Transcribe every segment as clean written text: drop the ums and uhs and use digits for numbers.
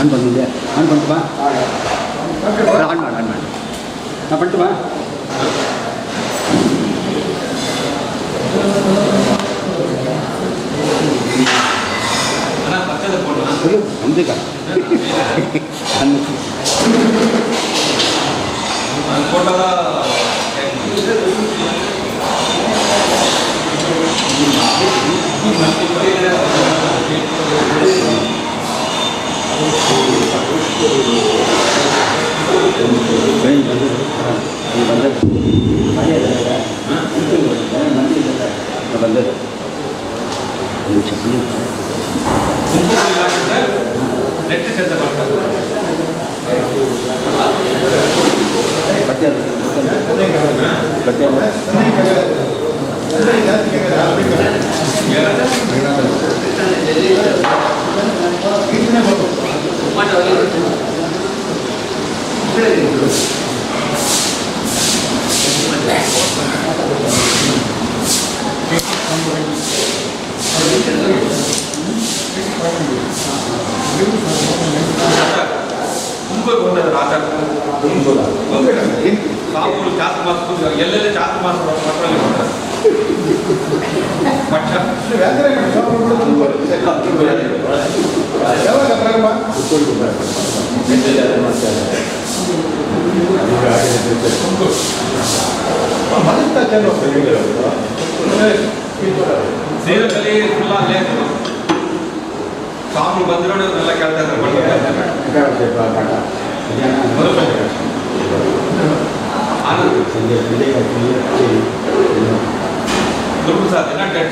On ಬಂದಿದೆ, on ಬಂತು ಬಾ, ಆನ್ ಮಾಡಿ ನಾ ಬಂತು ಬಾ. ನಮ್ದೀಗ ಬಂದದ್ದು ಎಲ್ಲೆಲ್ಲ ಜಾಸ್ತಿ ಮಾತ್ರ ಸೇರದಲ್ಲಿ ಫುಲ್ಲ ಅಲ್ಲೇ ಸಾಮು ಬಂದಿರೋ ಎಲ್ಲ ಕೇಳ್ತಾ ದುಡ್ಡು ಸಾಧ್ಯ ಡೇಟ್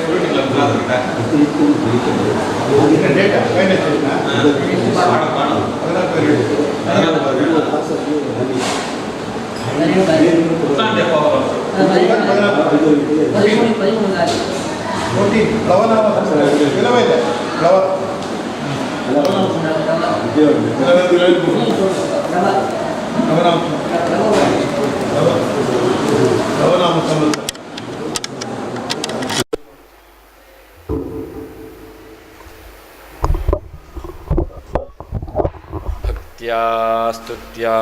ಸ್ತುತ್ಯಾ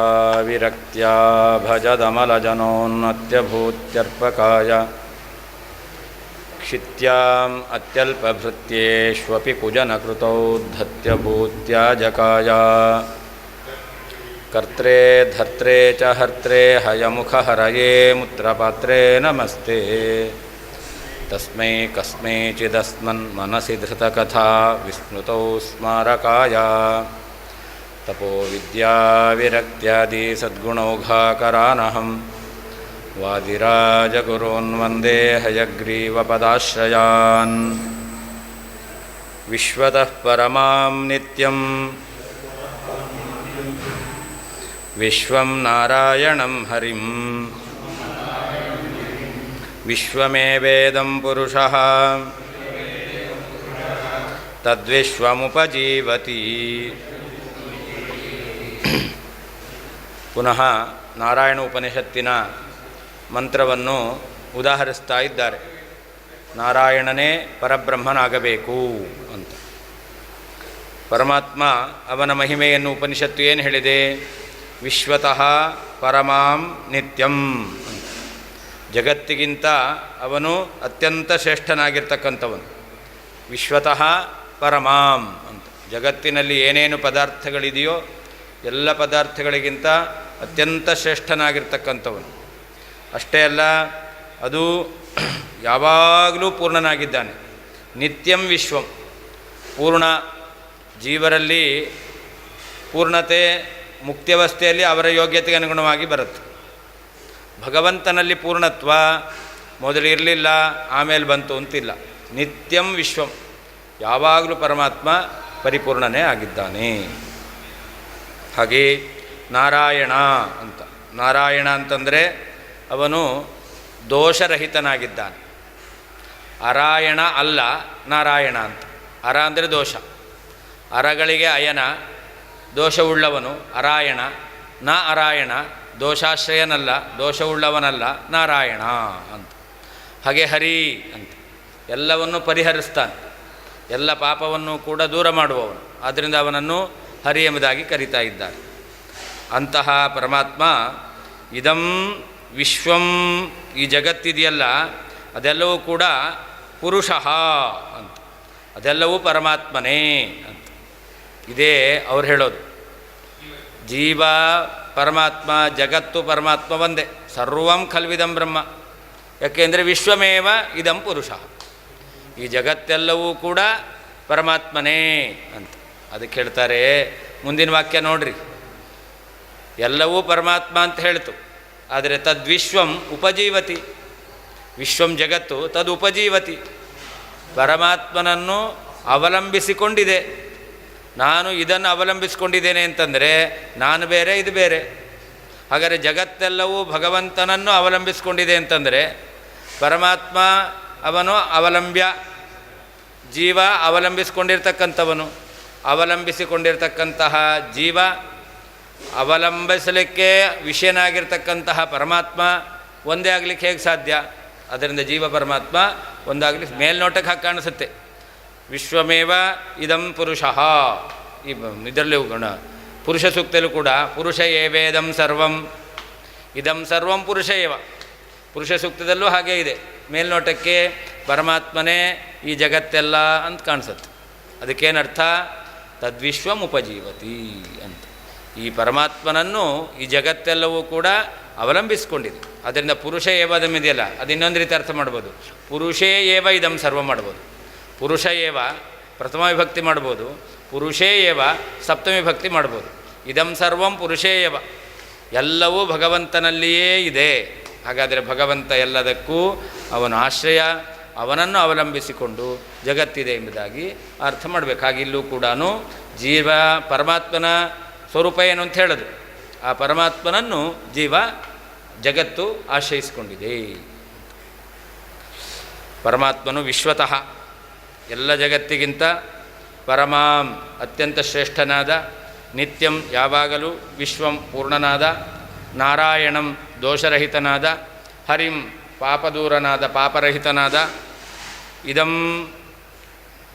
ವಿರಕ್ತ್ಯಾ ಭಜದಮಲಜನೋನ್ನತ್ಯಭೂತ್ಯರ್ಪಕಾಯ ಕ್ಷಿತ್ಯಾಂ ಅತ್ಯಲ್ಪಭೃತ್ಯೇಷ್ವಪಿ ಕುಜನಕೃತೌ ಧತ್ಯಭೂತ್ಯಾಜಕಾಯ ಕರ್ತ್ರೇ ಧರ್ತ್ರೇ ಚ ಹರ್ತ್ರೇ ಹಯಮುಖಹರಯೇ ಮುತ್ರಪಾತ್ರೇ ನಮಸ್ತೆ ತಸ್ಮೈ ಕಸ್ಮೈಚಿದಸ್ಮನ್ ಮನಸಿ ಧೃತಕಥಾ ವಿಸ್ಮೃತೌ ಸ್ಮಾರಕಾಯ ತಪೋ ವಿದ್ಯಾ ವಿರಕ್ತ್ಯಾದಿ ಸದ್ಗುಣೌಘಾಕರಾನಹಂ ವಾದಿರಾಜಗುರೋನ್ ವಂದೇ ಹಯಗ್ರೀವಪದಾಶ್ರಯಾನ್ ವಿಶ್ವತಃ ಪರಮಾಂ ನಿತ್ಯಂ ವಿಶ್ವಂ ನಾರಾಯಣಂ ಹರಿಂ ವಿಶ್ವಮೇವೇದಂ ಪುರುಷಃ ತದ್ವಿಶ್ವಮುಪಜೀವತಿ. ಪುನಃ ನಾರಾಯಣ ಉಪನಿಷತ್ತಿನ ಮಂತ್ರವನ್ನು ಉದಾಹರಿಸ್ತಾ ಇದ್ದಾರೆ. ನಾರಾಯಣನೇ ಪರಬ್ರಹ್ಮನಾಗಬೇಕು ಅಂತ. ಪರಮಾತ್ಮ ಅವನ ಮಹಿಮೆಯನ್ನು ಉಪನಿಷತ್ತು ಏನು ಹೇಳಿದೆ? ವಿಶ್ವತಃ ಪರಮಾಂ ನಿತ್ಯಂ ಅಂತ. ಜಗತ್ತಿಗಿಂತ ಅವನು ಅತ್ಯಂತ ಶ್ರೇಷ್ಠನಾಗಿರ್ತಕ್ಕಂಥವನು. ವಿಶ್ವತಃ ಪರಮಾಂ ಅಂತ. ಜಗತ್ತಿನಲ್ಲಿ ಏನೇನು ಪದಾರ್ಥಗಳಿದೆಯೋ ಎಲ್ಲ ಪದಾರ್ಥಗಳಿಗಿಂತ ಅತ್ಯಂತ ಶ್ರೇಷ್ಠನಾಗಿರ್ತಕ್ಕಂಥವನು. ಅಷ್ಟೇ ಅಲ್ಲ, ಅದು ಯಾವಾಗಲೂ ಪೂರ್ಣನಾಗಿದ್ದಾನೆ. ನಿತ್ಯಂ ವಿಶ್ವಂ, ಪೂರ್ಣ. ಜೀವರಲ್ಲಿ ಪೂರ್ಣತೆ ಮುಕ್ತ್ಯವಸ್ಥೆಯಲ್ಲಿ ಅವರ ಯೋಗ್ಯತೆಗೆ ಅನುಗುಣವಾಗಿ ಬರುತ್ತೆ. ಭಗವಂತನಲ್ಲಿ ಪೂರ್ಣತ್ವ ಮೊದಲಿರಲಿಲ್ಲ, ಆಮೇಲೆ ಬಂತು ಅಂತಿಲ್ಲ. ನಿತ್ಯಂ ವಿಶ್ವಂ, ಯಾವಾಗಲೂ ಪರಮಾತ್ಮ ಪರಿಪೂರ್ಣನೇ ಆಗಿದ್ದಾನೆ. ಹಾಗೆ ನಾರಾಯಣ ಅಂತ. ನಾರಾಯಣ ಅಂತಂದರೆ ಅವನು ದೋಷರಹಿತನಾಗಿದ್ದಾನೆ. ಅರಾಯಣ ಅಲ್ಲ, ನಾರಾಯಣ ಅಂತ. ಅರ ಅಂದರೆ ದೋಷ, ಅರಗಳಿಗೆ ಅಯನ, ದೋಷವುಳ್ಳವನು ಅರಾಯಣ. ನ ಅರಾಯಣ, ದೋಷಾಶ್ರಯನಲ್ಲ, ದೋಷವುಳ್ಳವನಲ್ಲ, ನಾರಾಯಣ ಅಂತ. ಹಾಗೆ ಹರಿ ಅಂತ, ಎಲ್ಲವನ್ನು ಪರಿಹರಿಸ್ತಾನೆ, ಎಲ್ಲ ಪಾಪವನ್ನು ಕೂಡ ದೂರ ಮಾಡುವವನು. ಆದ್ದರಿಂದ ಅವನನ್ನು ಹರಿ ಎಂಬುದಾಗಿ ಕರೀತಾ ಇದ್ದಾರೆ. ಅಂತಹ ಪರಮಾತ್ಮ ಇದಂ ವಿಶ್ವಂ, ಈ ಜಗತ್ತಿದೆಯಲ್ಲ ಅದೆಲ್ಲವೂ ಕೂಡ ಪುರುಷಃ ಅಂತ, ಅದೆಲ್ಲವೂ ಪರಮಾತ್ಮನೇ ಅಂತ. ಇದೇ ಅವ್ರು ಹೇಳೋದು. ಜೀವ ಪರಮಾತ್ಮ, ಜಗತ್ತು ಪರಮಾತ್ಮ ಒಂದೇ. ಸರ್ವಂ ಖಲ್ವಿದಂ ಬ್ರಹ್ಮ. ಯಾಕೆಂದರೆ ವಿಶ್ವಮೇವ ಇದಂ ಪುರುಷ, ಈ ಜಗತ್ತೆಲ್ಲವೂ ಕೂಡ ಪರಮಾತ್ಮನೇ ಅಂತ. ಅದಕ್ಕೆ ಹೇಳ್ತಾರೆ, ಮುಂದಿನ ವಾಕ್ಯ ನೋಡ್ರಿ, ಎಲ್ಲವೂ ಪರಮಾತ್ಮ ಅಂತ ಹೇಳ್ತು, ಆದರೆ ತದ್ವಿಶ್ವಂ ಉಪಜೀವತಿ, ವಿಶ್ವಂ ಜಗತ್ತು ತದ್ ಉಪಜೀವತಿ, ಪರಮಾತ್ಮನನ್ನು ಅವಲಂಬಿಸಿಕೊಂಡಿದೆ. ನಾನು ಇದನ್ನು ಅವಲಂಬಿಸಿಕೊಂಡಿದ್ದೇನೆ ಅಂತಂದರೆ ನಾನು ಬೇರೆ, ಇದು ಬೇರೆ. ಹಾಗಾದರೆ ಜಗತ್ತೆಲ್ಲವೂ ಭಗವಂತನನ್ನು ಅವಲಂಬಿಸಿಕೊಂಡಿದೆ ಅಂತಂದರೆ ಪರಮಾತ್ಮ ಅವನು ಅವಲಂಬ್ಯ, ಜೀವ ಅವಲಂಬಿಸಿಕೊಂಡಿರ್ತಕ್ಕಂಥವನು. ಅವಲಂಬಿಸಿಕೊಂಡಿರ್ತಕ್ಕಂತಹ ಜೀವ, ಅವಲಂಬಿಸಲಿಕ್ಕೆ ವಿಷಯನಾಗಿರ್ತಕ್ಕಂತಹ ಪರಮಾತ್ಮ ಒಂದೇ ಆಗಲಿಕ್ಕೆ ಹೇಗೆ ಸಾಧ್ಯ? ಅದರಿಂದ ಜೀವ ಪರಮಾತ್ಮ ಒಂದಾಗಲಿಕ್ಕೆ ಮೇಲ್ನೋಟಕ್ಕೆ ಹಾಗೆ ಕಾಣಿಸುತ್ತೆ. ವಿಶ್ವಮೇವ ಇದಂ ಪುರುಷಃ, ಈ ಇದರಲ್ಲಿ ಪುರುಷ ಸೂಕ್ತಲ್ಲೂ ಕೂಡ ಪುರುಷ ಏವೇದಂ ಸರ್ವಂ, ಇದಂ ಸರ್ವಂ ಪುರುಷ ಏವ. ಪುರುಷ ಸೂಕ್ತದಲ್ಲೂ ಹಾಗೇ ಇದೆ, ಮೇಲ್ನೋಟಕ್ಕೆ ಪರಮಾತ್ಮನೇ ಈ ಜಗತ್ತೆಲ್ಲ ಅಂತ ಕಾಣಿಸುತ್ತೆ. ಅದಕ್ಕೇನರ್ಥ? ತದ್ವಿಶ್ವಂ ಉಪಜೀವತಿ ಅಂತ. ಈ ಪರಮಾತ್ಮನನ್ನು ಈ ಜಗತ್ತೆಲ್ಲವೂ ಕೂಡ ಅವಲಂಬಿಸಿಕೊಂಡಿದೆ. ಅದರಿಂದ ಪುರುಷ ಏವದಮಿದೆಯಲ್ಲ, ಅದು ಇನ್ನೊಂದು ರೀತಿ ಅರ್ಥ ಮಾಡ್ಬೋದು. ಪುರುಷೇ ಏವ ಇದಂ ಸರ್ವ ಮಾಡ್ಬೋದು. ಪುರುಷ ಏವ ಪ್ರಥಮ ವಿಭಕ್ತಿ ಮಾಡ್ಬೋದು, ಪುರುಷೇ ಏವ ಸಪ್ತಮಿ ವಿಭಕ್ತಿ ಮಾಡ್ಬೋದು. ಇದಂ ಸರ್ವಂ ಪುರುಷೇ ಏವ, ಎಲ್ಲವೂ ಭಗವಂತನಲ್ಲಿಯೇ ಇದೆ. ಹಾಗಾದರೆ ಭಗವಂತ ಎಲ್ಲದಕ್ಕೂ ಅವನ ಆಶ್ರಯ, ಅವನನ್ನು ಅವಲಂಬಿಸಿಕೊಂಡು ಜಗತ್ತಿದೆ ಎಂಬುದಾಗಿ ಅರ್ಥ ಮಾಡಬೇಕು. ಹಾಗಿಲ್ಲೂ ಕೂಡ ಜೀವ ಪರಮಾತ್ಮನ ಸ್ವರೂಪ ಏನು ಅಂತ ಹೇಳೋದು, ಆ ಪರಮಾತ್ಮನನ್ನು ಜೀವ ಜಗತ್ತು ಆಶ್ರಯಿಸಿಕೊಂಡಿದೆ. ಪರಮಾತ್ಮನು ವಿಶ್ವತಃ, ಎಲ್ಲ ಜಗತ್ತಿಗಿಂತ ಪರಮಾಂ ಅತ್ಯಂತ ಶ್ರೇಷ್ಠನಾದ, ನಿತ್ಯಂ ಯಾವಾಗಲೂ, ವಿಶ್ವಂ ಪೂರ್ಣನಾದ, ನಾರಾಯಣಂ ದೋಷರಹಿತನಾದ, ಹರಿಂ ಪಾಪದೂರನಾದ ಪಾಪರಹಿತನಾದ, ಇದಂ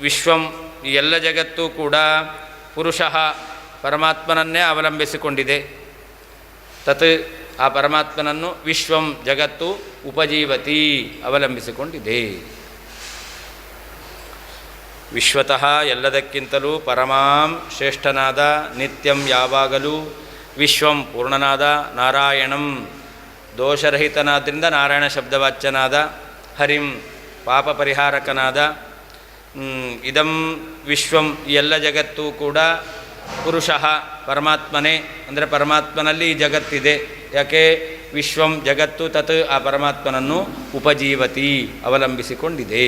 ವಿಶ್ವಂ ಈ ಎಲ್ಲ ಜಗತ್ತು ಕೂಡ ಪುರುಷಃ ಪರಮಾತ್ಮನನ್ನೇ ಅವಲಂಬಿಸಿಕೊಂಡಿದೆ. ತತ್ ಆ ಪರಮಾತ್ಮನನ್ನು ವಿಶ್ವಂ ಜಗತ್ತು ಉಪಜೀವತಿ ಅವಲಂಬಿಸಿಕೊಂಡಿದೆ. ವಿಶ್ವತಃ ಎಲ್ಲದಕ್ಕಿಂತಲೂ ಪರಮಾಂ ಶ್ರೇಷ್ಠನಾದ, ನಿತ್ಯಂ ಯಾವಾಗಲೂ, ವಿಶ್ವಂ ಪೂರ್ಣನಾದ, ನಾರಾಯಣಂ ದೋಷರಹಿತನಾದ್ದರಿಂದ ನಾರಾಯಣ ಶಬ್ದವಾಚ್ಯನಾದ, ಹರಿಂ ಪಾಪ ಪರಿಹಾರಕನಾದ, ಇದಂ ವಿಶ್ವಂ ಈ ಎಲ್ಲ ಜಗತ್ತು ಕೂಡ ಪುರುಷಃ ಪರಮಾತ್ಮನೇ, ಅಂದರೆ ಪರಮಾತ್ಮನಲ್ಲಿ ಈ ಜಗತ್ತಿದೆ. ಯಾಕೆ? ವಿಶ್ವಂ ಜಗತ್ತು ತತ್ ಆ ಪರಮಾತ್ಮನನ್ನು ಉಪಜೀವತಿ ಅವಲಂಬಿಸಿಕೊಂಡಿದೆ.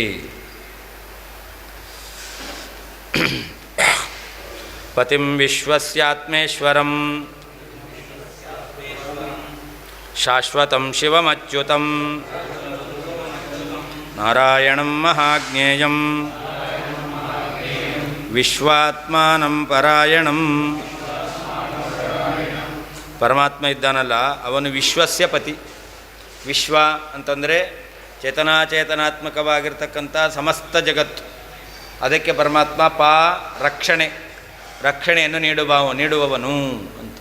ಪತಿಂ ವಿಶ್ವಸ್ಯಾತ್ಮೇಶ್ವರಂ ಶಾಶ್ವತಂ ಶಿವಮಚ್ಯುತಂ ನಾರಾಯಣಂ ಮಹಾಜ್ಞೇಯಂ ವಿಶ್ವಾತ್ಮಾನಂ ಪರಾಯಣಂ. ಪರಮಾತ್ಮ ಇದ್ದಾನಲ್ಲ ಅವನು ವಿಶ್ವಸ್ಯ ಪತಿ. ವಿಶ್ವ ಅಂತಂದರೆ ಚೇತನಾಚೇತನಾತ್ಮಕವಾಗಿರ್ತಕ್ಕಂಥ ಸಮಸ್ತ ಜಗತ್ತು. ಅದಕ್ಕೆ ಪರಮಾತ್ಮ ರಕ್ಷಣೆಯನ್ನು ನೀಡುವವನು ಅಂತ.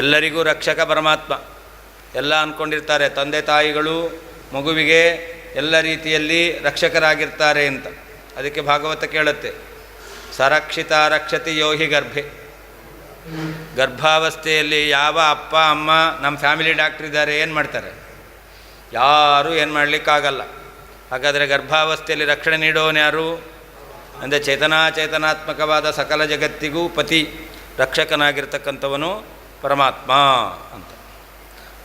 ಎಲ್ಲರಿಗೂ ರಕ್ಷಕ ಪರಮಾತ್ಮ. ಎಲ್ಲ ಅಂದ್ಕೊಂಡಿರ್ತಾರೆ ತಂದೆ ತಾಯಿಗಳು ಮಗುವಿಗೆ ಎಲ್ಲ ರೀತಿಯಲ್ಲಿ ರಕ್ಷಕರಾಗಿರ್ತಾರೆ ಅಂತ. ಅದಕ್ಕೆ ಭಾಗವತ ಕೇಳುತ್ತೆ, ಸರಕ್ಷಿತ ರಕ್ಷತಿ ಯೋಹಿ ಗರ್ಭೆ. ಗರ್ಭಾವಸ್ಥೆಯಲ್ಲಿ ಯಾವ ಅಪ್ಪ ಅಮ್ಮ ನಮ್ಮ ಫ್ಯಾಮಿಲಿ ಡಾಕ್ಟ್ರ್ ಇದ್ದಾರೆ ಏನು ಮಾಡ್ತಾರೆ? ಯಾರೂ ಏನು ಮಾಡಲಿಕ್ಕಾಗಲ್ಲ. ಹಾಗಾದರೆ ಗರ್ಭಾವಸ್ಥೆಯಲ್ಲಿ ರಕ್ಷಣೆ ನೀಡೋನು ಯಾರು? ಅಂದರೆ ಚೇತನಾತ್ಮಕವಾದ ಸಕಲ ಜಗತ್ತಿಗೂ ಪತಿ ರಕ್ಷಕನಾಗಿರ್ತಕ್ಕಂಥವನು ಪರಮಾತ್ಮ ಅಂತ.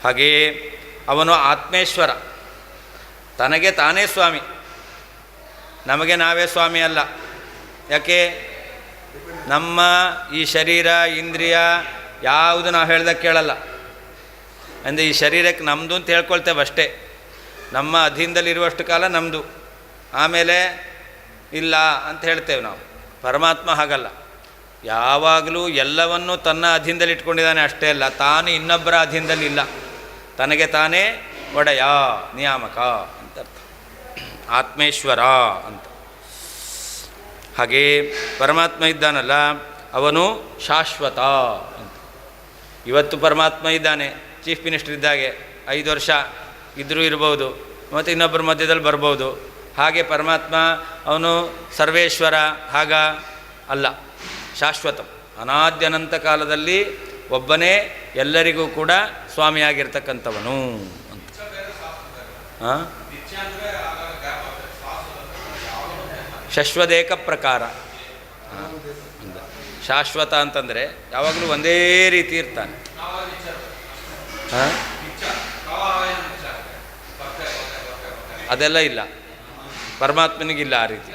ಹಾಗೆಯೇ ಅವನು ಆತ್ಮೇಶ್ವರ, ತನಗೆ ತಾನೇ ಸ್ವಾಮಿ, ನಮಗೆ ನಾವೇ ಸ್ವಾಮಿ ಅಲ್ಲ. ಯಾಕೆ? ನಮ್ಮ ಈ ಶರೀರ ಇಂದ್ರಿಯ ಯಾವುದು ನಾವು ಹೇಳ್ದಾಗ ಕೇಳಲ್ಲ. ಅಂದರೆ ಈ ಶರೀರಕ್ಕೆ ನಮ್ಮದು ಅಂತ ಹೇಳ್ಕೊಳ್ತೇವೆ ಅಷ್ಟೇ. ನಮ್ಮ ಅಧೀನದಲ್ಲಿರುವಷ್ಟು ಕಾಲ ನಮ್ಮದು, ಆಮೇಲೆ ಇಲ್ಲ ಅಂತ ಹೇಳ್ತೇವೆ ನಾವು. ಪರಮಾತ್ಮ ಹಾಗಲ್ಲ, ಯಾವಾಗಲೂ ಎಲ್ಲವನ್ನೂ ತನ್ನ ಅಧೀನದಲ್ಲಿ ಇಟ್ಕೊಂಡಿದ್ದಾನೆ. ಅಷ್ಟೇ ಅಲ್ಲ, ತಾನು ಇನ್ನೊಬ್ಬರ ಅಧೀನದಲ್ಲಿ ಇಲ್ಲ, ತನಗೆ ತಾನೇ ಒಡೆಯ ನಿಯಾಮಕ ಅಂತ ಅರ್ಥ, ಆತ್ಮೇಶ್ವರ ಅಂತ. ಹಾಗೇ ಪರಮಾತ್ಮ ಇದ್ದಾನಲ್ಲ ಅವನು ಶಾಶ್ವತ ಅಂತ. ಇವತ್ತು ಪರಮಾತ್ಮ ಇದ್ದಾನೆ, ಚೀಫ್ ಮಿನಿಸ್ಟರ್ ಇದ್ದಾಗೆ 5 ವರ್ಷ ಇದ್ದರೂ ಇರ್ಬೋದು, ಮತ್ತು ಇನ್ನೊಬ್ಬರ ಮಧ್ಯದಲ್ಲಿ ಬರ್ಬೋದು. ಹಾಗೆ ಪರಮಾತ್ಮ ಅವನು ಸರ್ವೇಶ್ವರ ಹಾಗ ಅಲ್ಲ, ಶಾಶ್ವತ ಅನಾದ್ಯನಂತ ಕಾಲದಲ್ಲಿ ಒಬ್ಬನೇ ಎಲ್ಲರಿಗೂ ಕೂಡ ಸ್ವಾಮಿಯಾಗಿರ್ತಕ್ಕಂಥವನು ಅಂತ. ಹಾಂ, ಶಶ್ವದೇಕ ಪ್ರಕಾರ. ಶಾಶ್ವತ ಅಂತಂದರೆ ಯಾವಾಗಲೂ ಒಂದೇ ರೀತಿ ಇರ್ತಾನೆ. ಹಾಂ, ಅದೆಲ್ಲ ಇಲ್ಲ, ಪರಮಾತ್ಮನಿಗಿಲ್ಲ ಆ ರೀತಿ.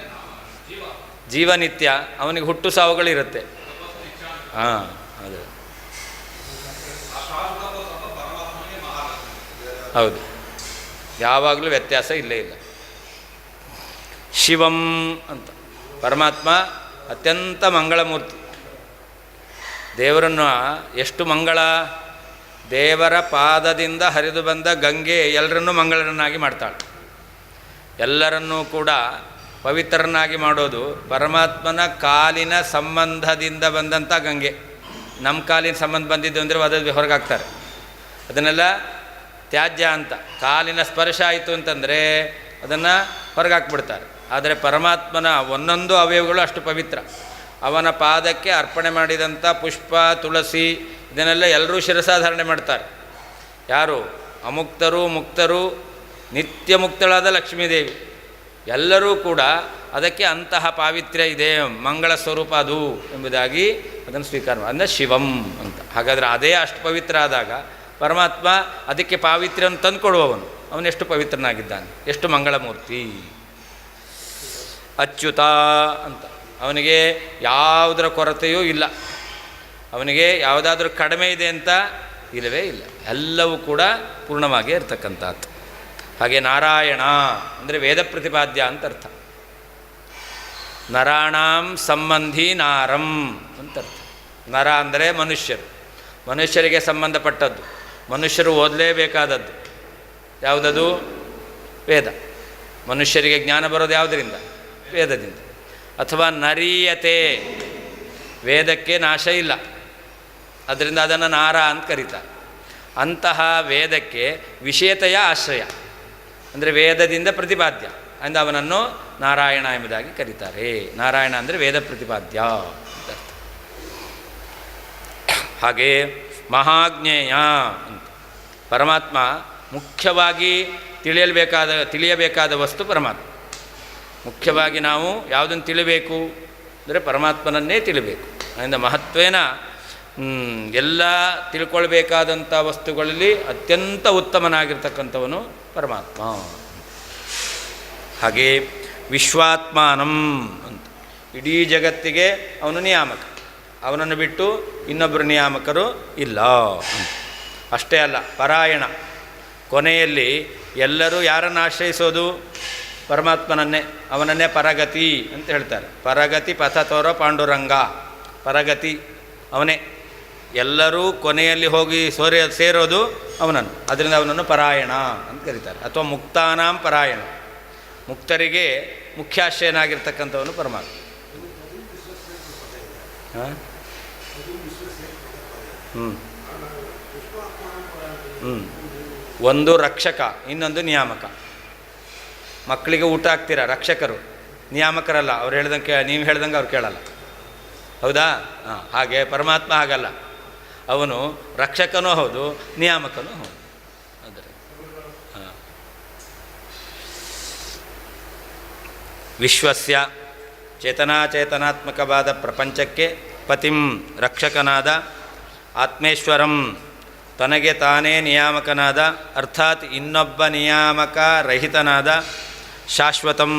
ಜೀವನಿತ್ಯ, ಅವನಿಗೆ ಹುಟ್ಟು ಸಾವುಗಳಿರುತ್ತೆ. ಹಾಂ, ಅದು ಹೌದು, ಯಾವಾಗಲೂ ವ್ಯತ್ಯಾಸ ಇಲ್ಲೇ ಇಲ್ಲ. ಶಿವಂ ಅಂತ ಪರಮಾತ್ಮ ಅತ್ಯಂತ ಮಂಗಳಮೂರ್ತಿ. ದೇವರನ್ನು ಎಷ್ಟು ಮಂಗಳ, ದೇವರ ಪಾದದಿಂದ ಹರಿದು ಬಂದ ಗಂಗೆ ಎಲ್ಲರನ್ನೂ ಮಂಗಳರನ್ನಾಗಿ ಮಾಡ್ತಾಳೆ. ಎಲ್ಲರನ್ನೂ ಕೂಡ ಪವಿತ್ರರನ್ನಾಗಿ ಮಾಡೋದು ಪರಮಾತ್ಮನ ಕಾಲಿನ ಸಂಬಂಧದಿಂದ ಬಂದಂಥ ಗಂಗೆ. ನಮ್ಮ ಕಾಲಿನ ಸಂಬಂಧ ಬಂದಿದ್ದು ಅಂದರೆ ಅದನ್ನು ಹೊರಗಾಕ್ತಾರೆ, ಅದನ್ನೆಲ್ಲ ತ್ಯಾಜ್ಯ ಅಂತ. ಕಾಲಿನ ಸ್ಪರ್ಶ ಆಯಿತು ಅಂತಂದರೆ ಅದನ್ನು ಹೊರಗಾಕ್ಬಿಡ್ತಾರೆ. ಆದರೆ ಪರಮಾತ್ಮನ ಒಂದೊಂದು ಅವಯವಗಳು ಅಷ್ಟು ಪವಿತ್ರ. ಅವನ ಪಾದಕ್ಕೆ ಅರ್ಪಣೆ ಮಾಡಿದಂಥ ಪುಷ್ಪ, ತುಳಸಿ ಇದನ್ನೆಲ್ಲ ಎಲ್ಲರೂ ಶಿರಸಾಧಾರಣೆ ಮಾಡ್ತಾರೆ. ಯಾರು? ಅಮುಕ್ತರು, ಮುಕ್ತರು, ನಿತ್ಯ ಮುಕ್ತಳಾದ ಲಕ್ಷ್ಮೀದೇವಿ ಎಲ್ಲರೂ ಕೂಡ ಅದಕ್ಕೆ ಅಂತಹ ಪಾವಿತ್ರ್ಯ ಇದೆ, ಮಂಗಳ ಸ್ವರೂಪ ಅದು ಎಂಬುದಾಗಿ ಅದನ್ನು ಸ್ವೀಕಾರ ಮಾಡಿ, ಅಂದರೆ ಶಿವಂ ಅಂತ. ಹಾಗಾದರೆ ಅದೇ ಅಷ್ಟು ಪವಿತ್ರ ಆದಾಗ ಪರಮಾತ್ಮ ಅದಕ್ಕೆ ಪಾವಿತ್ರ್ಯವನ್ನು ತಂದುಕೊಡುವವನು. ಅವನು ಎಷ್ಟು ಪವಿತ್ರನಾಗಿದ್ದಾನೆ, ಎಷ್ಟು ಮಂಗಳಮೂರ್ತಿ. ಅಚ್ಯುತ ಅಂತ, ಅವನಿಗೆ ಯಾವುದರ ಕೊರತೆಯೂ ಇಲ್ಲ, ಅವನಿಗೆ ಯಾವುದಾದ್ರೂ ಕಡಿಮೆ ಇದೆ ಅಂತ ಇಲ್ಲವೇ ಇಲ್ಲ, ಎಲ್ಲವೂ ಕೂಡ ಪೂರ್ಣವಾಗಿ ಇರ್ತಕ್ಕಂಥದ್ದು. ಹಾಗೆ ನಾರಾಯಣ ಅಂದರೆ ವೇದ ಪ್ರತಿಪಾದ್ಯ ಅಂತ ಅರ್ಥ. ನರಾಣಾಂ ಸಂಬಂಧಿ ನಾರಂ ಅಂತ ಅರ್ಥ. ನರ ಅಂದರೆ ಮನುಷ್ಯರು, ಮನುಷ್ಯರಿಗೆ ಸಂಬಂಧಪಟ್ಟದ್ದು, ಮನುಷ್ಯರು ಓದಲೇಬೇಕಾದದ್ದು ಯಾವುದದು? ವೇದ. ಮನುಷ್ಯರಿಗೆ ಜ್ಞಾನ ಬರೋದು ಯಾವುದರಿಂದ? ವೇದದಿಂದ. ಅಥವಾ ನರೀಯತೆ, ವೇದಕ್ಕೆ ನಾಶ ಇಲ್ಲ, ಅದರಿಂದ ಅದನ್ನು ನಾರ ಅಂತ ಕರೀತಾರೆ. ಅಂತಹ ವೇದಕ್ಕೆ ವಿಷಯತೆಯ ಆಶ್ರಯ ಅಂದರೆ ವೇದದಿಂದ ಪ್ರತಿಪಾದ್ಯ ಅಂದ ಅವನನ್ನು ನಾರಾಯಣ ಎಂಬುದಾಗಿ ಕರೀತಾರೆ. ನಾರಾಯಣ ಅಂದರೆ ವೇದ ಪ್ರತಿಪಾದ್ಯ ಅಂತ ಅರ್ಥ. ಹಾಗೆ ಮಹಾಜ್ಞೇಯ ಅಂತ ಪರಮಾತ್ಮ ಮುಖ್ಯವಾಗಿ ತಿಳಿಯಬೇಕಾದ ವಸ್ತು ಪರಮಾತ್ಮ. ಮುಖ್ಯವಾಗಿ ನಾವು ಯಾವುದನ್ನು ತಿಳಿಬೇಕು ಅಂದರೆ ಪರಮಾತ್ಮನನ್ನೇ ತಿಳಿಬೇಕು. ಅದರಿಂದ ಮಹತ್ವೇನ ಎಲ್ಲ ತಿಳ್ಕೊಳ್ಬೇಕಾದಂಥ ವಸ್ತುಗಳಲ್ಲಿ ಅತ್ಯಂತ ಉತ್ತಮನಾಗಿರ್ತಕ್ಕಂಥವನು ಪರಮಾತ್ಮ. ಹಾಗೆ ವಿಶ್ವಾತ್ಮಾನಂ ಅಂತ, ಇಡೀ ಜಗತ್ತಿಗೆ ಅವನು ನಿಯಾಮಕ, ಅವನನ್ನು ಬಿಟ್ಟು ಇನ್ನೊಬ್ಬರು ನಿಯಾಮಕರು ಇಲ್ಲ. ಅಷ್ಟೇ ಅಲ್ಲ, ಪರಾಯಣ, ಕೊನೆಯಲ್ಲಿ ಎಲ್ಲರೂ ಯಾರನ್ನು ಆಶ್ರಯಿಸೋದು? ಪರಮಾತ್ಮನನ್ನೇ, ಅವನನ್ನೇ ಪರಗತಿ ಅಂತ ಹೇಳ್ತಾರೆ. ಪರಗತಿ ಪಥ ತೋರೋ ಪಾಂಡುರಂಗ, ಪರಗತಿ ಅವನೇ. ಎಲ್ಲರೂ ಕೊನೆಯಲ್ಲಿ ಹೋಗಿ ಸೇರೋದು ಅವನನ್ನು, ಅದರಿಂದ ಅವನನ್ನು ಪರಾಯಣ ಅಂತ ಕರೀತಾರೆ. ಅಥವಾ ಮುಕ್ತಾನಾಂ ಪರಾಯಣ, ಮುಕ್ತರಿಗೆ ಮುಖ್ಯಾಶ್ರಯನಾಗಿರ್ತಕ್ಕಂಥವನು ಪರಮಾತ್ಮ. ಒಂದು ರಕ್ಷಕ, ಇನ್ನೊಂದು ನಿಯಾಮಕ. ಮಕ್ಕಳಿಗೆ ಊಟ ಹಾಕ್ತೀರ, ರಕ್ಷಕರು, ನಿಯಾಮಕರಲ್ಲ. ಅವ್ರು ಹೇಳ್ದಂಗೆ, ನೀವು ಹೇಳ್ದಂಗೆ ಅವ್ರು ಕೇಳಲ್ಲ, ಹೌದಾ? ಹಾಗೆ ಪರಮಾತ್ಮ ಹಾಗಲ್ಲ, ಅವನು ರಕ್ಷಕನೂ ಹೌದು, ನಿಯಾಮಕನೂ ಹೌದು. ಅಂದರೆ ವಿಶ್ವಸ್ಯ ಚೇತನಾಚೇತನಾತ್ಮಕವಾದ ಪ್ರಪಂಚಕ್ಕೆ ಪತಿಂ ರಕ್ಷಕನಾದ, ಆತ್ಮೇಶ್ವರಂ ತನಗೆ ತಾನೇ ನಿಯಾಮಕನಾದ, ಅರ್ಥಾತ್ ಇನ್ನೊಬ್ಬ ನಿಯಾಮಕ ರಹಿತನಾದ, ಶಾಶ್ವತಂ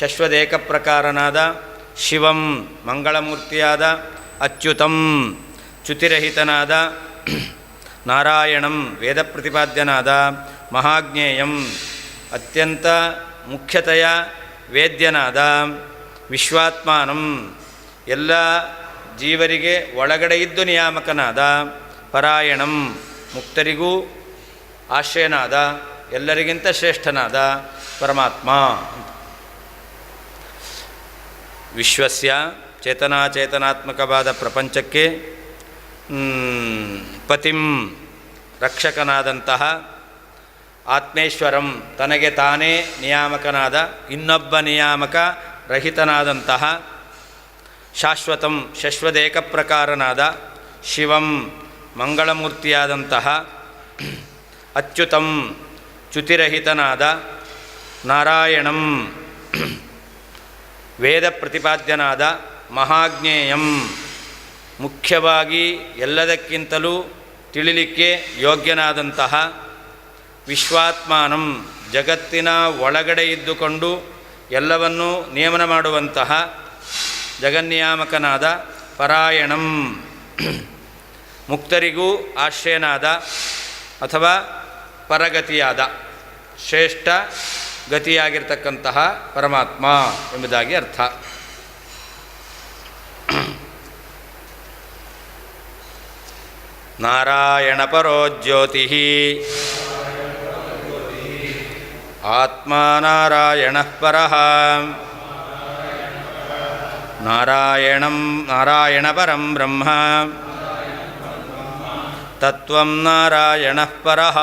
ಶಶ್ವದೇಕ ಪ್ರಕಾರನಾದ, ಶಿವಂ ಮಂಗಳಮೂರ್ತಿಯಾದ, ಅಚ್ಯುತಂ ಚ್ಯುತಿರಹಿತನಾದ, ನಾರಾಯಣಂ ವೇದ ಪ್ರತಿಪಾದ್ಯನಾದ, ಮಹಾಜ್ಞೇಯಂ ಅತ್ಯಂತ ಮುಖ್ಯತೆಯ ವೇದ್ಯನಾದ, ವಿಶ್ವಾತ್ಮಾನಂ ಎಲ್ಲ ಜೀವರಿಗೆ ಒಳಗಡೆ ಇದ್ದು ನಿಯಾಮಕನಾದ, ಪರಾಯಣಂ ಮುಕ್ತರಿಗೂ ಆಶ್ರಯನಾದ, ಎಲ್ಲರಿಗಿಂತ ಶ್ರೇಷ್ಠನಾದ ಪರಮಾತ್ಮ. ವಿಶ್ವಸ್ಯ ಚೇತನಾತ್ಮಕವಾದ ಪ್ರಪಂಚಕ್ಕೆ ಪತಿಂ ರಕ್ಷಕನಾದಂತಹ, ಆತ್ಮೇಶ್ವರಂ ತನಗೆ ತಾನೇ ನಿಯಾಮಕನಾದ, ಇನ್ನೊಬ್ಬ ನಿಯಾಮಕ ರಹಿತನಾದಂತಹ, ಶಾಶ್ವತಂ ಶಶ್ವದೇಕ ಪ್ರಕಾರನಾದ, ಶಿವಂ ಮಂಗಳಮೂರ್ತಿಯಾದಂತಹ, ಅಚ್ಯುತಂ ಚ್ಯುತಿರಹಿತನಾದ, ನಾರಾಯಣಂ ವೇದ ಪ್ರತಿಪಾದ್ಯನಾದ, ಮಹಾಜ್ಞೇಯಂ ಮುಖ್ಯವಾಗಿ ಎಲ್ಲದಕ್ಕಿಂತಲೂ ತಿಳಿಲಿಕ್ಕೆ ಯೋಗ್ಯನಾದಂತಹ, ವಿಶ್ವಾತ್ಮಾನಂ ಜಗತ್ತಿನ ಒಳಗಡೆ ಇದ್ದುಕೊಂಡು ಎಲ್ಲವನ್ನೂ ನಿಯಮನ ಮಾಡುವಂತಹ ಜಗನ್ನಿಯಾಮಕನಾದ, ಪರಾಯಣಂ ಮುಕ್ತರಿಗೂ ಆಶ್ರಯನಾದ ಅಥವಾ ಪರಗತಿಯಾದ, ಶ್ರೇಷ್ಠ ಗತಿಯಾಗಿರ್ತಕ್ಕಂತಹ ಪರಮಾತ್ಮ ಎಂಬುದಾಗಿ ಅರ್ಥ. ನಾರಾಯಣ ಪರೋ ಜ್ಯೋತಿ ಆತ್ಮ ನಾರಾಯಣ ಪರಃ ನಾರಾಯಣ ಪರಂ ಬ್ರಹ್ಮ ತತ್ವಂ ನಾರಾಯಣ ಪರಃ.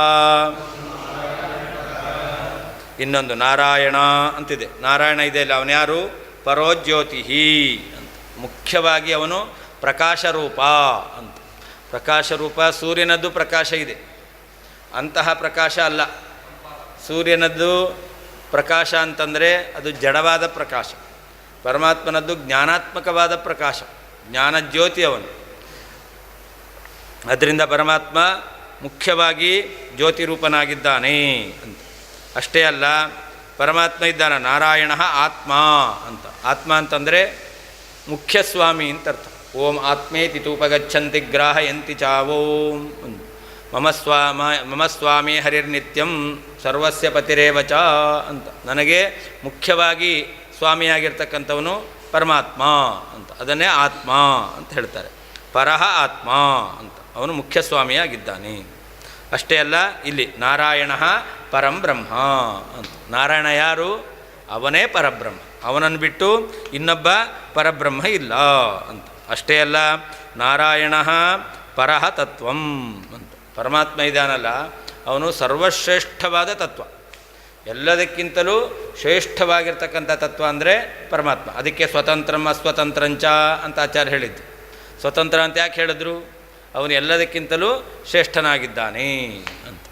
ಇನ್ನೊಂದು ನಾರಾಯಣ ಅಂತಿದೆ. ನಾರಾಯಣ ಇದೆ ಇಲ್ಲ, ಅವನು ಯಾರು? ಪರೋಜ್ಯೋತಿ ಅಂತ. ಮುಖ್ಯವಾಗಿ ಅವನು ಪ್ರಕಾಶರೂಪ ಅಂತ. ಪ್ರಕಾಶರೂಪ, ಸೂರ್ಯನದ್ದು ಪ್ರಕಾಶ ಇದೆ, ಅಂತಹ ಪ್ರಕಾಶ ಅಲ್ಲ. ಸೂರ್ಯನದ್ದು ಪ್ರಕಾಶ ಅಂತಂದರೆ ಅದು ಜಡವಾದ ಪ್ರಕಾಶ. ಪರಮಾತ್ಮನದ್ದು ಜ್ಞಾನಾತ್ಮಕವಾದ ಪ್ರಕಾಶ, ಜ್ಞಾನಜ್ಯೋತಿ ಅವನು. ಅದರಿಂದ ಪರಮಾತ್ಮ ಮುಖ್ಯವಾಗಿ ಜ್ಯೋತಿರೂಪನಾಗಿದ್ದಾನೆ ಅಂತ. ಅಷ್ಟೇ ಅಲ್ಲ, ಪರಮಾತ್ಮ ಇದ್ದಾನೆ, ನಾರಾಯಣ ಆತ್ಮ ಅಂತ. ಆತ್ಮ ಅಂತಂದರೆ ಮುಖ್ಯಸ್ವಾಮಿ ಅಂತ ಅರ್ಥ. ಓಂ ಆತ್ಮೇತಿ ತೂಪಗಚ್ಚಂತಿ ಗ್ರಾಹಯಂತಿ ಚಾವೋಂ. ಮಮ ಸ್ವಾಮಿ ಹರಿರ್ನಿತ್ಯಂ ಸರ್ವಸ್ಯ ಪತಿರೇವಚ ಅಂತ. ನನಗೆ ಮುಖ್ಯವಾಗಿ ಸ್ವಾಮಿಯಾಗಿರ್ತಕ್ಕಂಥವನು ಪರಮಾತ್ಮ ಅಂತ. ಅದನ್ನೇ ಆತ್ಮ ಅಂತ ಹೇಳ್ತಾರೆ. ಪರಹ ಆತ್ಮ ಅಂತ, ಅವನು ಮುಖ್ಯ ಸ್ವಾಮಿಯಾಗಿದ್ದಾನೆ. ಅಷ್ಟೇ ಅಲ್ಲ, ಇಲ್ಲಿ ನಾರಾಯಣ ಪರಂ ಬ್ರಹ್ಮ ಅಂತ. ನಾರಾಯಣ ಯಾರು? ಅವನೇ ಪರಬ್ರಹ್ಮ, ಅವನನ್ನು ಬಿಟ್ಟು ಇನ್ನೊಬ್ಬ ಪರಬ್ರಹ್ಮ ಇಲ್ಲ ಅಂತ. ಅಷ್ಟೇ ಅಲ್ಲ, ನಾರಾಯಣ ಪರಹ ತತ್ವಂ ಅಂತ. ಪರಮಾತ್ಮ ಇದ್ದಾನಲ್ಲ, ಅವನು ಸರ್ವಶ್ರೇಷ್ಠವಾದ ತತ್ವ, ಎಲ್ಲದಕ್ಕಿಂತಲೂ ಶ್ರೇಷ್ಠವಾಗಿರ್ತಕ್ಕಂಥ ತತ್ವ ಅಂದರೆ ಪರಮಾತ್ಮ. ಅದಕ್ಕೆ ಸ್ವತಂತ್ರಂ ಅಸ್ವತಂತ್ರಂಚ ಅಂತ ಆಚಾರ್ಯ ಹೇಳಿದ್ದು. ಸ್ವತಂತ್ರ ಅಂತ ಯಾಕೆ ಹೇಳಿದ್ರು? ಅವನು ಎಲ್ಲದಕ್ಕಿಂತಲೂ ಶ್ರೇಷ್ಠನಾಗಿದ್ದಾನೆ ಅಂತ.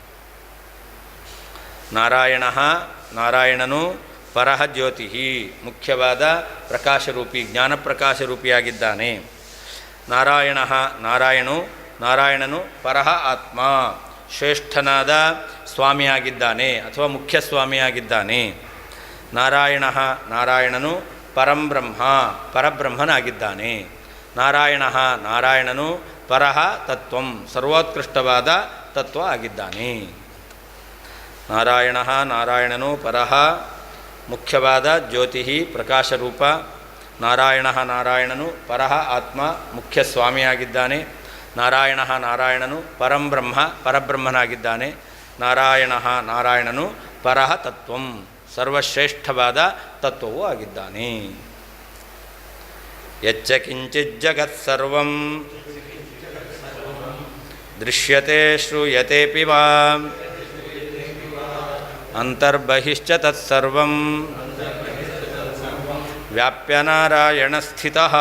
ನಾರಾಯಣನು ಪರಹ ಜ್ಯೋತಿ, ಮುಖ್ಯವಾದ ಪ್ರಕಾಶರೂಪಿ, ಜ್ಞಾನಪ್ರಕಾಶರೂಪಿಯಾಗಿದ್ದಾನೆ. ನಾರಾಯಣನು ಪರಹ ಆತ್ಮ, ಶ್ರೇಷ್ಠನಾದ ಸ್ವಾಮಿಯಾಗಿದ್ದಾನೆ ಅಥವಾ ಮುಖ್ಯ ಸ್ವಾಮಿಯಾಗಿದ್ದಾನೆ. ನಾರಾಯಣನು ಪರಂ ಬ್ರಹ್ಮ, ಪರಬ್ರಹ್ಮನಾಗಿದ್ದಾನೆ. ನಾರಾಯಣನು ಪರಹ ತತ್ವಂ, ಸರ್ವೋತ್ಕೃಷ್ಟವಾದ ತತ್ವ ಆಗಿದ್ದಾನೆ. ನಾರಾಯಣನು ಪರಹ ಮುಖ್ಯವಾದ ಜ್ಯೋತಿ, ಪ್ರಕಾಶರೂಪ. ನಾರಾಯಣನು ಪರಹ ಆತ್ಮ, ಮುಖ್ಯ ಸ್ವಾಮಿಯಾಗಿದ್ದಾನೆ. ನಾರಾಯಣನು ಪರಂ ಬ್ರಹ್ಮ, ಪರಬ್ರಹ್ಮನಾಗಿದ್ದಾನೆ. ನಾರಾಯಣನು ಪರಹ ತತ್ವಂ, ಸರ್ವಶ್ರೇಷ್ಠವಾದ ತತ್ವವೂ ಆಗಿದ್ದಾನೆ. ಯಚ್ಚ ಕಿಂಚಿಜ್ಜಗತ್ಸರ್ವಂ ದೃಶ್ಯತೆ ಶ್ರೂಯತೆಪಿ ವಾ ಅಂತರ್ಬಹಿಶ್ಚ ತತ್ಸರ್ವಂ ವ್ಯಾಪ್ಯ ನಾರಾಯಣ ಸ್ಥಿತಃ.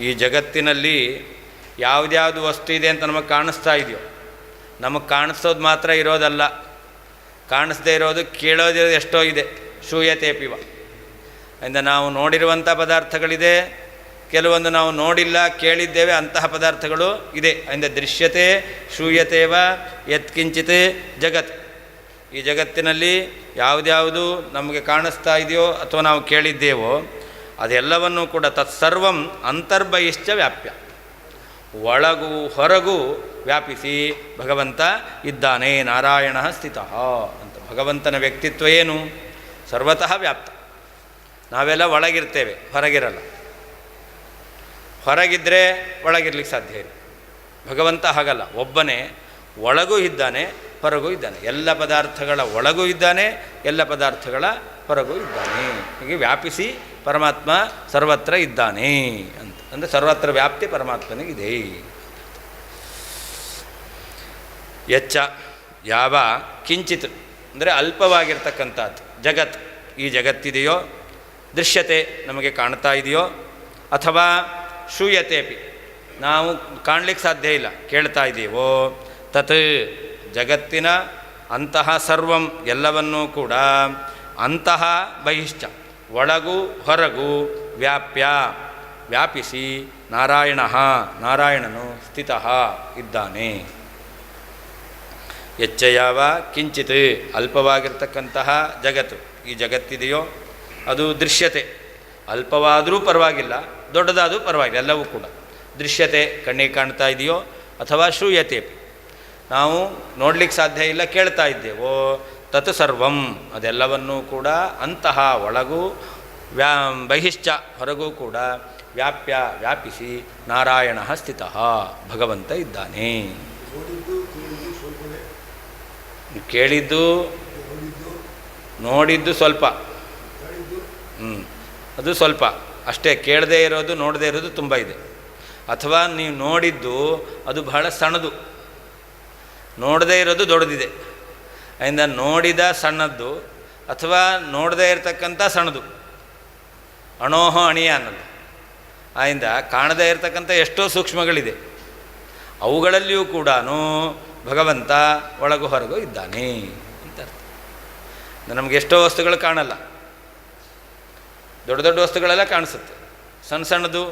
ಈ ಜಗತ್ತಿನಲ್ಲಿ ಯಾವುದ್ಯಾವುದು ವಸ್ತು ಇದೆ ಅಂತ ನಮಗೆ ಕಾಣಿಸ್ತಾ ಇದೆಯೋ, ನಮಗೆ ಕಾಣಿಸೋದು ಮಾತ್ರ ಇರೋದಲ್ಲ, ಕಾಣಿಸ್ದೇ ಇರೋದು, ಕೇಳೋದಿರೋದು ಎಷ್ಟೋ ಇದೆ. ಶ್ರೂಯತೆಪಿವ ಇಂದ ನಾವು ನೋಡಿರುವಂಥ ಪದಾರ್ಥಗಳಿದೆ, ಕೆಲವೊಂದು ನಾವು ನೋಡಿಲ್ಲ, ಕೇಳಿದ್ದೇವೆ, ಅಂತಹ ಪದಾರ್ಥಗಳು ಇದೆ. ಇಂದ ದೃಶ್ಯತೆ ಶ್ರೂಯತೇವ ಯತ್ಕಿಂಚಿತ್ ಜಗತ್. ಈ ಜಗತ್ತಿನಲ್ಲಿ ಯಾವುದ್ಯಾವುದು ನಮಗೆ ಕಾಣಿಸ್ತಾ ಇದೆಯೋ ಅಥವಾ ನಾವು ಕೇಳಿದ್ದೇವೋ ಅದೆಲ್ಲವನ್ನೂ ಕೂಡ ತತ್ಸರ್ವಂ ಅಂತರ್ಬಹಿಶ್ಚ ವ್ಯಾಪ್ಯ, ಒಳಗೂ ಹೊರಗೂ ವ್ಯಾಪಿಸಿ ಭಗವಂತ ಇದ್ದಾನೆ. ನಾರಾಯಣ ಸ್ಥಿತಃ ಅಂತ. ಭಗವಂತನ ವ್ಯಕ್ತಿತ್ವ ಏನು? ಸರ್ವತಃ ವ್ಯಾಪ್ತ. ನಾವೆಲ್ಲ ಒಳಗಿರ್ತೇವೆ, ಹೊರಗಿರಲ್ಲ. ಹೊರಗಿದ್ದರೆ ಒಳಗಿರ್ಲಿಕ್ಕೆ ಸಾಧ್ಯ ಇಲ್ಲ. ಭಗವಂತ ಹಾಗಲ್ಲ, ಒಬ್ಬನೇ, ಒಳಗೂ ಇದ್ದಾನೆ, ಹೊರಗೂ ಇದ್ದಾನೆ. ಎಲ್ಲ ಪದಾರ್ಥಗಳ ಒಳಗೂ ಇದ್ದಾನೆ, ಎಲ್ಲ ಪದಾರ್ಥಗಳ ಹೊರಗೂ ಇದ್ದಾನೆ. ಹೀಗೆ ವ್ಯಾಪಿಸಿ ಪರಮಾತ್ಮ ಸರ್ವತ್ರ ಇದ್ದಾನೆ ಅಂತ. ಅಂದರೆ ಸರ್ವತ್ರ ವ್ಯಾಪ್ತಿ ಪರಮಾತ್ಮನಿಗಿದೆ. ಎಚ್ಚ ಯಾವ ಕಿಂಚಿತ್ ಅಂದರೆ ಅಲ್ಪವಾಗಿರ್ತಕ್ಕಂಥದ್ದು ಜಗತ್, ಈ ಜಗತ್ತಿದೆಯೋ, ದೃಶ್ಯತೆ ನಮಗೆ ಕಾಣ್ತಾ ಇದೆಯೋ, ಅಥವಾ ಶ್ರೂಯತೆಪಿ ನಾವು ಕಾಣಲಿಕ್ಕೆ ಸಾಧ್ಯ ಇಲ್ಲ, ಕೇಳ್ತಾ ಇದ್ದೀವೋ, ತತ್ ಜಗತ್ತಿನ ಅಂತಹ ಸರ್ವಂ ಎಲ್ಲವನ್ನೂ ಕೂಡ ಅಂತಹ ಬಹಿಶ್ಚ ಒಳಗೂ ಹೊರಗೂ ವ್ಯಾಪ್ಯ ವ್ಯಾಪಿಸಿ ನಾರಾಯಣನು ಸ್ಥಿತಃ ಇದ್ದಾನೆ. ಎಚ್ಚ ಯಾವ ಕಿಂಚಿತ್ ಅಲ್ಪವಾಗಿರ್ತಕ್ಕಂತಹ ಜಗತ್ತು, ಈ ಜಗತ್ತಿದೆಯೋ ಅದು ದೃಶ್ಯತೆ, ಅಲ್ಪವಾದರೂ ಪರವಾಗಿಲ್ಲ, ದೊಡ್ಡದಾದರೂ ಪರವಾಗಿಲ್ಲ, ಎಲ್ಲವೂ ಕೂಡ ದೃಶ್ಯತೆ ಕಣ್ಣಿಗೆ ಕಾಣ್ತಾ ಇದೆಯೋ, ಅಥವಾ ಶ್ರೂಯತೆ ನಾವು ನೋಡಲಿಕ್ಕೆ ಸಾಧ್ಯ ಇಲ್ಲ, ಕೇಳ್ತಾ ಇದ್ದೇವೋ, ತತ್ ಸರ್ವಂ ಅದೆಲ್ಲವನ್ನೂ ಕೂಡ ಅಂತಹ ಒಳಗೂ ಬಹಿಶ್ಚ ಹೊರಗೂ ಕೂಡ ವ್ಯಾಪ್ಯ ವ್ಯಾಪಿಸಿ ನಾರಾಯಣ ಸ್ಥಿತಃ ಭಗವಂತ ಇದ್ದಾನೆ. ಕೇಳಿದ್ದು ನೋಡಿದ್ದು ಸ್ವಲ್ಪ, ಅದು ಸ್ವಲ್ಪ ಅಷ್ಟೇ. ಕೇಳದೇ ಇರೋದು ನೋಡದೇ ಇರೋದು ತುಂಬ ಇದೆ. ಅಥವಾ ನೀವು ನೋಡಿದ್ದು ಅದು ಬಹಳ ಸಣ್ಣದು, ನೋಡದೇ ಇರೋದು ದೊಡ್ಡದಿದೆ. ಅದರಿಂದ ನೋಡಿದ ಸಣ್ಣದ್ದು ಅಥವಾ ನೋಡದೇ ಇರತಕ್ಕಂಥ ಸಣ್ಣದು, ಅಣೋಹ ಅಣಿಯ ಅನ್ನೋದು. ಆದ್ದರಿಂದ ಕಾಣದೇ ಇರತಕ್ಕಂಥ ಎಷ್ಟೋ ಸೂಕ್ಷ್ಮಗಳಿದೆ, ಅವುಗಳಲ್ಲಿಯೂ ಕೂಡ ಭಗವಂತ ಒಳಗು ಹೊರಗು ಇದ್ದಾನೆ ಅಂತ ಅರ್ಥ. ನಮಗೆ ಎಷ್ಟೋ ವಸ್ತುಗಳು ಕಾಣಲ್ಲ, ದೊಡ್ಡ ದೊಡ್ಡ ವಸ್ತುಗಳೆಲ್ಲ ಕಾಣಿಸುತ್ತೆ. ಸಣ್ಣ ಸಣ್ಣದು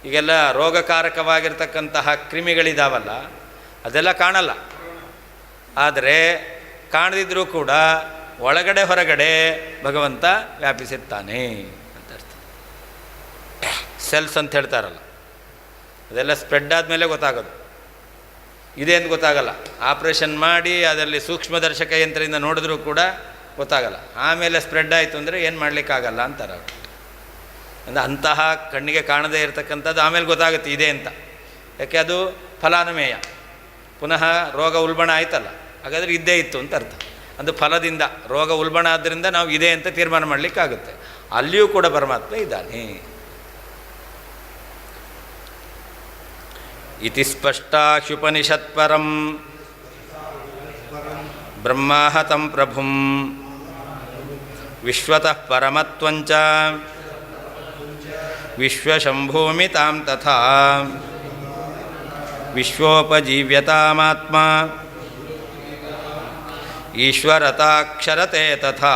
ಈಗೆಲ್ಲ ರೋಗಕಾರಕವಾಗಿರ್ತಕ್ಕಂತಹ ಕ್ರಿಮಿಗಳಿದಾವಲ್ಲ, ಅದೆಲ್ಲ ಕಾಣಲ್ಲ. ಆದರೆ ಕಾಣದಿದ್ದರೂ ಕೂಡ ಒಳಗಡೆ ಹೊರಗಡೆ ಭಗವಂತ ವ್ಯಾಪಿಸಿರ್ತಾನೆ ಅಂತ ಅರ್ಥ. ಸೆಲ್ಸ್ ಅಂತ ಹೇಳ್ತಾರಲ್ಲ, ಅದೆಲ್ಲ ಸ್ಪ್ರೆಡ್ ಆದಮೇಲೆ ಗೊತ್ತಾಗೋದು, ಇದೆ ಅಂತ ಗೊತ್ತಾಗಲ್ಲ. ಆಪ್ರೇಷನ್ ಮಾಡಿ ಅದರಲ್ಲಿ ಸೂಕ್ಷ್ಮದರ್ಶಕ ಯಂತ್ರದಿಂದ ನೋಡಿದ್ರೂ ಕೂಡ ಗೊತ್ತಾಗಲ್ಲ. ಆಮೇಲೆ ಸ್ಪ್ರೆಡ್ ಆಯಿತು ಅಂದರೆ ಏನು ಮಾಡಲಿಕ್ಕಾಗಲ್ಲ ಅಂತಾರೆ ಅವರು. ಅಂದರೆ ಅಂತಹ ಕಣ್ಣಿಗೆ ಕಾಣದೇ ಇರತಕ್ಕಂಥದ್ದು ಆಮೇಲೆ ಗೊತ್ತಾಗುತ್ತೆ ಇದೆ ಅಂತ. ಯಾಕೆ ಅದು ಫಲಾನುಮೇಯ, ಪುನಃ ರೋಗ ಉಲ್ಬಣ ಆಯ್ತಲ್ಲ, ಹಾಗಾದರೆ ಇದ್ದೇ ಇತ್ತು ಅಂತ ಅರ್ಥ. ಅದು ಫಲದಿಂದ ರೋಗ ಉಲ್ಬಣ ಆದ್ದರಿಂದ ನಾವು ಇದೆ ಅಂತ ತೀರ್ಮಾನ ಮಾಡಲಿಕ್ಕಾಗುತ್ತೆ. ಅಲ್ಲಿಯೂ ಕೂಡ ಪರಮಾತ್ಮ ಇದ್ದಾನೆ. ಇತಿ ಸ್ಪಷ್ಟಾಕ್ಷುಪನಿಷತ್ಪರಂ ಬ್ರಹ್ಮಾಹತಂ ಪ್ರಭುಂ ವಿಶ್ವತಃ ಪರಮತ್ವಂಚ ವಿಶ್ವಶಂಭೂಮಿತಾಂ ತಥಾ ವಿಶ್ವೋಪಜೀವ್ಯತಾಮಾತ್ಮ ಈಶ್ವರತಾಕ್ಷರತೆ ತಥಾ.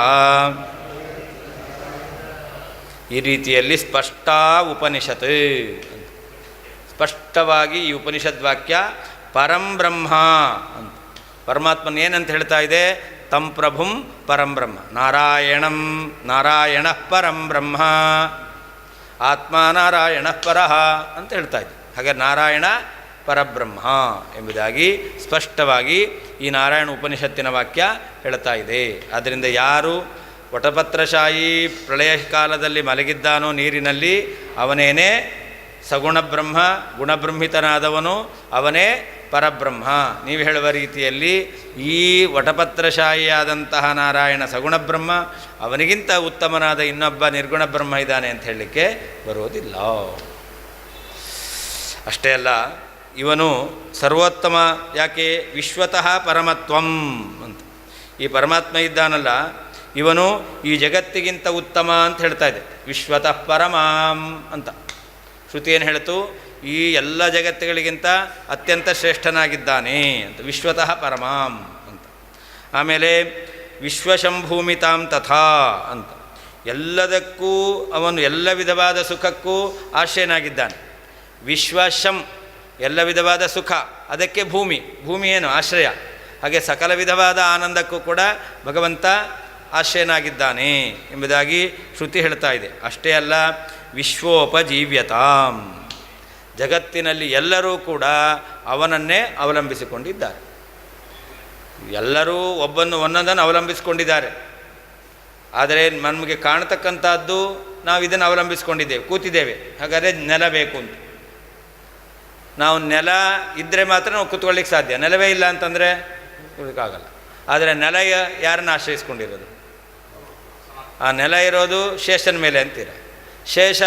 ಈ ರೀತಿಯಲ್ಲಿ ಸ್ಪಷ್ಟ ಉಪನಿಷತ್, ಸ್ಪಷ್ಟವಾಗಿ ಈ ಉಪನಿಷದ್ ವಾಕ್ಯ ಪರಂ ಬ್ರಹ್ಮ ಅಂತ ಪರಮಾತ್ಮನ ಏನಂತ ಹೇಳ್ತಾ ಇದೆ? ತಂ ಪ್ರಭುಂ ಪರಂ ಬ್ರಹ್ಮ, ನಾರಾಯಣ ಪರಂ ಬ್ರಹ್ಮ, ಆತ್ಮ ನಾರಾಯಣ ಪರಃ ಅಂತ ಹೇಳ್ತಾ ಇದೆ. ಹಾಗೆ ನಾರಾಯಣ ಪರಬ್ರಹ್ಮ ಎಂಬುದಾಗಿ ಸ್ಪಷ್ಟವಾಗಿ ಈ ನಾರಾಯಣ ಉಪನಿಷತ್ತಿನ ವಾಕ್ಯ ಹೇಳ್ತಾ ಇದೆ. ಆದ್ದರಿಂದ ಯಾರು ವಟಪತ್ರಶಾಹಿ ಪ್ರಳಯ ಕಾಲದಲ್ಲಿ ಮಲಗಿದ್ದಾನೋ ನೀರಿನಲ್ಲಿ, ಅವನೇನೇ ಸಗುಣ ಬ್ರಹ್ಮ, ಗುಣಬ್ರಹ್ಮಿತನಾದವನು ಅವನೇ ಪರಬ್ರಹ್ಮ. ನೀವು ಹೇಳುವ ರೀತಿಯಲ್ಲಿ ಈ ವಟಪತ್ರಶಾಹಿಯಾದಂತಹ ನಾರಾಯಣ ಸಗುಣ ಬ್ರಹ್ಮ, ಅವನಿಗಿಂತ ಉತ್ತಮನಾದ ಇನ್ನೊಬ್ಬ ನಿರ್ಗುಣ ಬ್ರಹ್ಮ ಇದ್ದಾನೆ ಅಂತ ಹೇಳಲಿಕ್ಕೆ ಬರೋದಿಲ್ಲ. ಅಷ್ಟೇ ಅಲ್ಲ, ಇವನು ಸರ್ವೋತ್ತಮ. ಯಾಕೆ? ವಿಶ್ವತಃ ಪರಮತ್ವಂ ಅಂತ. ಈ ಪರಮಾತ್ಮ ಇದ್ದಾನಲ್ಲ, ಇವನು ಈ ಜಗತ್ತಿಗಿಂತ ಉತ್ತಮ ಅಂತ ಹೇಳ್ತಾ ಇದೆ. ವಿಶ್ವತಃ ಪರಮಾಂ ಅಂತ ಶ್ರುತಿ ಏನು ಹೇಳ್ತು? ಈ ಎಲ್ಲ ಜಗತ್ತುಗಳಿಗಿಂತ ಅತ್ಯಂತ ಶ್ರೇಷ್ಠನಾಗಿದ್ದಾನೆ ಅಂತ, ವಿಶ್ವತಃ ಪರಮಾಂ ಅಂತ. ಆಮೇಲೆ ವಿಶ್ವಶಂಭೂಮಿತಾಂ ತಥಾ ಅಂತ, ಎಲ್ಲದಕ್ಕೂ ಅವನು ಎಲ್ಲ ವಿಧವಾದ ಸುಖಕ್ಕೂ ಆಶ್ರಯನಾಗಿದ್ದಾನೆ. ವಿಶ್ವಶಂ ಎಲ್ಲ ವಿಧವಾದ ಸುಖ, ಅದಕ್ಕೆ ಭೂಮಿ, ಭೂಮಿ ಏನು? ಆಶ್ರಯ. ಹಾಗೆ ಸಕಲ ವಿಧವಾದ ಆನಂದಕ್ಕೂ ಕೂಡ ಭಗವಂತ ಆಶ್ರಯನಾಗಿದ್ದಾನೆ ಎಂಬುದಾಗಿ ಶ್ರುತಿ ಹೇಳ್ತಾ ಇದೆ. ಅಷ್ಟೇ ಅಲ್ಲ, ವಿಶ್ವೋಪಜೀವ್ಯತಾಂ, ಜಗತ್ತಿನಲ್ಲಿ ಎಲ್ಲರೂ ಕೂಡ ಅವನನ್ನೇ ಅವಲಂಬಿಸಿಕೊಂಡಿದ್ದಾರೆ. ಎಲ್ಲರೂ ಒಂದೊಂದನ್ನು ಅವಲಂಬಿಸಿಕೊಂಡಿದ್ದಾರೆ. ಆದರೆ ನಮಗೆ ಕಾಣತಕ್ಕಂಥದ್ದು ನಾವು ಇದನ್ನು ಅವಲಂಬಿಸಿಕೊಂಡಿದ್ದೇವೆ, ಕೂತಿದ್ದೇವೆ. ಹಾಗಾದರೆ ನೆಲ ಬೇಕು ಅಂತ. ನಾವು ನೆಲ ಇದ್ದರೆ ಮಾತ್ರ ನಾವು ಕೂತ್ಕೊಳ್ಳಿಕ್ಕೆ ಸಾಧ್ಯ. ನೆಲವೇ ಇಲ್ಲ ಅಂತಂದರೆ ಕೂತ್ಕೊಳ್ಳೋಕ್ಕಾಗಲ್ಲ. ಆದರೆ ನೆಲ ಯಾರನ್ನು ಆಶ್ರಯಿಸ್ಕೊಂಡಿರೋದು? ಆ ನೆಲ ಇರೋದು ಶೇಷನ ಮೇಲೆ ಅಂತೀರ. ಶೇಷ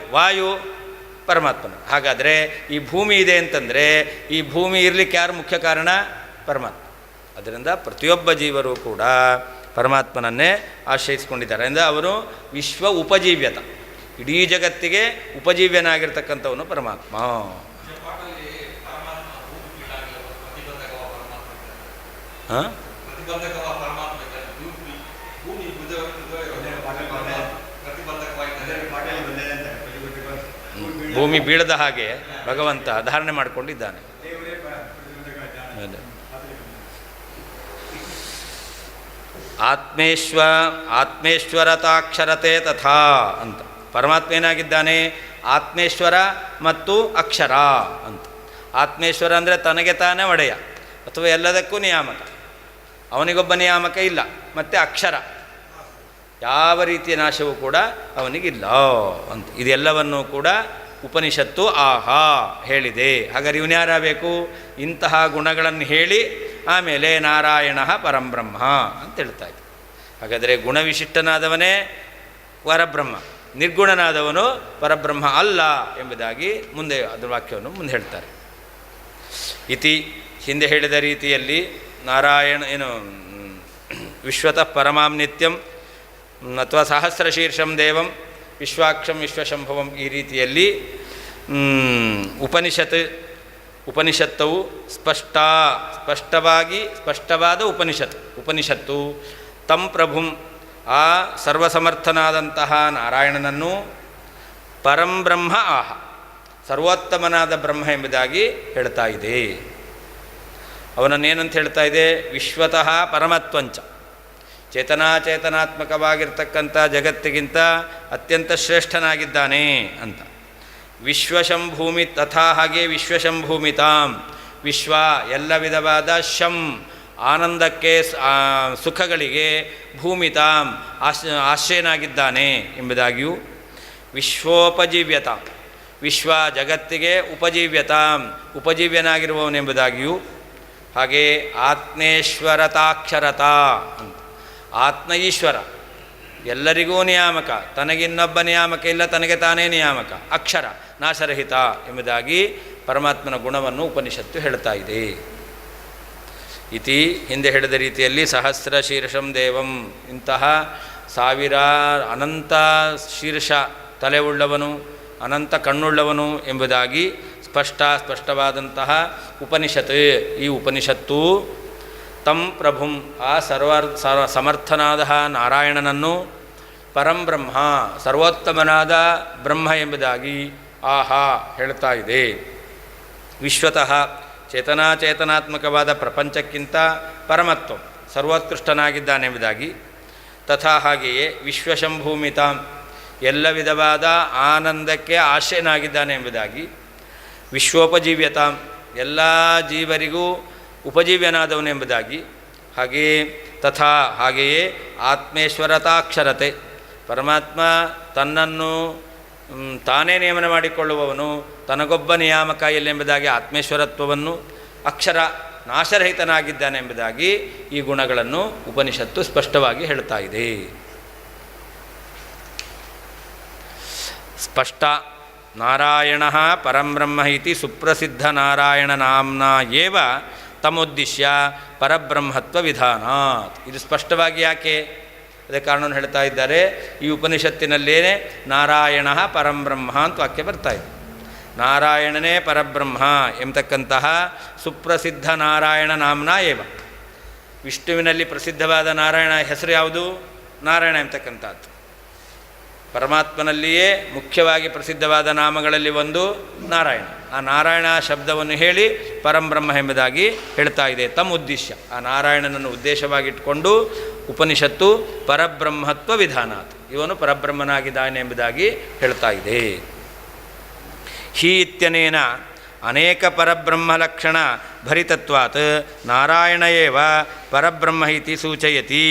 ವಾಯು ಪರಮಾತ್ಮನ. ಹಾಗಾದರೆ ಈ ಭೂಮಿ ಇದೆ ಅಂತಂದರೆ ಈ ಭೂಮಿ ಇರಲಿಕ್ಕೆ ಯಾರು ಮುಖ್ಯ ಕಾರಣ? ಪರಮಾತ್ಮ. ಅದರಿಂದ ಪ್ರತಿಯೊಬ್ಬ ಜೀವರು ಕೂಡ ಪರಮಾತ್ಮನನ್ನೇ ಆಶ್ರಯಿಸಿಕೊಂಡಿದ್ದಾರೆ. ಅಂದರೆ ಅವರು ವಿಶ್ವ ಉಪಜೀವ್ಯತ, ಇಡೀ ಜಗತ್ತಿಗೆ ಉಪಜೀವ್ಯನಾಗಿರ್ತಕ್ಕಂಥವನು ಪರಮಾತ್ಮ. ಹಾಂ, ಭೂಮಿ ಬೀಳದ ಹಾಗೆ ಭಗವಂತ ಧಾರಣೆ ಮಾಡಿಕೊಂಡಿದ್ದಾನೆ. ಆತ್ಮೇಶ್ವರತಾಕ್ಷರತೆ ತಥಾ ಅಂತ. ಪರಮಾತ್ಮ ಏನಾಗಿದ್ದಾನೆ? ಆತ್ಮೇಶ್ವರ ಮತ್ತು ಅಕ್ಷರ ಅಂತ. ಆತ್ಮೇಶ್ವರ ಅಂದರೆ ತನಗೆ ತಾನೇ ಒಡೆಯ ಅಥವಾ ಎಲ್ಲದಕ್ಕೂ ನಿಯಾಮಕ, ಅವನಿಗೊಬ್ಬ ನಿಯಾಮಕ ಇಲ್ಲ. ಮತ್ತು ಅಕ್ಷರ, ಯಾವ ರೀತಿಯ ನಾಶವೂ ಕೂಡ ಅವನಿಗಿಲ್ಲ ಅಂತ. ಇದೆಲ್ಲವನ್ನೂ ಕೂಡ ಉಪನಿಷತ್ತು ಆಹಾ ಹೇಳಿದೆ. ಹಾಗಾದ್ರೆ ಇವನ್ಯಾರಬೇಕು? ಇಂತಹ ಗುಣಗಳನ್ನು ಹೇಳಿ ಆಮೇಲೆ ನಾರಾಯಣ ಪರಂಬ್ರಹ್ಮ ಅಂತ ಹೇಳ್ತಾ ಇದ್ದೆ. ಹಾಗಾದರೆ ಗುಣವಿಶಿಷ್ಟನಾದವನೇ ಪರಬ್ರಹ್ಮ, ನಿರ್ಗುಣನಾದವನು ಪರಬ್ರಹ್ಮ ಅಲ್ಲ ಎಂಬುದಾಗಿ ಮುಂದೆ ಅದರ ವಾಕ್ಯವನ್ನು ಮುಂದೆ ಹೇಳ್ತಾರೆ. ಇತಿ ಹಿಂದೆ ಹೇಳಿದ ರೀತಿಯಲ್ಲಿ ನಾರಾಯಣ ವಿಶ್ವತಃ ಪರಮಾಂ ನಿತ್ಯಂ ಅಥವಾ ಸಹಸ್ರಶೀರ್ಷಂ ದೇವಂ ವಿಶ್ವಾಕ್ಷಂ ವಿಶ್ವಶಂಭವಂ, ಈ ರೀತಿಯಲ್ಲಿ ಉಪನಿಷತ್ತವು ಸ್ಪಷ್ಟವಾದ ಉಪನಿಷತ್ತು ತಂ ಪ್ರಭುಂ, ಆ ಸರ್ವಸಮರ್ಥನಾದಂತಹ ನಾರಾಯಣನನ್ನು ಪರಂಬ್ರಹ್ಮ ಆಹ, ಸರ್ವೋತ್ತಮನಾದ ಬ್ರಹ್ಮ ಎಂಬುದಾಗಿ ಹೇಳ್ತಾ ಇದೆ. ಅವನನ್ನೇನಂತ ಹೇಳ್ತಾ ಇದೆ? ವಿಶ್ವತಃ ಪರಮತ್ವಂಚ, ಚೇತನಾತ್ಮಕವಾಗಿರ್ತಕ್ಕಂಥ ಜಗತ್ತಿಗಿಂತ ಅತ್ಯಂತ ಶ್ರೇಷ್ಠನಾಗಿದ್ದಾನೆ ಅಂತ. ವಿಶ್ವಶಂಭೂಮಿ ತಥಾ, ಹಾಗೆ ವಿಶ್ವಶಂಭೂಮಿತಾಂ, ವಿಶ್ವ ಎಲ್ಲ ವಿಧವಾದ ಆನಂದಕ್ಕೆ ಸುಖಗಳಿಗೆ, ಭೂಮಿತಾಂ ಆಶ್ರಯನಾಗಿದ್ದಾನೆ ಎಂಬುದಾಗಿಯೂ, ವಿಶ್ವೋಪಜೀವ್ಯತಾಂ, ವಿಶ್ವ ಜಗತ್ತಿಗೆ ಉಪಜೀವ್ಯನಾಗಿರುವವನೆಂಬುದಾಗಿಯೂ, ಹಾಗೆ ಆತ್ಮೇಶ್ವರತಾಕ್ಷರತಾ ಅಂತ. ಆತ್ಮ ಈಶ್ವರ, ಎಲ್ಲರಿಗೂ ನಿಯಾಮಕ, ತನಗಿನ್ನೊಬ್ಬ ನಿಯಾಮಕ ಇಲ್ಲ, ತನಗೆ ತಾನೇ ನಿಯಾಮಕ, ಅಕ್ಷರ ನಾಶರಹಿತ ಎಂಬುದಾಗಿ ಪರಮಾತ್ಮನ ಗುಣವನ್ನು ಉಪನಿಷತ್ತು ಹೇಳ್ತಾ ಇದೆ. ಇತಿ ಹಿಂದೆ ಹೇಳಿದ ರೀತಿಯಲ್ಲಿ ಸಹಸ್ರ ಶೀರ್ಷಂ ದೇವಂ, ಇಂತಹ ಅನಂತ ಶೀರ್ಷ ತಲೆ ಉಳ್ಳವನು, ಅನಂತ ಕಣ್ಣುಳ್ಳವನು ಎಂಬುದಾಗಿ ಸ್ಪಷ್ಟವಾದಂತಹ ಉಪನಿಷತ್. ಈ ಉಪನಿಷತ್ತು ತಂ ಪ್ರಭುಂ, ಆ ಸಮರ್ಥನಾದ ನಾರಾಯಣನನ್ನು ಪರಂಬ್ರಹ್ಮ, ಸರ್ವೋತ್ತಮನಾದ ಬ್ರಹ್ಮ ಎಂಬುದಾಗಿ ಆಹಾ ಹೇಳ್ತಾ ಇದೆ. ವಿಶ್ವತಃ ಚೇತನಾತ್ಮಕವಾದ ಪ್ರಪಂಚಕ್ಕಿಂತ ಪರಮತ್ವ ಸರ್ವೋತ್ಕೃಷ್ಟನಾಗಿದ್ದಾನೆಂಬುದಾಗಿ, ತಥಾ ಹಾಗೆಯೇ ವಿಶ್ವಶಂಭೂಮಿತ, ಎಲ್ಲ ವಿಧವಾದ ಆನಂದಕ್ಕೆ ಆಶ್ರಯನಾಗಿದ್ದಾನೆ ಎಂಬುದಾಗಿ, ವಿಶ್ವೋಪಜೀವ್ಯತ, ಎಲ್ಲ ಜೀವರಿಗೂ ಉಪಜೀವ್ಯನಾದವನೆಂಬುದಾಗಿ, ಹಾಗೆಯೇ ತಥಾ ಹಾಗೆಯೇ ಆತ್ಮೇಶ್ವರತಾಕ್ಷರತೆ, ಪರಮಾತ್ಮ ತನ್ನನ್ನು ತಾನೇ ನೇಮನ ಮಾಡಿಕೊಳ್ಳುವವನು, ತನಗೊಬ್ಬ ನಿಯಾಮಕ ಎಲ್ಲೆಂಬುದಾಗಿ ಆತ್ಮೇಶ್ವರತ್ವವನ್ನು, ಅಕ್ಷರ ನಾಶರಹಿತನಾಗಿದ್ದಾನೆ ಎಂಬುದಾಗಿ ಈ ಗುಣಗಳನ್ನು ಉಪನಿಷತ್ತು ಸ್ಪಷ್ಟವಾಗಿ ಹೇಳ್ತಾ ಇದೆ. ಸ್ಪಷ್ಟ ನಾರಾಯಣ ಪರಂಬ್ರಹ್ಮ ಇತಿ ಸುಪ್ರಸಿದ್ಧ ನಾರಾಯಣ ನಾಮ್ನಾ ಏವ ತಮೋದ್ದಿಶ್ಯ ಪರಬ್ರಹ್ಮತ್ವ ವಿಧಾನಾತ್. ಇದು ಸ್ಪಷ್ಟವಾಗಿ ಯಾಕೆ? ಅದೇ ಕಾರಣವನ್ನು ಹೇಳ್ತಾ ಇದ್ದಾರೆ. ಈ ಉಪನಿಷತ್ತಿನಲ್ಲೇ ನಾರಾಯಣ ಪರಂಬ್ರಹ್ಮ ಅಂತ ವಾಕ್ಯ ಬರ್ತಾ ಇದೆ. ನಾರಾಯಣನೇ ಪರಬ್ರಹ್ಮ ಎಂಬತಕ್ಕಂತಹ ಸುಪ್ರಸಿದ್ಧ ನಾರಾಯಣ ನಾಮ್ನ ಏವ, ವಿಷ್ಣುವಿನಲ್ಲಿ ಪ್ರಸಿದ್ಧವಾದ ನಾರಾಯಣ ಹೆಸರು ಯಾವುದು? ನಾರಾಯಣ ಎಂಬತಕ್ಕಂಥದ್ದು. ಪರಮಾತ್ಮನಲ್ಲಿಯೇ ಮುಖ್ಯವಾಗಿ ಪ್ರಸಿದ್ಧವಾದ ನಾಮಗಳಲ್ಲಿ ಒಂದು ನಾರಾಯಣ. ಆ ನಾರಾಯಣ ಶಬ್ದವನ್ನು ಹೇಳಿ ಪರಂಬ್ರಹ್ಮ ಎಂಬುದಾಗಿ ಹೇಳ್ತಾ ಇದೆ. ತಮ್ಮ ಉದ್ದೇಶ, ಆ ನಾರಾಯಣನನ್ನು ಉದ್ದೇಶವಾಗಿಟ್ಟುಕೊಂಡು ಉಪನಿಷತ್ತು ಪರಬ್ರಹ್ಮತ್ವ ವಿಧಾನಾತ್, ಇವನು ಪರಬ್ರಹ್ಮನಾಗಿದ್ದಾನೆ ಎಂಬುದಾಗಿ ಹೇಳ್ತಾ ಇದೆ. ಹಿ ಇತ್ಯನೇನ ಅನೇಕ ಪರಬ್ರಹ್ಮಲಕ್ಷಣ ಭರಿತತ್ವಾತ್ ನಾರಾಯಣ ಏವ ಪರಬ್ರಹ್ಮ ಇತಿ ಸೂಚಯತಿ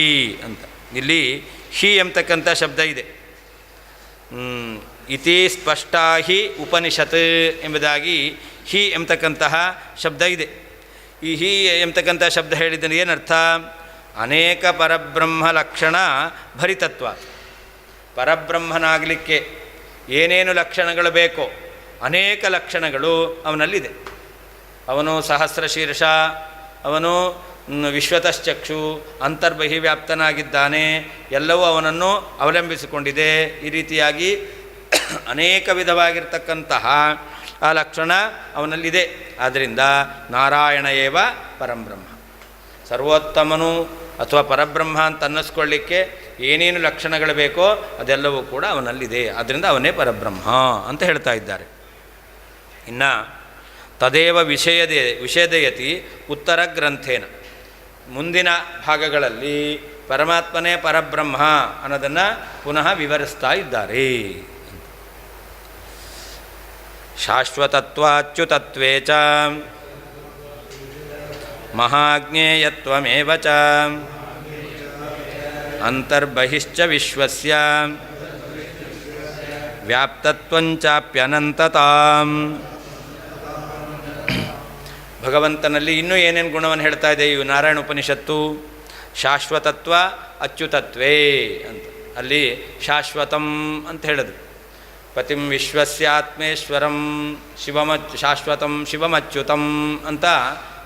ಅಂತ. ಇಲ್ಲಿ ಹಿ ಎಂಬತಕ್ಕಂಥ ಶಬ್ದ ಇದೆ. ಇತಿ ಸ್ಪಷ್ಟ ಹಿ ಉಪನಿಷತ್ ಎಂಬುದಾಗಿ ಹಿ ಎಂಬತಕ್ಕಂತಹ ಶಬ್ದ ಇದೆ. ಈ ಹಿ ಎಂಬತಕ್ಕಂಥ ಶಬ್ದ ಹೇಳಿದರೆ ಏನರ್ಥ? ಅನೇಕ ಪರಬ್ರಹ್ಮ ಲಕ್ಷಣ ಭರಿತತ್ವ, ಪರಬ್ರಹ್ಮನಾಗಲಿಕ್ಕೆ ಏನೇನು ಲಕ್ಷಣಗಳು ಬೇಕೋ ಅನೇಕ ಲಕ್ಷಣಗಳು ಅವನಲ್ಲಿದೆ. ಅವನು ಸಹಸ್ರಶೀರ್ಷ, ಅವನು ವಿಶ್ವತಶ್ಚಕ್ಷು, ಅಂತರ್ಬಹಿವ್ಯಾಪ್ತನಾಗಿದ್ದಾನೆ, ಎಲ್ಲವೂ ಅವನನ್ನು ಅವಲಂಬಿಸಿಕೊಂಡಿದೆ. ಈ ರೀತಿಯಾಗಿ ಅನೇಕ ವಿಧವಾಗಿರ್ತಕ್ಕಂತಹ ಆ ಲಕ್ಷಣ ಅವನಲ್ಲಿದೆ. ಆದ್ದರಿಂದ ನಾರಾಯಣ ಏವ ಪರಂಬ್ರಹ್ಮ, ಸರ್ವೋತ್ತಮನು ಅಥವಾ ಪರಬ್ರಹ್ಮ ಅಂತ ಅನ್ನಿಸ್ಕೊಳ್ಳಿಕ್ಕೆ ಏನೇನು ಲಕ್ಷಣಗಳು ಬೇಕೋ ಅದೆಲ್ಲವೂ ಕೂಡ ಅವನಲ್ಲಿದೆ. ಆದ್ದರಿಂದ ಅವನೇ ಪರಬ್ರಹ್ಮ ಅಂತ ಹೇಳ್ತಾ ಇದ್ದಾರೆ. ಇನ್ನು ತದೇವ ವಿಷಯದಯತಿ ಉತ್ತರ ಗ್ರಂಥೇನ, ಮುಂದಿನ ಭಾಗಗಳಲ್ಲಿ ಪರಮಾತ್ಮನೇ ಪರಬ್ರಹ್ಮ ಅನ್ನೋದನ್ನು ಪುನಃ ವಿವರಿಸ್ತಾ ಇದ್ದಾರೆ. ಶಾಶ್ವತತ್ವಾಚ್ಯುತತ್ವೇ ಚ ಮಹಾಜ್ಞೇಯತ್ವಮೇವ ಚ ಅಂತರ್ಬಹಿಶ್ಚ ವಿಶ್ವಸ್ಯ ವ್ಯಾಪ್ತತ್ವಂಚಾಪ್ಯನಂತತಾಂ. ಭಗವಂತನಲ್ಲಿ ಇನ್ನೂ ಏನೇನು ಗುಣವನ್ನು ಹೇಳ್ತಾ ಇದೆ ಈ ನಾರಾಯಣ ಉಪನಿಷತ್ತು? ಶಾಶ್ವತತ್ವ ಅಚ್ಯುತತ್ವೇ ಅಂತ. ಅಲ್ಲಿ ಶಾಶ್ವತಂ ಅಂತ ಹೇಳಿದ್ರು. ಪತಿಂ ವಿಶ್ವಸ್ಯಾತ್ಮೇಶ್ವರಂ ಶಾಶ್ವತಂ ಶಿವಮಚ್ಯುತಂ ಅಂತ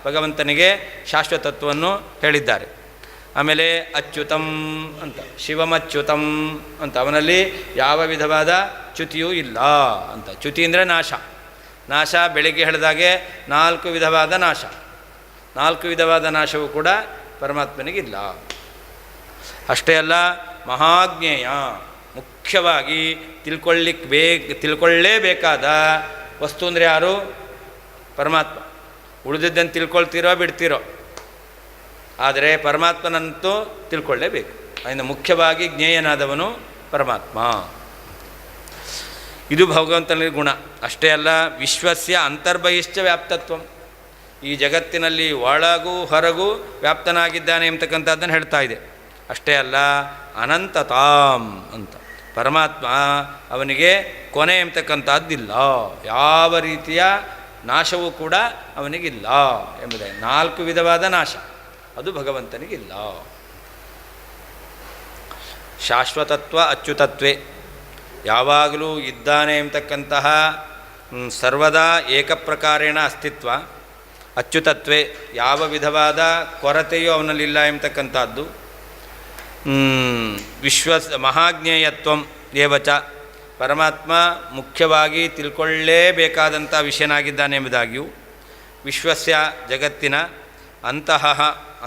ಭಗವಂತನಿಗೆ ಶಾಶ್ವತತ್ವವನ್ನು ಹೇಳಿದ್ದಾರೆ. ಆಮೇಲೆ ಅಚ್ಯುತಂ ಅಂತ, ಶಿವಮಚ್ಯುತಂ ಅಂತ, ಅವನಲ್ಲಿ ಯಾವ ವಿಧವಾದ ಚ್ಯುತಿಯೂ ಇಲ್ಲ ಅಂತ. ಚ್ಯುತಿ ಅಂದರೆ ನಾಶ. ನಾಶ ಬೆಳಿಗ್ಗೆ ಹೇಳಿದಾಗೆ 4 ವಿಧವಾದ ನಾಶ. 4 ವಿಧವಾದ ನಾಶವೂ ಕೂಡ ಪರಮಾತ್ಮನಿಗಿಲ್ಲ. ಅಷ್ಟೇ ಅಲ್ಲ, ಮಹಾಜ್ಞೇಯ, ಮುಖ್ಯವಾಗಿ ತಿಳ್ಕೊಳ್ಳೇಬೇಕಾದ ವಸ್ತು ಅಂದರೆ ಯಾರು? ಪರಮಾತ್ಮ. ಉಳಿದಿದ್ದನ್ನು ತಿಳ್ಕೊಳ್ತೀರೋ ಬಿಡ್ತೀರೋ, ಆದರೆ ಪರಮಾತ್ಮನಂತೂ ತಿಳ್ಕೊಳ್ಳೇಬೇಕು. ಅದರಿಂದ ಮುಖ್ಯವಾಗಿ ಜ್ಞೇಯನಾದವನು ಪರಮಾತ್ಮ. ಇದು ಭಗವಂತನ ಗುಣ. ಅಷ್ಟೇ ಅಲ್ಲ, ವಿಶ್ವಸ್ಯ ಅಂತರ್ಬಹಿಶ್ಚ ವ್ಯಾಪ್ತತ್ವಂ, ಈ ಜಗತ್ತಿನಲ್ಲಿ ಒಳಗೂ ಹೊರಗೂ ವ್ಯಾಪ್ತನಾಗಿದ್ದಾನೆ ಎಂಬತಕ್ಕಂಥದ್ದನ್ನು ಹೇಳ್ತಾ ಇದೆ. ಅಷ್ಟೇ ಅಲ್ಲ, ಅನಂತತಾಂ ಅಂತ, ಪರಮಾತ್ಮ ಅವನಿಗೆ ಕೊನೆ ಎಂಬತಕ್ಕಂಥದ್ದಿಲ್ಲ, ಯಾವ ರೀತಿಯ ನಾಶವೂ ಕೂಡ ಅವನಿಗಿಲ್ಲ ಎಂಬುದೇ. 4 ವಿಧವಾದ ನಾಶ ಅದು ಭಗವಂತನಿಗಿಲ್ಲ. ಶಾಶ್ವತತ್ವ ಅಚ್ಯುತತ್ವೇ, ಯಾವಾಗಲೂ ಇದ್ದಾನೆ ಎಂಬತಕ್ಕಂತಹ ಸರ್ವದಾ ಏಕಪ್ರಕಾರೇಣ ಅಸ್ತಿತ್ವ. ಅಚ್ಯುತತ್ವೇ, ಯಾವ ವಿಧವಾದ ಕೊರತೆಯೂ ಅವನಲ್ಲಿಲ್ಲ ಎಂಬತಕ್ಕಂಥದ್ದು. ಮಹಾಜ್ಞೇಯತ್ವಂ ಏವಚ, ಪರಮಾತ್ಮ ಮುಖ್ಯವಾಗಿ ತಿಳ್ಕೊಳ್ಳೇಬೇಕಾದಂಥ ವಿಷಯನಾಗಿದ್ದಾನೆ ಎಂಬುದಾಗಿಯೂ. ವಿಶ್ವಸ್ಯ, ಜಗತ್ತಿನ,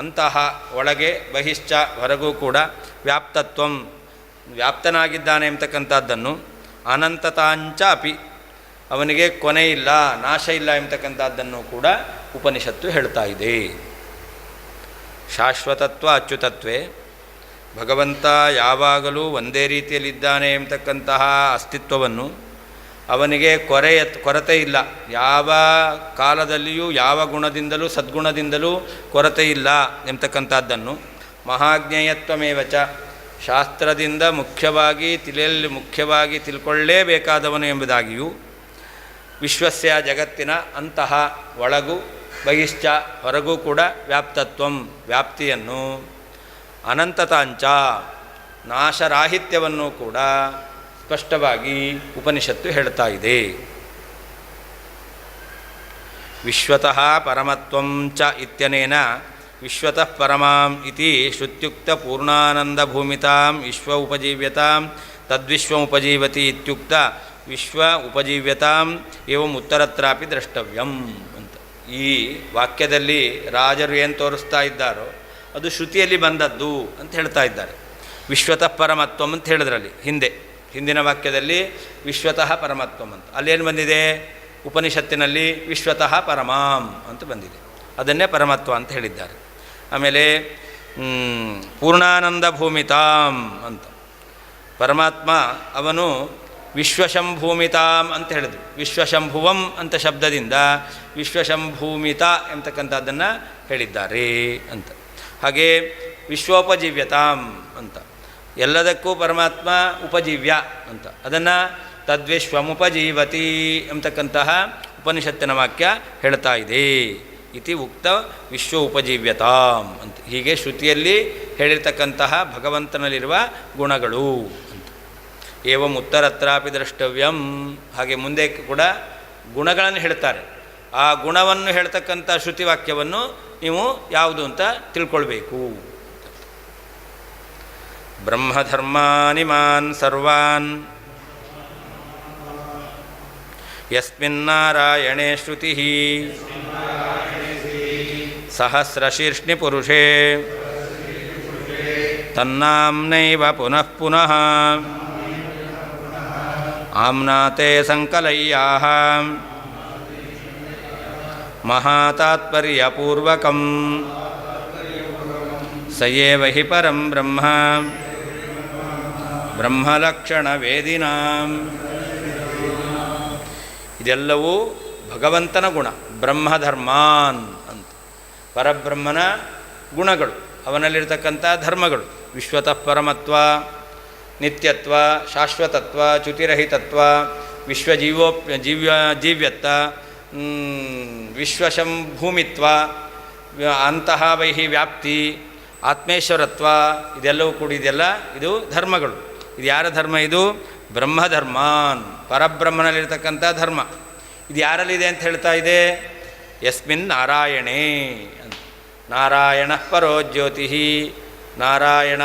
ಅಂತಹ ಒಳಗೆ, ಬಹಿಶ್ಚ ಹೊರಗೂ ಕೂಡ, ವ್ಯಾಪ್ತತ್ವಂ ವ್ಯಾಪ್ತನಾಗಿದ್ದಾನೆ ಎಂಬತಕ್ಕಂಥದ್ದನ್ನು. ಅನಂತತಾಂಚ ಅಪಿ, ಅವನಿಗೆ ಕೊನೆ ಇಲ್ಲ, ನಾಶ ಇಲ್ಲ ಎಂಬತಕ್ಕಂಥದ್ದನ್ನು ಕೂಡ ಉಪನಿಷತ್ತು ಹೇಳ್ತಾ ಇದೆ. ಶಾಶ್ವತತ್ವ ಅಚ್ಯುತತ್ವೇ, ಭಗವಂತ ಯಾವಾಗಲೂ ಒಂದೇ ರೀತಿಯಲ್ಲಿದ್ದಾನೆ ಎಂಬತಕ್ಕಂತಹ ಅಸ್ತಿತ್ವವನ್ನು, ಅವನಿಗೆ ಕೊರತೆ ಇಲ್ಲ, ಯಾವ ಕಾಲದಲ್ಲಿಯೂ ಯಾವ ಗುಣದಿಂದಲೂ ಸದ್ಗುಣದಿಂದಲೂ ಕೊರತೆ ಇಲ್ಲ ಎಂಬತಕ್ಕಂಥದ್ದನ್ನು. ಮಹಾಜ್ಞೇಯತ್ವಮೇವಚ, ಶಾಸ್ತ್ರದಿಂದ ಮುಖ್ಯವಾಗಿ ತಿಳ್ಕೊಳ್ಳೇಬೇಕಾದವನು ಎಂಬುದಾಗಿಯೂ. ವಿಶ್ವಸ್ಯ, ಜಗತ್ತಿನ, ಅಂತಹ ಒಳಗೂ, ಬಹಿಶ್ಚ ಹೊರಗೂ ಕೂಡ, ವ್ಯಾಪ್ತತ್ವಂ ವ್ಯಾಪ್ತಿಯನ್ನು, ಅನಂತತಾಂಚ ನಾಶರಾಹಿತ್ಯವನ್ನು ಕೂಡ ಸ್ಪಷ್ಟವಾಗಿ ಉಪನಿಷತ್ತು ಹೇಳ್ತಾ ಇದೆ. ವಿಶ್ವತಃ ಪರಮತ್ವಂ ಚ ಇತ್ಯನೇನ ವಿಶ್ವತಃ ಪರಮಾಂ ಇತಿ ಶ್ರುತ್ಯುಕ್ತ ಪೂರ್ಣಾನಂದಭೂಮಿತಾಂ ವಿಶ್ವ ಉಪಜೀವ್ಯತಾಂ ತದ್ವಿಶ್ವಮುಪಜೀವತಿ ಇತ್ಯುಕ್ತ ವಿಶ್ವ ಉಪಜೀವ್ಯತಾಂ ಏವಂ ಉತ್ತರತ್ರಾಪಿ ದ್ರಷ್ಟವ್ಯಂ ಅಂತ. ಈ ವಾಕ್ಯದಲ್ಲಿ ರಾಜರು ಏನು ತೋರಿಸ್ತಾ ಇದ್ದಾರೋ ಅದು ಶ್ರುತಿಯಲ್ಲಿ ಬಂದದ್ದು ಅಂತ ಹೇಳ್ತಾ ಇದ್ದಾರೆ. ವಿಶ್ವತಃ ಪರಮತ್ವಂ ಅಂತ ಹೇಳಿದ್ರಲ್ಲಿ ಹಿಂದಿನ ವಾಕ್ಯದಲ್ಲಿ ವಿಶ್ವತಃ ಪರಮತ್ವಂ ಅಂತ. ಅಲ್ಲೇನು ಬಂದಿದೆ? ಉಪನಿಷತ್ತಿನಲ್ಲಿ ವಿಶ್ವತಃ ಪರಮಾಂ ಅಂತ ಬಂದಿದೆ, ಅದನ್ನೇ ಪರಮತ್ವ ಅಂತ ಹೇಳಿದ್ದಾರೆ. ಆಮೇಲೆ ಪೂರ್ಣಾನಂದ ಭೂಮಿತಾಂ ಅಂತ, ಪರಮಾತ್ಮ ಅವನು ವಿಶ್ವಶಂಭೂಮಿತಾಂ ಅಂತ ಹೇಳಿದ್ರು. ವಿಶ್ವಶಂಭುವಂ ಅಂತ ಶಬ್ದದಿಂದ ವಿಶ್ವಶಂಭೂಮಿತ ಎಂಬತಕ್ಕಂಥದ್ದನ್ನು ಹೇಳಿದ್ದಾರೆ ಅಂತ. ಹಾಗೆ ವಿಶ್ವೋಪಜೀವ್ಯತಾಂ ಅಂತ, ಎಲ್ಲದಕ್ಕೂ ಪರಮಾತ್ಮ ಉಪಜೀವ್ಯ ಅಂತ, ಅದನ್ನು ತದ್ವಿಶ್ವಮುಪಜೀವತಿ ಎಂಬತಕ್ಕಂತಹ ಉಪನಿಷತ್ತಿನ ವಾಕ್ಯ ಹೇಳ್ತಾ ಇದೆ. ಇತಿ ಉಕ್ತ ವಿಶ್ವ ಉಪಜೀವ್ಯತಾಂ ಅಂತ. ಹೀಗೆ ಶ್ರುತಿಯಲ್ಲಿ ಹೇಳಿರ್ತಕ್ಕಂತಹ ಭಗವಂತನಲ್ಲಿರುವ ಗುಣಗಳು ಅಂತ. ಏವಂ ಉತ್ತರತ್ರಾಪಿ ದ್ರಷ್ಟವ್ಯಂ. ಹಾಗೆ ಮುಂದೆ ಕೂಡ ಗುಣಗಳನ್ನು ಹೇಳ್ತಾರೆ. ಆ ಗುಣವನ್ನು ಹೇಳ್ತಕ್ಕಂಥ ಶ್ರುತಿವಾಕ್ಯವನ್ನು ನೀವು ಯಾವುದು ಅಂತ ತಿಳ್ಕೊಳ್ಬೇಕು. ಬ್ರಹ್ಮಧರ್ಮಾನಿಮಾನ್ ಸರ್ವಾನ್ ಯಸ್ಮಿನ್ನಾರಾಯಣೇ ಶ್ರುತಿ ಸಹಸ್ರಶೀರ್ಷ್ಣಿ ಪುರುಷೇ ತನ್ನಾಮ್ನೈವ ಪುನಃ ಪುನಃ ಆಮ್ನಾತೆ ಸಂಕಲಯ್ಯಾಹ ಮಹಾತಾತ್ಪರ್ಯಪೂರ್ವಕಂ ಸಯೇವ ಹಿ ಪರಂ ಬ್ರಹ್ಮ ಬ್ರಹ್ಮಲಕ್ಷಣವೇದಿನಾಂ. ಇದೆಲ್ಲವೂ ಭಗವಂತನ ಗುಣ, ಬ್ರಹ್ಮಧರ್ಮಾನ್ ಅಂತ. ಪರಬ್ರಹ್ಮನ ಗುಣಗಳು, ಅವನಲ್ಲಿರ್ತಕ್ಕಂಥ ಧರ್ಮಗಳು. ವಿಶ್ವತಃ ಪರಮತ್ವ, ನಿತ್ಯತ್ವ, ಶಾಶ್ವತತ್ವ, ಚ್ಯುತಿರಹಿತತ್ವ, ಜೀವ್ಯತ್ವ, ವಿಶ್ವಶಂಭೂಮಿತ್ವ, ಅಂತಹ ವೈಹಿ ವ್ಯಾಪ್ತಿ, ಆತ್ಮೇಶ್ವರತ್ವ, ಇದೆಲ್ಲವೂ ಕೂಡಿದೆಲ್ಲ ಇದು ಧರ್ಮಗಳು. ಇದು ಯಾರ ಧರ್ಮ? ಇದು ಬ್ರಹ್ಮಧರ್ಮಾನ್, ಪರಬ್ರಹ್ಮನಲ್ಲಿರ್ತಕ್ಕಂಥ ಧರ್ಮ. ಇದು ಯಾರಲ್ಲಿದೆ ಅಂತ ಹೇಳ್ತಾ ಇದೆ? ಯಸ್ಮಿನ್ ನಾರಾಯಣೇ ಅಂತ. ನಾರಾಯಣ ಪರೋ ಜ್ಯೋತಿ, ನಾರಾಯಣ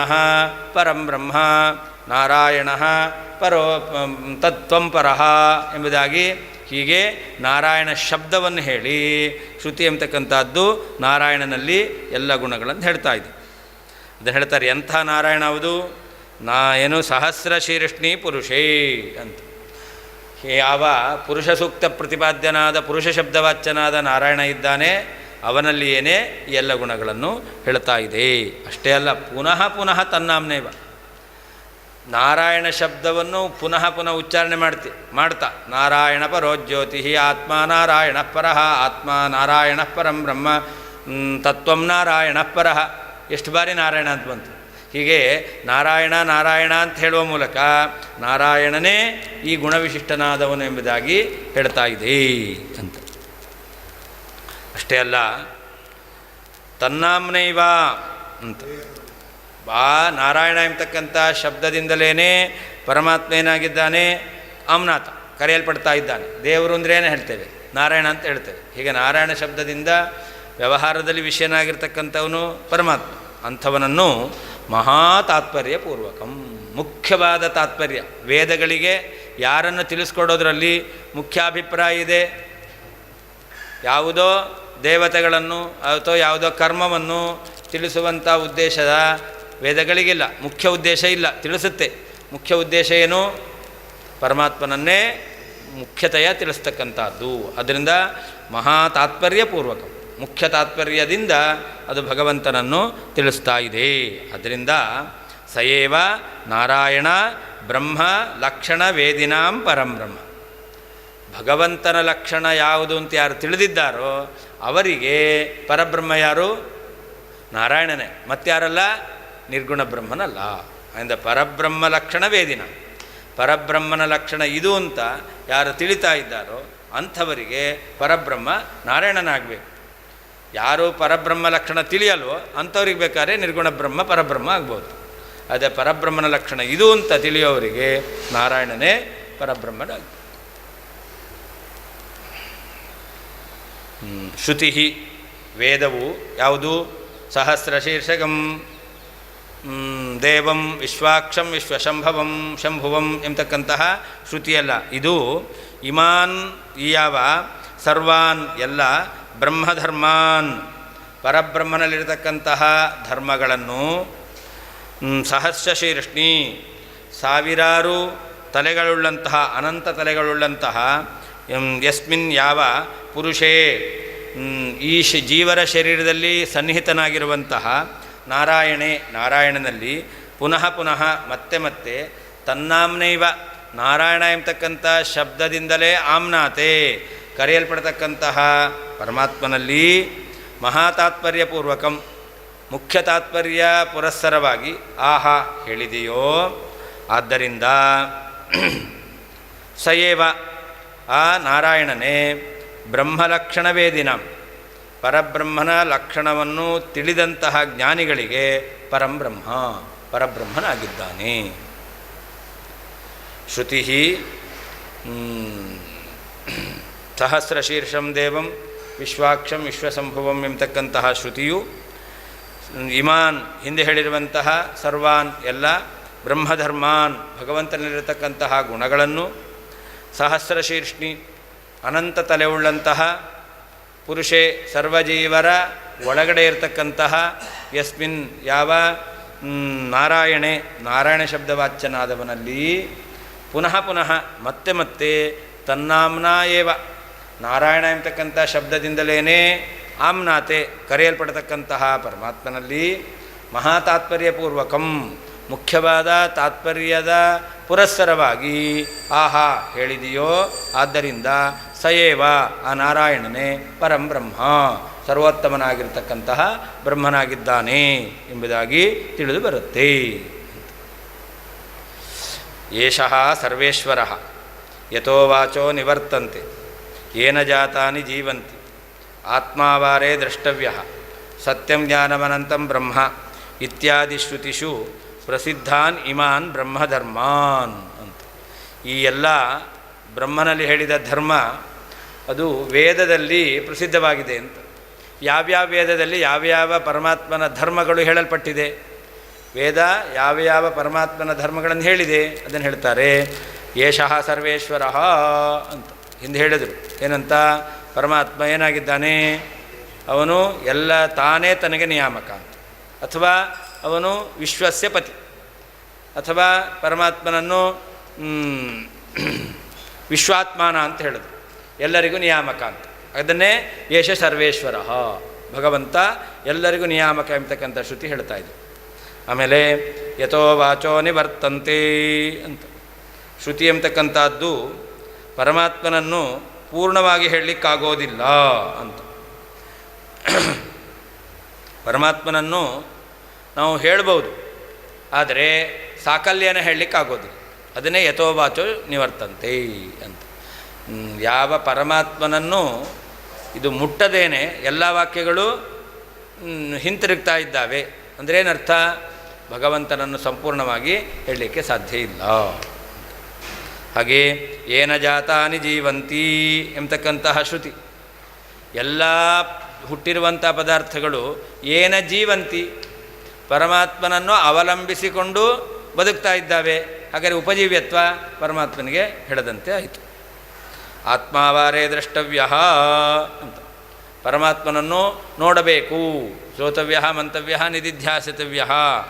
ಪರಂ ಬ್ರಹ್ಮ, ನಾರಾಯಣ ಪರೋ ತತ್ವಂ ಪರಃ ಎಂಬುದಾಗಿ ಹೀಗೆ ನಾರಾಯಣ ಶಬ್ದವನ್ನು ಹೇಳಿ ಶ್ರುತಿ ಎಂಬತಕ್ಕಂಥದ್ದು ನಾರಾಯಣನಲ್ಲಿ ಎಲ್ಲ ಗುಣಗಳನ್ನು ಹೇಳ್ತಾ ಇದೆ. ಅದನ್ನು ಹೇಳ್ತಾರೆ. ಎಂಥ ನಾರಾಯಣ ಹೌದು? ಏನು ಸಹಸ್ರ ಶೀರ್ಷ್ಣಿ ಪುರುಷೇ ಅಂತ. ಯಾವ ಪುರುಷ ಸೂಕ್ತ ಪ್ರತಿಪಾದ್ಯನಾದ ಪುರುಷ ಶಬ್ದವಾಚ್ಯನಾದ ನಾರಾಯಣ ಇದ್ದಾನೆ, ಅವನಲ್ಲಿ ಏನೇ ಈ ಎಲ್ಲ ಗುಣಗಳನ್ನು ಹೇಳ್ತಾ ಇದೆ. ಅಷ್ಟೇ ಅಲ್ಲ, ಪುನಃ ಪುನಃ ತನ್ನಾಮ್ನೇವ ನಾರಾಯಣ ಶಬ್ದವನ್ನು ಪುನಃ ಪುನಃ ಉಚ್ಚಾರಣೆ ಮಾಡ್ತಾ ನಾರಾಯಣ ಪರೋ ಜ್ಯೋತಿ, ಆತ್ಮ ನಾರಾಯಣ ಪರಃ, ಆತ್ಮ ನಾರಾಯಣ ಪರಂ ಬ್ರಹ್ಮ, ತತ್ವಂ ನಾರಾಯಣ ಪರಃ. ಎಷ್ಟು ಬಾರಿ ನಾರಾಯಣ ಅಂತ ಬಂತು. ಹೀಗೆ ನಾರಾಯಣ ನಾರಾಯಣ ಅಂತ ಹೇಳುವ ಮೂಲಕ ನಾರಾಯಣನೇ ಈ ಗುಣವಿಶಿಷ್ಟನಾದವನು ಎಂಬುದಾಗಿ ಹೇಳ್ತಾ ಇದೆ ಅಂತ. ಅಷ್ಟೇ ಅಲ್ಲ, ತನ್ನಾಮ್ನೈವ ಅಂತ ಆ ನಾರಾಯಣ ಎಂಬತಕ್ಕಂಥ ಶಬ್ದದಿಂದಲೇ ಪರಮಾತ್ಮ ಏನಾಗಿದ್ದಾನೆ? ಆಮ್ನಾಥ, ಕರೆಯಲ್ಪಡ್ತಾ ಇದ್ದಾನೆ. ದೇವರು ಅಂದ್ರೆ ಏನು ಹೇಳ್ತೇವೆ? ನಾರಾಯಣ ಅಂತ ಹೇಳ್ತೇವೆ. ಹೀಗೆ ನಾರಾಯಣ ಶಬ್ದದಿಂದ ವ್ಯವಹಾರದಲ್ಲಿ ವಿಷಯನಾಗಿರ್ತಕ್ಕಂಥವನು ಪರಮಾತ್ಮ. ಅಂಥವನನ್ನು ಮಹಾ ತಾತ್ಪರ್ಯಪೂರ್ವಕಂ, ಮುಖ್ಯವಾದ ತಾತ್ಪರ್ಯ, ವೇದಗಳಿಗೆ ಯಾರನ್ನು ತಿಳಿಸ್ಕೊಡೋದ್ರಲ್ಲಿ ಮುಖ್ಯಾಭಿಪ್ರಾಯ ಇದೆ? ಯಾವುದೋ ದೇವತೆಗಳನ್ನು ಅಥವಾ ಯಾವುದೋ ಕರ್ಮವನ್ನು ತಿಳಿಸುವಂಥ ಉದ್ದೇಶದ ವೇದಗಳಿಗಿಲ್ಲ. ಮುಖ್ಯ ಉದ್ದೇಶ ಇಲ್ಲ, ತಿಳಿಸುತ್ತೆ. ಮುಖ್ಯ ಉದ್ದೇಶ ಏನು? ಪರಮಾತ್ಮನನ್ನೇ ಮುಖ್ಯತೆಯ ತಿಳಿಸ್ತಕ್ಕಂಥದ್ದು. ಅದರಿಂದ ಮಹಾ ತಾತ್ಪರ್ಯಪೂರ್ವಕ, ಮುಖ್ಯ ತಾತ್ಪರ್ಯದಿಂದ ಅದು ಭಗವಂತನನ್ನು ತಿಳಿಸ್ತಾ ಇದೆ. ಅದರಿಂದ ಸಯೇವ ನಾರಾಯಣ ಬ್ರಹ್ಮ ಲಕ್ಷಣ ವೇದಿನಾಂ ಪರಂ ಬ್ರಹ್ಮ. ಭಗವಂತನ ಲಕ್ಷಣ ಯಾವುದು ಅಂತ ಯಾರು ತಿಳಿದಿದ್ದಾರೋ ಅವರಿಗೆ ಪರಬ್ರಹ್ಮ ಯಾರು? ನಾರಾಯಣನೇ. ಮತ್ತಾರಲ್ಲ? ನಿರ್ಗುಣ ಬ್ರಹ್ಮನಲ್ಲ. ಆದ್ದರಿಂದ ಪರಬ್ರಹ್ಮ ಲಕ್ಷಣ ವೇದಿನ, ಪರಬ್ರಹ್ಮನ ಲಕ್ಷಣ ಇದು ಅಂತ ಯಾರು ತಿಳಿತಾ ಇದ್ದಾರೋ ಅಂಥವರಿಗೆ ಪರಬ್ರಹ್ಮ ನಾರಾಯಣನಾಗಬೇಕು. ಯಾರು ಪರಬ್ರಹ್ಮ ಲಕ್ಷಣ ತಿಳಿಯಲ್ವೋ ಅಂಥವ್ರಿಗೆ ಬೇಕಾದ್ರೆ ನಿರ್ಗುಣ ಬ್ರಹ್ಮ ಪರಬ್ರಹ್ಮ ಆಗ್ಬೋದು. ಅದೇ ಪರಬ್ರಹ್ಮನ ಲಕ್ಷಣ ಇದು ಅಂತ ತಿಳಿಯೋವರಿಗೆ ನಾರಾಯಣನೇ ಪರಬ್ರಹ್ಮನಾಗ್ಬೋದು. ಶ್ರುತಿ ವೇದವು ಯಾವುದು? ಸಹಸ್ರಶೀರ್ಷಕಂ ದೇವಂ ವಿಶ್ವಾಕ್ಷಂ ವಿಶ್ವಶಂಭವಂ ಶಂಭುವಂ ಎಂಬತಕ್ಕಂತಹ ಶ್ರುತಿಯಲ್ಲ. ಇದು ಇಮಾನ್ ಯಾವ ಸರ್ವಾನ್ ಎಲ್ಲ ಬ್ರಹ್ಮಧರ್ಮಾನ್ ಪರಬ್ರಹ್ಮನಲ್ಲಿರತಕ್ಕಂತಹ ಧರ್ಮಗಳನ್ನು ಸಹಸ್ರಶೀರ್ಷ್ಣಿ ಸಾವಿರಾರು ತಲೆಗಳುಳ್ಳಂತಹ ಅನಂತ ತಲೆಗಳುಳ್ಳಂತಹ ಯಸ್ಮಿನ್ ಯಾವ ಪುರುಷೇ ಈ ಜೀವರ ಶರೀರದಲ್ಲಿ ಸನ್ನಿಹಿತನಾಗಿರುವಂತಹ ನಾರಾಯಣೇ ನಾರಾಯಣನಲ್ಲಿ ಪುನಃ ಪುನಃ ಮತ್ತೆ ಮತ್ತೆ ತನ್ನಾಮ್ನೈವ ನಾರಾಯಣ ಎಂಬತಕ್ಕಂಥ ಶಬ್ದದಿಂದಲೇ ಆಮ್ನಾತೆ ಕರೆಯಲ್ಪಡ್ತಕ್ಕಂತಹ ಪರಮಾತ್ಮನಲ್ಲಿ ಮಹಾತಾತ್ಪರ್ಯಪೂರ್ವಕಂ ಮುಖ್ಯ ತಾತ್ಪರ್ಯ ಪುರಸ್ಸರವಾಗಿ ಆಹಾ ಹೇಳಿದೆಯೋ. ಆದ್ದರಿಂದ ಸಯೇವ ಆ ನಾರಾಯಣನೇ ಬ್ರಹ್ಮಲಕ್ಷಣವೇದಿನ ಪರಬ್ರಹ್ಮನ ಲಕ್ಷಣವನ್ನು ತಿಳಿದಂತಹ ಜ್ಞಾನಿಗಳಿಗೆ ಪರಂಬ್ರಹ್ಮ ಪರಬ್ರಹ್ಮನಾಗಿದ್ದಾನೆ. ಶ್ರುತಿ ಸಹಸ್ರಶೀರ್ಷಂ ದೇವಂ ವಿಶ್ವಾಕ್ಷಂ ವಿಶ್ವಸಂಭುವಂ ಎಂಬತಕ್ಕಂತಹ ಶ್ರುತಿಯು ಇಮಾನ್ ಹಿಂದೆ ಹೇಳಿರುವಂತಹ ಸರ್ವಾನ್ ಎಲ್ಲ ಬ್ರಹ್ಮಧರ್ಮಾನ್ ಭಗವಂತನಲ್ಲಿರತಕ್ಕಂತಹ ಗುಣಗಳನ್ನು ಸಹಸ್ರಶೀರ್ಷ್ಣಿ ಅನಂತ ತಲೆಯುಳ್ಳಂತಹ ಪುರುಷೇ ಸರ್ವಜೀವರ ಒಳಗಡೆ ಇರತಕ್ಕಂತಹ ಯಸ್ಮಿನ್ ಯಾವ ನಾರಾಯಣೆ ನಾರಾಯಣ ಶಬ್ದವಾಚ್ಯನಾದವನಲ್ಲಿ ಪುನಃ ಪುನಃ ಮತ್ತೆ ಮತ್ತೆ ತನ್ನಾಮ್ನಾ ಏವ ನಾರಾಯಣ ಎಂಬತಕ್ಕಂಥ ಶಬ್ದದಿಂದಲೇ ಆಮ್ನಾತೆ ಕರೆಯಲ್ಪಡತಕ್ಕಂತಹ ಪರಮಾತ್ಮನಲ್ಲಿ ಮಹಾತಾತ್ಪರ್ಯಪೂರ್ವಕಂ ಮುಖ್ಯವಾದ ತಾತ್ಪರ್ಯದ ಪುರಸ್ಸರವಾಗಿ ಆಹಾ ಹೇಳಿದೆಯೋ ಆದ್ದರಿಂದ ಸಯೇವ ಆ ನಾರಾಯಣನೇ ಪರಂ ಬ್ರಹ್ಮ ಸರ್ವೋತ್ತಮನಾಗಿರ್ತಕ್ಕಂತಹ ಬ್ರಹ್ಮನಾಗಿದ್ದಾನೆ ಎಂಬುದಾಗಿ ತಿಳಿದು ಬರುತ್ತೆ. ಏಷಃ ಸರ್ವೇಶ್ವರಃ ಯತೋ ವಾಚೋ ನಿವರ್ತಂತೆ ಯೇನ ಜಾತಾನಿ ಜೀವಂತಿ ಆತ್ಮಾವಾರೇ ದ್ರಷ್ಟವ್ಯಃ ಸತ್ಯಂ ಜ್ಞಾನಮನಂತಂ ಬ್ರಹ್ಮ ಇತ್ಯಾದಿ ಶ್ರುತಿಷು ಪ್ರಸಿದ್ಧಾನ್ ಇಮಾನ್ ಬ್ರಹ್ಮಧರ್ಮಾನ್ ಅಂತ. ಈ ಎಲ್ಲ ಬ್ರಹ್ಮನಲ್ಲಿ ಹೇಳಿದ ಧರ್ಮ ಅದು ವೇದದಲ್ಲಿ ಪ್ರಸಿದ್ಧವಾಗಿದೆ ಅಂತ. ಯಾವ್ಯಾವ ವೇದದಲ್ಲಿ ಯಾವ್ಯಾವ ಪರಮಾತ್ಮನ ಧರ್ಮಗಳು ಹೇಳಲ್ಪಟ್ಟಿದೆ, ವೇದ ಯಾವ ಪರಮಾತ್ಮನ ಧರ್ಮಗಳನ್ನು ಹೇಳಿದೆ ಅದನ್ನು ಹೇಳ್ತಾರೆ. ಯೇಷಃ ಸರ್ವೇಶ್ವರ ಅಂತ ಹಿಂದೆ ಹೇಳಿದರು. ಏನಂತ? ಪರಮಾತ್ಮ ಏನಾಗಿದ್ದಾನೆ? ಅವನು ಎಲ್ಲ ತಾನೇ ತನಗೆ ನಿಯಾಮಕ ಅಂತ, ಅಥವಾ ಅವನು ವಿಶ್ವಸ್ಯ ಪತಿ, ಅಥವಾ ಪರಮಾತ್ಮನನ್ನು ವಿಶ್ವಾತ್ಮಾನ ಅಂತ ಹೇಳಿದ್ರು, ಎಲ್ಲರಿಗೂ ನಿಯಾಮಕ ಅಂತ. ಅದನ್ನೇ ಯೇಷ ಸರ್ವೇಶ್ವರ ಭಗವಂತ ಎಲ್ಲರಿಗೂ ನಿಯಾಮಕ ಎಂಬತಕ್ಕಂಥ ಶ್ರುತಿ ಹೇಳ್ತಾ ಇದೆ. ಆಮೇಲೆ ಯಥೋ ವಾಚೋ ನಿವರ್ತಂತೆ ಅಂತ ಶ್ರುತಿ ಎಂಬತಕ್ಕಂಥದ್ದು ಪರಮಾತ್ಮನನ್ನು ಪೂರ್ಣವಾಗಿ ಹೇಳಲಿಕ್ಕಾಗೋದಿಲ್ಲ ಅಂತ. ಪರಮಾತ್ಮನನ್ನು ನಾವು ಹೇಳ್ಬೋದು, ಆದರೆ ಸಾಕಲ್ಯನ ಹೇಳಲಿಕ್ಕಾಗೋದಿಲ್ಲ. ಅದನ್ನೇ ಯಥೋ ವಾಚೋ ನಿವರ್ತಂತೆ ಅಂತ. ಯಾವ ಪರಮಾತ್ಮನನ್ನು ಇದು ಮುಟ್ಟದೇನೆ ಎಲ್ಲ ವಾಕ್ಯಗಳು ಹಿಂತಿರುಗ್ತಾ ಇದ್ದಾವೆ ಅಂದರೆ ಏನರ್ಥ? ಭಗವಂತನನ್ನು ಸಂಪೂರ್ಣವಾಗಿ ಹೇಳಲಿಕ್ಕೆ ಸಾಧ್ಯ ಇಲ್ಲ. ಹಾಗೆ ಏನ ಜಾತಾನಿ ಜೀವಂತಿ ಎಂಬತಕ್ಕಂತಹ ಶ್ರುತಿ ಎಲ್ಲ ಹುಟ್ಟಿರುವಂಥ ಪದಾರ್ಥಗಳು ಏನ ಜೀವಂತಿ ಪರಮಾತ್ಮನನ್ನು ಅವಲಂಬಿಸಿಕೊಂಡು ಬದುಕ್ತಾ ಇದ್ದಾವೆ. ಹಾಗಾದರೆ ಉಪಜೀವ್ಯತ್ವ ಪರಮಾತ್ಮನಿಗೆ ಹೇಳದಂತೆ ಆಯಿತು. ಆತ್ಮಾವಾರೇ ದ್ರಷ್ಟವ್ಯ ಅಂತ ಪರಮಾತ್ಮನನ್ನು ನೋಡಬೇಕು. ಶ್ರೋತವ್ಯ ಮಂತವ್ಯ ನಿಧಿಧ್ಯಾಸಿತವ್ಯ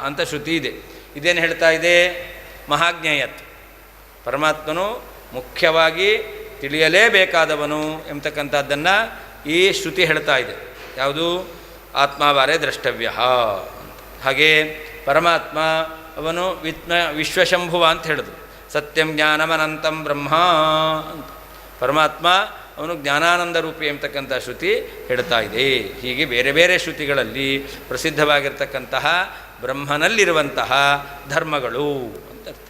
ಅಂತ ಶ್ರುತಿ ಇದೆ. ಇದೇನು ಹೇಳ್ತಾ ಇದೆ? ಮಹಾಜ್ಞೇಯತ್ವ. ಪರಮಾತ್ಮನು ಮುಖ್ಯವಾಗಿ ತಿಳಿಯಲೇಬೇಕಾದವನು ಎಂಬತಕ್ಕಂಥದ್ದನ್ನು ಈ ಶ್ರುತಿ ಹೇಳ್ತಾ ಇದೆ. ಯಾವುದು? ಆತ್ಮಾವಾರೇ ದ್ರಷ್ಟವ್ಯ. ಹಾಗೆ ಪರಮಾತ್ಮ ಅವನು ವಿಶ್ವಶಂಭುವ ಅಂತ ಹೇಳಿದ್ರು. ಸತ್ಯಂ ಜ್ಞಾನಮನಂತಂ ಬ್ರಹ್ಮ ಅಂತ ಪರಮಾತ್ಮ ಅವನು ಜ್ಞಾನಾನಂದ ರೂಪಿ ಎಂಬತಕ್ಕಂಥ ಶ್ರುತಿ ಹೇಳ್ತಾ ಇದೆ. ಹೀಗೆ ಬೇರೆ ಬೇರೆ ಶ್ರುತಿಗಳಲ್ಲಿ ಪ್ರಸಿದ್ಧವಾಗಿರ್ತಕ್ಕಂತಹ ಬ್ರಹ್ಮನಲ್ಲಿರುವಂತಹ ಧರ್ಮಗಳು ಅಂತ ಅರ್ಥ.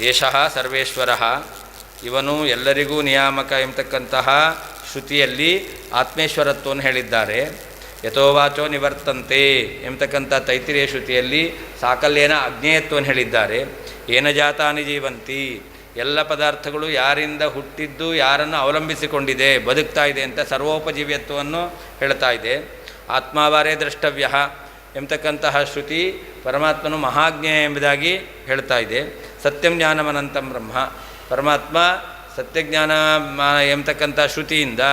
ಏಷಃ ಸರ್ವೇಶ್ವರ ಇವನು ಎಲ್ಲರಿಗೂ ನಿಯಾಮಕ ಎಂಬತಕ್ಕಂತಹ ಶ್ರುತಿಯಲ್ಲಿ ಆತ್ಮೇಶ್ವರತ್ವವನ್ನು ಹೇಳಿದ್ದಾರೆ. ಯಥೋವಾಚೋ ನಿವರ್ತಂತೆ ಎಂಬತಕ್ಕಂಥ ತೈತಿರಿಯ ಶ್ರುತಿಯಲ್ಲಿ ಸಾಕಲ್ಯನ ಅಜ್ಞೇಯತ್ವವನ್ನು ಹೇಳಿದ್ದಾರೆ. ಏನ ಜಾತಾನಿ ಜೀವಂತಿ ಎಲ್ಲ ಪದಾರ್ಥಗಳು ಯಾರಿಂದ ಹುಟ್ಟಿದ್ದು ಯಾರನ್ನು ಅವಲಂಬಿಸಿಕೊಂಡಿದೆ ಬದುಕ್ತಾ ಇದೆ ಅಂತ ಸರ್ವೋಪಜೀವ್ಯತ್ವವನ್ನು ಹೇಳ್ತಾ ಇದೆ. ಆತ್ಮಾವಾರೇ ದ್ರಷ್ಟವ್ಯ ಎಂಬತಕ್ಕಂತಹ ಶ್ರುತಿ ಪರಮಾತ್ಮನು ಮಹಾಜ್ಞೇಯ ಎಂಬುದಾಗಿ ಹೇಳ್ತಾ ಇದೆ. ಸತ್ಯಂ ಜ್ಞಾನಮನಂತಂ ಬ್ರಹ್ಮ ಪರಮಾತ್ಮ ಸತ್ಯಜ್ಞಾನ ಎಂಬತಕ್ಕಂಥ ಶ್ರುತಿಯಿಂದ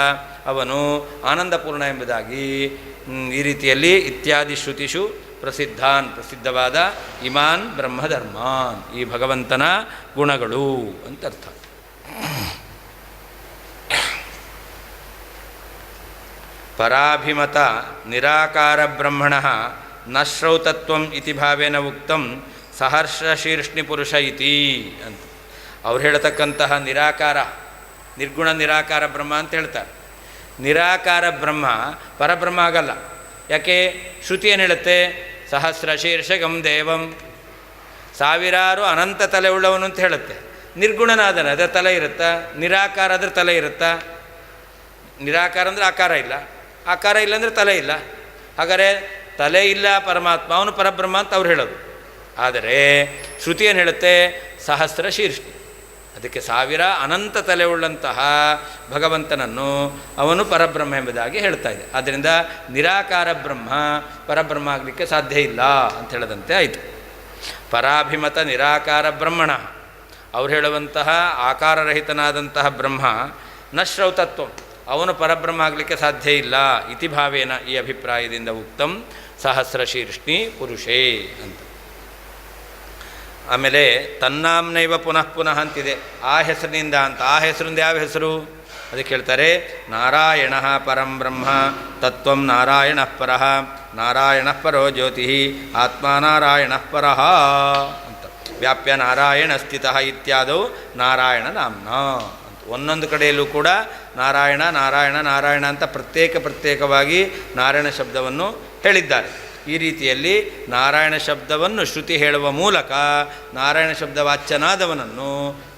ಅವನು ಆನಂದಪೂರ್ಣ ಎಂಬುದಾಗಿ ಈ ರೀತಿಯಲ್ಲಿ ಇತ್ಯಾದಿ ಶ್ರುತಿಷು ಪ್ರಸಿದ್ಧವಾದ ಇಮಾನ್ ಬ್ರಹ್ಮಧರ್ಮಾನ್ ಈ ಭಗವಂತನ ಗುಣಗಳು ಅಂತ ಅರ್ಥ. ಪರಾಭಿಮತ ನಿರಾಕಾರ ಬ್ರಹ್ಮಣ ನ ಶ್ರೌತತ್ವಂ ಇತಿ ಭಾವೇನ ಉಕ್ತಂ ಸಹರ್ಷಶೀರ್ಷ್ಣಿ ಪುರುಷ ಇತಿ ಅಂತ ಅವ್ರು ಹೇಳ್ತಕ್ಕಂತಹ ನಿರಾಕಾರ ನಿರ್ಗುಣ ನಿರಾಕಾರ ಬ್ರಹ್ಮ ಅಂತ ಹೇಳ್ತಾರೆ. ನಿರಾಕಾರ ಬ್ರಹ್ಮ ಪರಬ್ರಹ್ಮ ಆಗಲ್ಲ. ಯಾಕೆ? ಶ್ರುತಿ ಏನು ಹೇಳುತ್ತೆ? ಸಹಸ್ರಶೀರ್ಷಗಂ ದೇವಂ ಸಾವಿರಾರು ಅನಂತ ತಲೆ ಉಳ್ಳವನು ಅಂತ ಹೇಳುತ್ತೆ. ನಿರ್ಗುಣನಾದನ ಅದರ ತಲೆ ಇರುತ್ತಾ? ನಿರಾಕಾರ ಅದ್ರ ತಲೆ ಇರುತ್ತಾ? ನಿರಾಕಾರ ಅಂದರೆ ಆಕಾರ ಇಲ್ಲ, ಆಕಾರ ಇಲ್ಲ ಅಂದರೆ ತಲೆ ಇಲ್ಲ. ಹಾಗಾದರೆ ತಲೆ ಇಲ್ಲ ಪರಮಾತ್ಮ ಅವನು ಪರಬ್ರಹ್ಮ ಅಂತ ಅವ್ರು ಹೇಳೋದು. ಆದರೆ ಶ್ರುತಿ ಏನು ಹೇಳುತ್ತೆ? ಸಹಸ್ರ ಶೀರ್ಷಿ. ಅದಕ್ಕೆ ಸಾವಿರ ಅನಂತ ತಲೆ ಉಳ್ಳಂತಹ ಭಗವಂತನನ್ನು ಅವನು ಪರಬ್ರಹ್ಮ ಎಂಬುದಾಗಿ ಹೇಳ್ತಾ ಇದೆ. ಆದ್ದರಿಂದ ನಿರಾಕಾರ ಬ್ರಹ್ಮ ಪರಬ್ರಹ್ಮ ಆಗಲಿಕ್ಕೆ ಸಾಧ್ಯ ಇಲ್ಲ ಅಂತ ಹೇಳದಂತೆ ಆಯಿತು. ಪರಾಭಿಮತ ನಿರಾಕಾರ ಬ್ರಹ್ಮಣ, ಅವ್ರು ಹೇಳುವಂತಹ ಆಕಾರರಹಿತನಾದಂತಹ ಬ್ರಹ್ಮ ನ ಶ್ರೌತತ್ವ, ಅವನು ಪರಬ್ರಹ್ಮ ಆಗಲಿಕ್ಕೆ ಸಾಧ್ಯ ಇಲ್ಲ. ಇತಿ ಭಾವೇನ, ಈ ಅಭಿಪ್ರಾಯದಿಂದ ಉಕ್ತಂ ಸಹಸ್ರ ಶೀರ್ಷ್ಣಿ ಪುರುಷೇ ಅಂತ. ಆಮೇಲೆ ತನ್ನಾಮ್ನೈವ ಪುನಃ ಪುನಃ ಅಂತಿದೆ, ಆ ಹೆಸರಿನಿಂದ ಅಂತ. ಆ ಹೆಸರಿಂದ ಯಾವ ಹೆಸರು? ಅದಕ್ಕೆ ಹೇಳ್ತಾರೆ ನಾರಾಯಣ ಪರಂ ಬ್ರಹ್ಮ ತತ್ವಂ ನಾರಾಯಣ ಪರಃ ನಾರಾಯಣ ಪರೋ ಜ್ಯೋತಿ ಆತ್ಮ ನಾರಾಯಣ ಪರಃ ಅಂತ. ವ್ಯಾಪ್ಯ ನಾರಾಯಣ ಸ್ಥಿತಃ ಇತ್ಯಾದವು ನಾರಾಯಣ ನಾಮ್ನ ಅಂತ. ಒಂದೊಂದು ಕಡೆಯಲ್ಲೂ ಕೂಡ ನಾರಾಯಣ ನಾರಾಯಣ ನಾರಾಯಣ ಅಂತ ಪ್ರತ್ಯೇಕವಾಗಿ ನಾರಾಯಣ ಶಬ್ದವನ್ನು ಹೇಳಿದ್ದಾರೆ. ಈ ರೀತಿಯಲ್ಲಿ ನಾರಾಯಣ ಶಬ್ದವನ್ನು ಶ್ರುತಿ ಹೇಳುವ ಮೂಲಕ ನಾರಾಯಣ ಶಬ್ದ ವಾಚ್ಯನಾದವನನ್ನು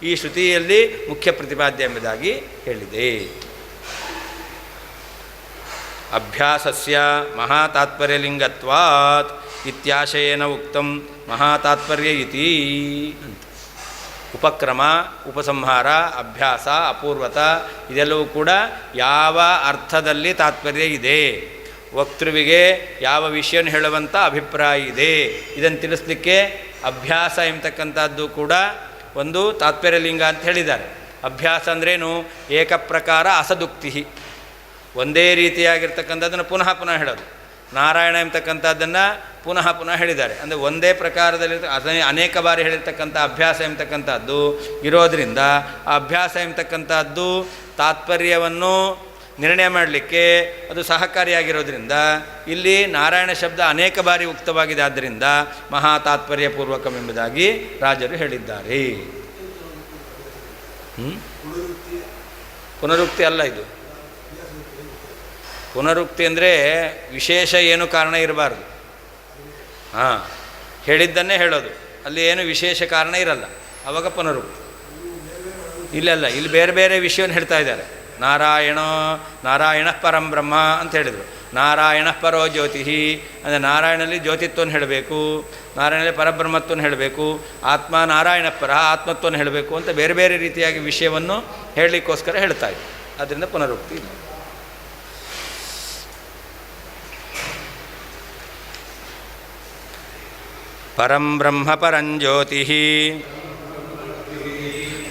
ಈ ಶ್ರುತಿಯಲ್ಲಿ ಮುಖ್ಯ ಪ್ರತಿಪಾದ್ಯ ಎಂಬುದಾಗಿ ಹೇಳಿದೆ. ಅಭ್ಯಾಸಸ್ಯ ಮಹಾತಾತ್ಪರ್ಯಲಿಂಗತ್ವಾತ್ ಇತ್ಯಾಶಯೇನ ಉಕ್ತಂ ಮಹಾತಾತ್ಪರ್ಯ ಇತಿ ಅಂತ. ಉಪಕ್ರಮ, ಉಪಸಂಹಾರ, ಅಭ್ಯಾಸ, ಅಪೂರ್ವತ ಇದೆಲ್ಲವೂ ಕೂಡ ಯಾವ ಅರ್ಥದಲ್ಲಿ ತಾತ್ಪರ್ಯ ಇದೆ, ವಕ್ತೃವಿಗೆ ಯಾವ ವಿಷಯವನ್ನು ಹೇಳುವಂಥ ಅಭಿಪ್ರಾಯ ಇದೆ, ಇದನ್ನು ತಿಳಿಸ್ಲಿಕ್ಕೆ ಅಭ್ಯಾಸ ಎಂಬತಕ್ಕಂಥದ್ದು ಕೂಡ ಒಂದು ತಾತ್ಪರ್ಯಲಿಂಗ ಅಂತ ಹೇಳಿದ್ದಾರೆ. ಅಭ್ಯಾಸ ಅಂದ್ರೇನು? ಏಕಪ್ರಕಾರ ಅಸದುಕ್ತಿ, ಒಂದೇ ರೀತಿಯಾಗಿರ್ತಕ್ಕಂಥದ್ದನ್ನು ಪುನಃ ಪುನಃ ಹೇಳೋದು. ನಾರಾಯಣ ಎಂಬತಕ್ಕಂಥದ್ದನ್ನು ಪುನಃ ಪುನಃ ಹೇಳಿದ್ದಾರೆ. ಅಂದರೆ ಒಂದೇ ಪ್ರಕಾರದಲ್ಲಿ ಅನೇಕ ಬಾರಿ ಹೇಳಿರ್ತಕ್ಕಂಥ ಅಭ್ಯಾಸ ಎಂಬತಕ್ಕಂಥದ್ದು ಇರೋದರಿಂದ ಆ ಅಭ್ಯಾಸ ಎಂಬತಕ್ಕಂಥದ್ದು ತಾತ್ಪರ್ಯವನ್ನು ನಿರ್ಣಯ ಮಾಡಲಿಕ್ಕೆ ಅದು ಸಹಕಾರಿಯಾಗಿರೋದ್ರಿಂದ ಇಲ್ಲಿ ನಾರಾಯಣ ಶಬ್ದ ಅನೇಕ ಬಾರಿ ಉಕ್ತವಾಗಿದೆ. ಆದ್ದರಿಂದ ಮಹಾ ತಾತ್ಪರ್ಯಪೂರ್ವಕಂ ಎಂಬುದಾಗಿ ರಾಜರು ಹೇಳಿದ್ದಾರೆ. ಪುನರುಕ್ತಿ ಅಲ್ಲ ಇದು. ಪುನರುಕ್ತಿ ಅಂದರೆ ವಿಶೇಷ ಏನು ಕಾರಣ ಇರಬಾರ್ದು. ಹೇಳಿದ್ದನ್ನೇ ಹೇಳೋದು, ಅಲ್ಲಿ ಏನು ವಿಶೇಷ ಕಾರಣ ಇರಲ್ಲ, ಆವಾಗ ಪುನರುಕ್ತಿ. ಇಲ್ಲಲ್ಲ, ಇಲ್ಲಿ ಬೇರೆ ಬೇರೆ ವಿಷಯವನ್ನು ಹೇಳ್ತಾ ಇದ್ದಾರೆ. ನಾರಾಯಣ ಪರಂ ಬ್ರಹ್ಮ ಅಂತ ಹೇಳಿದರು. ನಾರಾಯಣ ಪರೋ ಜ್ಯೋತಿ ಅಂದರೆ ನಾರಾಯಣನಲ್ಲಿ ಜ್ಯೋತಿತ್ವವನ್ನು ಹೇಳಬೇಕು, ನಾರಾಯಣದಲ್ಲಿ ಪರಬ್ರಹ್ಮತ್ವವನ್ನು ಹೇಳಬೇಕು, ಆತ್ಮ ನಾರಾಯಣ ಪರ ಆತ್ಮತ್ವವನ್ನು ಹೇಳಬೇಕು ಅಂತ ಬೇರೆ ಬೇರೆ ರೀತಿಯಾಗಿ ವಿಷಯವನ್ನು ಹೇಳಲಿಕ್ಕೋಸ್ಕರ ಹೇಳ್ತಾ ಇದ್ದರು. ಅದರಿಂದ ಪುನರುಕ್ತಿ ಇಲ್ಲ. ಪರಂ ಬ್ರಹ್ಮ ಪರಂ ಜ್ಯೋತಿ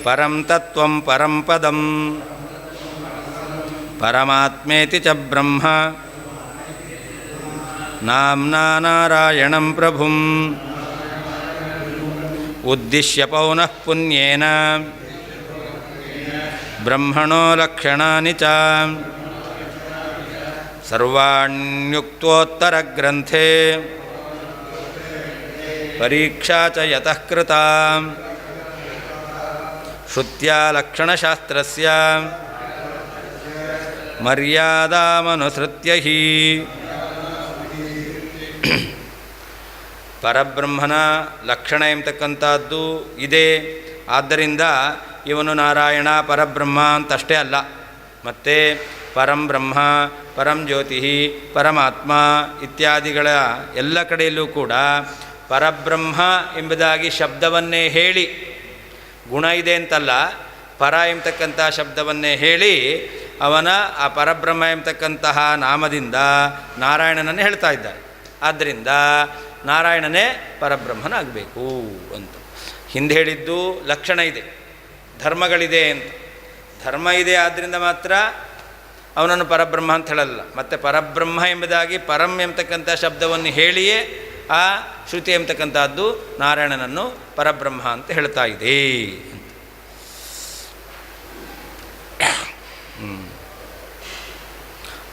ಪರಂ ತತ್ವಂ ಪರಂ ಪದಂ ಪರಮಾತ್ಮೇತಿ ಚ ಬ್ರಹ್ಮ ನಾಮ್ನಾ ನಾರಾಯಣಂ ಪ್ರಭುಂ ಉದ್ದಿಶ್ಯ ಪೌನಃ ಪುಣ್ಯೇನ ಬ್ರಹ್ಮಣೋ ಲಕ್ಷಣಾನಿ ಚ ಸರ್ವಾಣ್ಯುಕ್ತೋತ್ತರಗ್ರಂಥೆ ಪರೀಕ್ಷಾ ಚ ಯತಃ ಕೃತಾ ಶ್ರುತ್ಯಾ ಲಕ್ಷಣಶಾಸ್ತ್ರಸ್ಯ ಮರ್ಯಾದಾಮನುಸೃತ್ಯ ಹಿ. ಪರಬ್ರಹ್ಮನ ಲಕ್ಷಣ ಎಂಬತಕ್ಕಂಥದ್ದು ಇದೆ. ಆದ್ದರಿಂದ ಇವನು ನಾರಾಯಣ ಪರಬ್ರಹ್ಮ ಅಂತಷ್ಟೇ ಅಲ್ಲ, ಮತ್ತು ಪರಂ ಬ್ರಹ್ಮ, ಪರಂ ಜ್ಯೋತಿ, ಪರಮಾತ್ಮ ಇತ್ಯಾದಿಗಳ ಎಲ್ಲ ಕಡೆಯಲ್ಲೂ ಕೂಡ ಪರಬ್ರಹ್ಮ ಎಂಬುದಾಗಿ ಶಬ್ದವನ್ನೇ ಹೇಳಿ, ಗುಣ ಇದೆ ಅಂತಲ್ಲ, ಪರ ಎಂಬತಕ್ಕಂಥ ಶಬ್ದವನ್ನೇ ಹೇಳಿ ಅವನ ಆ ಪರಬ್ರಹ್ಮ ಎಂಬತಕ್ಕಂತಹ ನಾಮದಿಂದ ನಾರಾಯಣನನ್ನೇ ಹೇಳ್ತಾ ಇದ್ದಾರೆ. ಆದ್ದರಿಂದ ನಾರಾಯಣನೇ ಪರಬ್ರಹ್ಮನಾಗಬೇಕು ಅಂತ. ಹಿಂದೆ ಹೇಳಿದ್ದು ಲಕ್ಷಣ ಇದೆ, ಧರ್ಮಗಳಿದೆ ಅಂತ. ಧರ್ಮ ಇದೆ, ಆದ್ದರಿಂದ ಮಾತ್ರ ಅವನನ್ನು ಪರಬ್ರಹ್ಮ ಅಂತ ಹೇಳಲ್ಲ. ಮತ್ತು ಪರಬ್ರಹ್ಮ ಎಂಬುದಾಗಿ ಪರಂ ಎಂಬತಕ್ಕಂಥ ಶಬ್ದವನ್ನು ಹೇಳಿಯೇ ಆ ಶ್ರುತಿ ಎಂಬತಕ್ಕಂಥದ್ದು ನಾರಾಯಣನನ್ನು ಪರಬ್ರಹ್ಮ ಅಂತ ಹೇಳ್ತಾ ಇದೆ.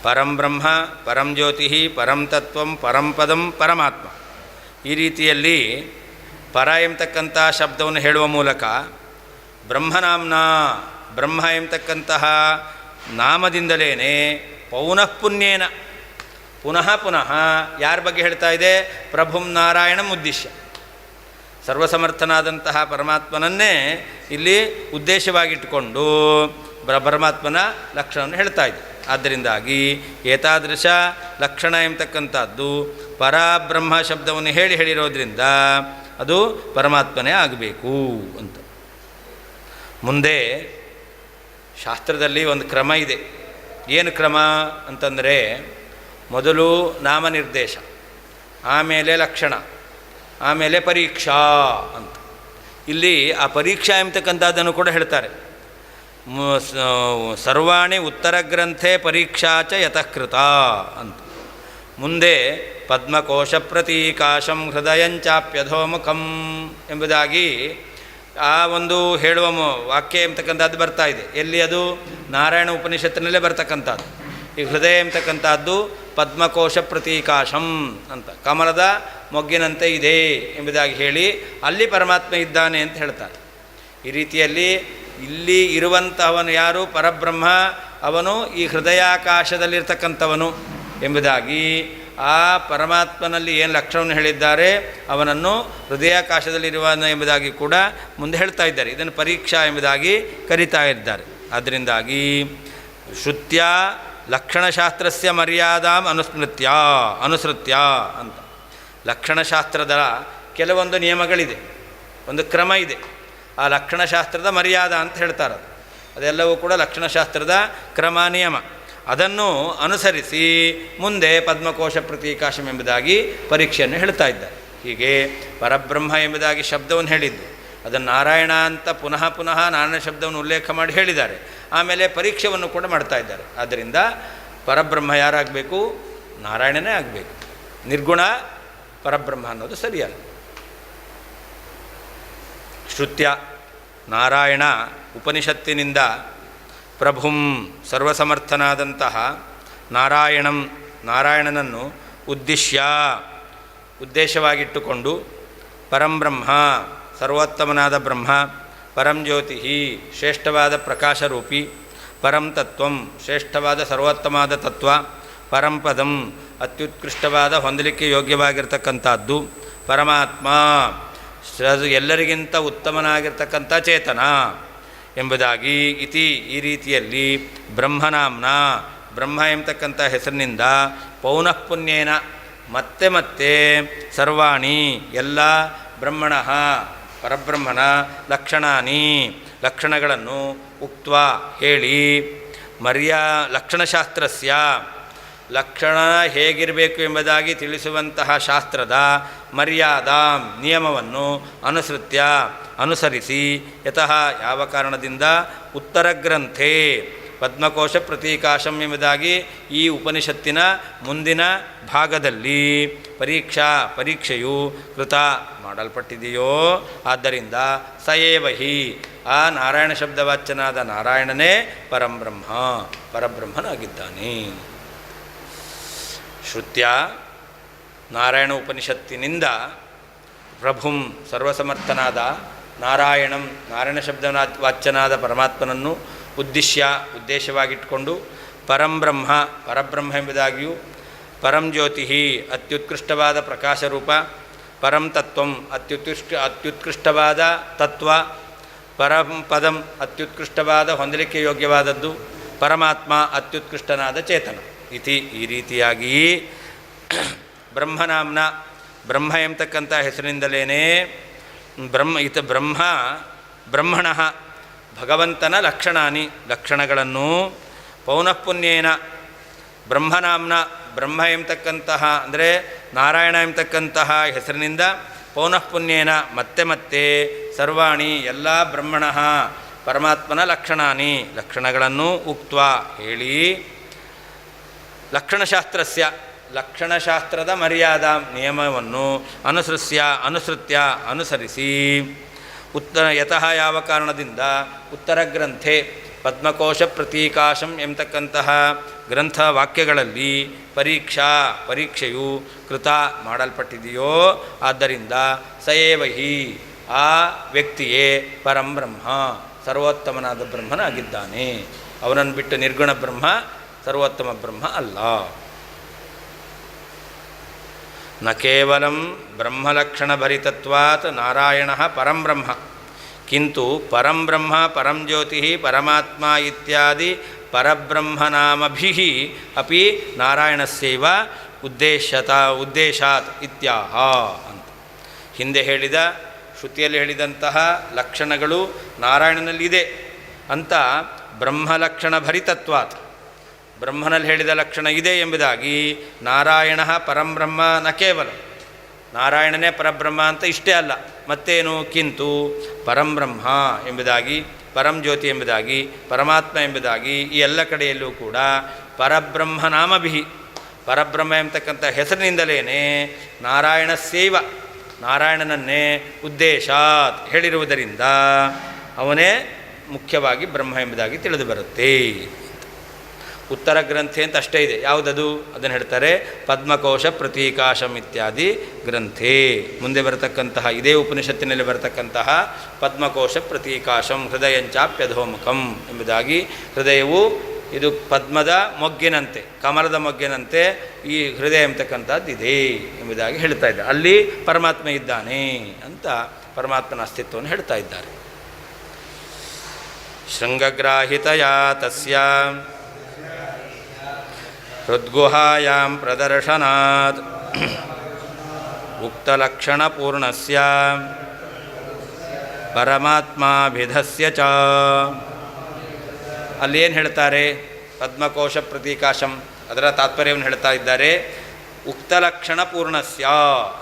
ಪರಂ ಬ್ರಹ್ಮ, ಪರಂ ಜ್ಯೋತಿ, ಪರಂ ತತ್ವಂ, ಪರಂ ಪದಂ, ಪರಮಾತ್ಮ. ಈ ರೀತಿಯಲ್ಲಿ ಪರ ಎಂಬತಕ್ಕಂಥ ಶಬ್ದವನ್ನು ಹೇಳುವ ಮೂಲಕ ಬ್ರಹ್ಮನಾಮ್ನ, ಬ್ರಹ್ಮ ಎಂಬತಕ್ಕಂತಹ ನಾಮದಿಂದಲೇ ಪೌನಃ ಪುಣ್ಯೇನ, ಪುನಃ ಪುನಃ ಯಾರ ಬಗ್ಗೆ ಹೇಳ್ತಾ ಇದೆ? ಪ್ರಭುಂ ನಾರಾಯಣಂ ಉದ್ದೇಶ, ಸರ್ವಸಮರ್ಥನಾದಂತಹ ಪರಮಾತ್ಮನನ್ನೇ ಇಲ್ಲಿ ಉದ್ದೇಶವಾಗಿಟ್ಟುಕೊಂಡು ಪರಮಾತ್ಮನ ಲಕ್ಷಣವನ್ನು ಹೇಳ್ತಾ ಇದೆ. ಆದ್ದರಿಂದಾಗಿ ಏತಾದೃಶ ಲಕ್ಷಣ ಎಂಬತಕ್ಕಂಥದ್ದು ಪರಬ್ರಹ್ಮ ಶಬ್ದವನ್ನು ಹೇಳಿರೋದ್ರಿಂದ ಅದು ಪರಮಾತ್ಮನೇ ಆಗಬೇಕು ಅಂತ. ಮುಂದೆ ಶಾಸ್ತ್ರದಲ್ಲಿ ಒಂದು ಕ್ರಮ ಇದೆ. ಏನು ಕ್ರಮ ಅಂತಂದರೆ, ಮೊದಲು ನಾಮನಿರ್ದೇಶ, ಆಮೇಲೆ ಲಕ್ಷಣ, ಆಮೇಲೆ ಪರೀಕ್ಷಾ ಅಂತ. ಇಲ್ಲಿ ಆ ಪರೀಕ್ಷಾ ಎಂಬತಕ್ಕಂಥದ್ದನ್ನು ಕೂಡ ಹೇಳ್ತಾರೆ. ಸರ್ವಾಣಿ ಉತ್ತರ ಗ್ರಂಥೆ ಪರೀಕ್ಷಾ ಚ ಯತಃಕೃತ ಅಂತ. ಮುಂದೆ ಪದ್ಮಕೋಶ ಪ್ರತೀಕಾಶಂ ಹೃದಯಂಚಾಪ್ಯಧೋಮುಖಂ ಎಂಬುದಾಗಿ ಆ ಒಂದು ಹೇಳುವ ವಾಕ್ಯ ಎಂಬತಕ್ಕಂಥದ್ದು ಬರ್ತಾ ಇದೆ. ಎಲ್ಲಿ ಅದು? ನಾರಾಯಣ ಉಪನಿಷತ್ತಿನಲ್ಲೇ ಬರ್ತಕ್ಕಂಥದ್ದು. ಈ ಹೃದಯ ಎಂಬತಕ್ಕಂಥದ್ದು ಪದ್ಮಕೋಶ ಪ್ರತೀಕಾಶಂ ಅಂತ, ಕಮಲದ ಮೊಗ್ಗಿನಂತೆ ಇದೆ ಎಂಬುದಾಗಿ ಹೇಳಿ ಅಲ್ಲಿ ಪರಮಾತ್ಮ ಇದ್ದಾನೆ ಅಂತ ಹೇಳ್ತಾರೆ. ಈ ರೀತಿಯಲ್ಲಿ ಇಲ್ಲಿ ಇರುವಂತಹವನು ಯಾರು? ಪರಬ್ರಹ್ಮ. ಅವನು ಈ ಹೃದಯಾಕಾಶದಲ್ಲಿರ್ತಕ್ಕಂಥವನು ಎಂಬುದಾಗಿ ಆ ಪರಮಾತ್ಮನಲ್ಲಿ ಏನು ಲಕ್ಷಣವನ್ನು ಹೇಳಿದ್ದಾರೆ ಅವನನ್ನು ಹೃದಯಾಕಾಶದಲ್ಲಿರುವನು ಎಂಬುದಾಗಿ ಕೂಡ ಮುಂದೆ ಹೇಳ್ತಾ ಇದ್ದಾರೆ. ಇದನ್ನು ಪರೀಕ್ಷಾ ಎಂಬುದಾಗಿ ಕರೀತಾ ಇದ್ದಾರೆ. ಅದರಿಂದಾಗಿ ಶ್ರುತ್ಯ ಲಕ್ಷಣಶಾಸ್ತ್ರಸ್ಯ ಮರ್ಯಾದಾಂ ಅನುಸೃತ್ಯ ಅಂತ. ಲಕ್ಷಣಶಾಸ್ತ್ರದ ಕೆಲವೊಂದು ನಿಯಮಗಳಿದೆ, ಒಂದು ಕ್ರಮ ಇದೆ. ಆ ಲಕ್ಷಣಶಾಸ್ತ್ರದ ಮರ್ಯಾದ ಅಂತ ಹೇಳ್ತಾರೆ. ಅದೆಲ್ಲವೂ ಕೂಡ ಲಕ್ಷಣಶಾಸ್ತ್ರದ ಕ್ರಮ ನಿಯಮ. ಅದನ್ನು ಅನುಸರಿಸಿ ಮುಂದೆ ಪದ್ಮಕೋಶ ಪ್ರತೀಕಾಶಂ ಎಂಬುದಾಗಿ ಪರೀಕ್ಷೆಯನ್ನು ಹೇಳ್ತಾ ಇದ್ದಾರೆ. ಹೀಗೆ ಪರಬ್ರಹ್ಮ ಎಂಬುದಾಗಿ ಶಬ್ದವನ್ನು ಹೇಳಿದ್ದು, ಅದನ್ನು ನಾರಾಯಣ ಅಂತ ಪುನಃ ಪುನಃ ನಾರಾಯಣ ಶಬ್ದವನ್ನು ಉಲ್ಲೇಖ ಮಾಡಿ ಹೇಳಿದ್ದಾರೆ. ಆಮೇಲೆ ಪರೀಕ್ಷೆಯನ್ನು ಕೂಡ ಮಾಡ್ತಾ ಇದ್ದಾರೆ. ಆದ್ದರಿಂದ ಪರಬ್ರಹ್ಮ ಯಾರಾಗಬೇಕು? ನಾರಾಯಣನೇ ಆಗಬೇಕು. ನಿರ್ಗುಣ ಪರಬ್ರಹ್ಮ ಅನ್ನೋದು ಸರಿಯಲ್ಲ. ಶ್ರುತ್ಯ ನಾರಾಯಣ ಉಪನಿಷತ್ತಿನಿಂದ ಪ್ರಭುಂ ಸರ್ವಸಮರ್ಥನಾದಂತಹ ನಾರಾಯಣನನ್ನು ಉದ್ದೇಶವಾಗಿಟ್ಟುಕೊಂಡು ಪರಂಬ್ರಹ್ಮ ಸರ್ವೋತ್ತಮನಾದ ಬ್ರಹ್ಮ, ಪರಂಜ್ಯೋತಿ ಶ್ರೇಷ್ಠವಾದ ಪ್ರಕಾಶರೂಪಿ, ಪರಂ ತತ್ವಂ ಶ್ರೇಷ್ಠವಾದ ಸರ್ವೋತ್ತಮವಾದ ತತ್ವ, ಪರಂಪದಂ ಅತ್ಯುತ್ಕೃಷ್ಟವಾದ ಹೊಂದಲಿಕ್ಕೆ ಯೋಗ್ಯವಾಗಿರ್ತಕ್ಕಂಥದ್ದು, ಪರಮಾತ್ಮ ಎಲ್ಲರಿಗಿಂತ ಉತ್ತಮನಾಗಿರ್ತಕ್ಕಂಥ ಚೇತನ ಎಂಬುದಾಗಿ ಈ ರೀತಿಯಲ್ಲಿ ಬ್ರಹ್ಮನಾಮ್ನ ಬ್ರಹ್ಮ ಎಂಬತಕ್ಕಂಥ ಹೆಸರಿನಿಂದ ಪೌನಃಪುಣ್ಯೇನ ಮತ್ತೆ ಸರ್ವಾಣಿ ಎಲ್ಲ ಬ್ರಹ್ಮಣ ಪರಬ್ರಹ್ಮನ ಲಕ್ಷಣಗಳನ್ನು ಉಕ್ತ್ವ ಹೇಳಿ ಲಕ್ಷಣಶಾಸ್ತ್ರಸ್ಯ ಲಕ್ಷಣ ಹೇಗಿರಬೇಕು ಎಂಬುದಾಗಿ ತಿಳಿಸುವಂತಹ ಶಾಸ್ತ್ರದ ಮರ್ಯಾದಾ ನಿಯಮವನ್ನು ಅನುಸರಿಸಿ ಯತಃ ಯಾವ ಕಾರಣದಿಂದ ಉತ್ತರ ಗ್ರಂಥೆ ಪದ್ಮಕೋಶ ಪ್ರತೀಕಾಶಂ ಎಂಬುದಾಗಿ ಈ ಉಪನಿಷತ್ತಿನ ಮುಂದಿನ ಭಾಗದಲ್ಲಿ ಪರೀಕ್ಷೆಯು ಕೃತ ಮಾಡಲ್ಪಟ್ಟಿದೆಯೋ ಆದ್ದರಿಂದ ಸಯೇವಹಿ ಆ ನಾರಾಯಣ ಶಬ್ದವಾಚ್ಯನಾದ ನಾರಾಯಣನೇ ಪರಬ್ರಹ್ಮನಾಗಿದ್ದಾನೆ. ಶ್ರುತ್ಯ ನಾರಾಯಣ ಉಪನಿಷತ್ತಿನಿಂದ ಪ್ರಭುಂ ಸರ್ವಸಮರ್ಥನಾದ ನಾರಾಯಣ ಶಬ್ದವಾಚ್ಯನಾದ ಪರಮಾತ್ಮನನ್ನು ಉದ್ದೇಶವಾಗಿಟ್ಟುಕೊಂಡು ಪರಬ್ರಹ್ಮ ಎಂಬುದಾಗಿಯೂ, ಪರಂಜ್ಯೋತಿ ಅತ್ಯುತ್ಕೃಷ್ಟವಾದ ಪ್ರಕಾಶರೂಪ, ಪರಂ ತತ್ವಂ ಅತ್ಯುತ್ಕೃಷ್ಟವಾದ ತತ್ವ, ಪರಂಪದಂ ಅತ್ಯುತ್ಕೃಷ್ಟವಾದ ಹೊಂದಲಿಕ್ಕೆ ಯೋಗ್ಯವಾದದ್ದು, ಪರಮಾತ್ಮ ಅತ್ಯುತ್ಕೃಷ್ಟನಾದ ಚೇತನ. ಈ ರೀತಿಯಾಗಿ ಬ್ರಹ್ಮನಾಮ್ನ ಬ್ರಹ್ಮ ಎಂಬತಕ್ಕಂಥ ಹೆಸರಿನಿಂದಲೇ ಬ್ರಹ್ಮಣ ಭಗವಂತನ ಲಕ್ಷಣಗಳನ್ನು ಪೌನಃಪುಣ್ಯೇನ ಬ್ರಹ್ಮನಾಮ್ನ ಬ್ರಹ್ಮ ಎಂಬತಕ್ಕಂತಹ ಅಂದರೆ ನಾರಾಯಣ ಎಂಬತಕ್ಕಂತಹ ಹೆಸರಿನಿಂದ ಪೌನಃಪುಣ್ಯೇನ ಮತ್ತೆ ಸರ್ವಾಣಿ ಎಲ್ಲ ಬ್ರಹ್ಮಣ ಪರಮಾತ್ಮನ ಲಕ್ಷಣಗಳನ್ನು ಉಕ್ತ್ವ ಹೇಳಿ ಲಕ್ಷಣಶಾಸ್ತ್ರದ ಮರ್ಯಾದಾ ನಿಯಮವನ್ನು ಅನುಸರಿಸಿ ಯತಃ ಯಾವ ಕಾರಣದಿಂದ ಉತ್ತರ ಗ್ರಂಥೆ ಪದ್ಮಕೋಶ ಪ್ರತೀಕಾಶಂ ಎಂಬತಕ್ಕಂತಹ ಗ್ರಂಥ ವಾಕ್ಯಗಳಲ್ಲಿ ಪರೀಕ್ಷೆಯು ಕೃತ ಮಾಡಲ್ಪಟ್ಟಿದೆಯೋ ಆದ್ದರಿಂದ ಸಯೇವಹಿ ಆ ವ್ಯಕ್ತಿಯೇ ಪರಂಬ್ರಹ್ಮ ಸರ್ವೋತ್ತಮನಾದ ಬ್ರಹ್ಮನಾಗಿದ್ದಾನೆ. ಅವನನ್ನು ಬಿಟ್ಟು ನಿರ್ಗುಣ ಬ್ರಹ್ಮ ಸರ್ವೋತ್ತಮ ಬ್ರಹ್ಮ ಅಲ್ಲ. ನ ಕೇವಲಂ ಬ್ರಹ್ಮಲಕ್ಷಣಭರಿತತ್ವಾತ್ ನಾರಾಯಣ ಪರಂಬ್ರಹ್ಮ ಕಿಂತು ಪರಂಬ್ರಹ್ಮ ಪರಂಜ್ಯೋತಿ ಪರಮಾತ್ಮ ಇತ್ಯಾದಿ ಪರಬ್ರಹ್ಮನಾಮಭಿಃ ಅಪಿ ನಾರಾಯಣಸ್ಯೈವ ಉದ್ದೇಶಾತ್ ಇತ್ಯಾಹ ಅಂತ. ಹಿಂದೆ ಹೇಳಿದ ಶ್ರುತಿಯಲ್ಲಿ ಹೇಳಿದಂತಹ ಲಕ್ಷಣಗಳು ನಾರಾಯಣನಲ್ಲಿದೆ ಅಂತ ಬ್ರಹ್ಮಲಕ್ಷಣ ಭರಿತತ್ವಾತ್, ಬ್ರಹ್ಮನಲ್ಲಿ ಹೇಳಿದ ಲಕ್ಷಣ ಇದೆ ಎಂಬುದಾಗಿ ನಾರಾಯಣ ಪರಂಬ್ರಹ್ಮ ನ ಕೇವಲ ನಾರಾಯಣನೇ ಪರಬ್ರಹ್ಮ ಅಂತ ಇಷ್ಟೇ ಅಲ್ಲ, ಮತ್ತೇನು ಕಿಂತು ಪರಂಬ್ರಹ್ಮ ಎಂಬುದಾಗಿ, ಪರಂಜ್ಯೋತಿ ಎಂಬುದಾಗಿ, ಪರಮಾತ್ಮ ಎಂಬುದಾಗಿ ಈ ಎಲ್ಲ ಕಡೆಯಲ್ಲೂ ಕೂಡ ಪರಬ್ರಹ್ಮನಾಮಭಿ, ಪರಬ್ರಹ್ಮ ಎಂಬತಕ್ಕಂಥ ಹೆಸರಿನಿಂದಲೇ ನಾರಾಯಣಸ್ಯೈವ, ನಾರಾಯಣನನ್ನೇ ಉದ್ದೇಶಾತ್ ಹೇಳಿರುವುದರಿಂದ ಅವನೇ ಮುಖ್ಯವಾಗಿ ಬ್ರಹ್ಮ ಎಂಬುದಾಗಿ ತಿಳಿದು ಬರುತ್ತೆ. ಉತ್ತರ ಗ್ರಂಥೆ ಅಂತ ಅಷ್ಟೇ ಇದೆ. ಯಾವುದದು? ಅದನ್ನು ಹೇಳ್ತಾರೆ ಪದ್ಮಕೋಶ ಪ್ರತೀಕಾಶಂ ಇತ್ಯಾದಿ ಗ್ರಂಥೆ. ಮುಂದೆ ಬರತಕ್ಕಂತಹ ಇದೇ ಉಪನಿಷತ್ತಿನಲ್ಲಿ ಬರತಕ್ಕಂತಹ ಪದ್ಮಕೋಶ ಪ್ರತೀಕಾಶಂ ಹೃದಯಂಚಾಪ್ಯಧೋಮುಖಂ ಎಂಬುದಾಗಿ, ಹೃದಯವು ಇದು ಪದ್ಮದ ಮೊಗ್ಗಿನಂತೆ, ಕಮಲದ ಮೊಗ್ಗಿನಂತೆ ಈ ಹೃದಯ ಎಂಬತಕ್ಕಂಥದ್ದು ಇದೆ ಎಂಬುದಾಗಿ ಹೇಳ್ತಾ ಇದ್ದಾರೆ. ಅಲ್ಲಿ ಪರಮಾತ್ಮ ಇದ್ದಾನೆ ಅಂತ ಪರಮಾತ್ಮನ ಅಸ್ತಿತ್ವವನ್ನು ಹೇಳ್ತಾ ಇದ್ದಾರೆ. ಶೃಂಗಗ್ರಾಹಿತಯ ತಸ್ಯ ಹೃದ್ಗುಹಾಯಾಂ ಪ್ರದರ್ಶನಾತ್ ಉಕ್ತಲಕ್ಷಣಪೂರ್ಣಸ್ಯ ಪರಮಾತ್ಮಾಭಿಧಸ್ಯ ಚ. ಅಲ್ಲೇನು ಹೇಳ್ತಾರೆ? ಪದ್ಮಕೋಶ ಪ್ರತೀಕಾಶಂ, ಅದರ ತಾತ್ಪರ್ಯವನ್ನು ಹೇಳ್ತಾ ಇದ್ದಾರೆ. ಉಕ್ತಲಕ್ಷಣ ಪೂರ್ಣಸ್ಯ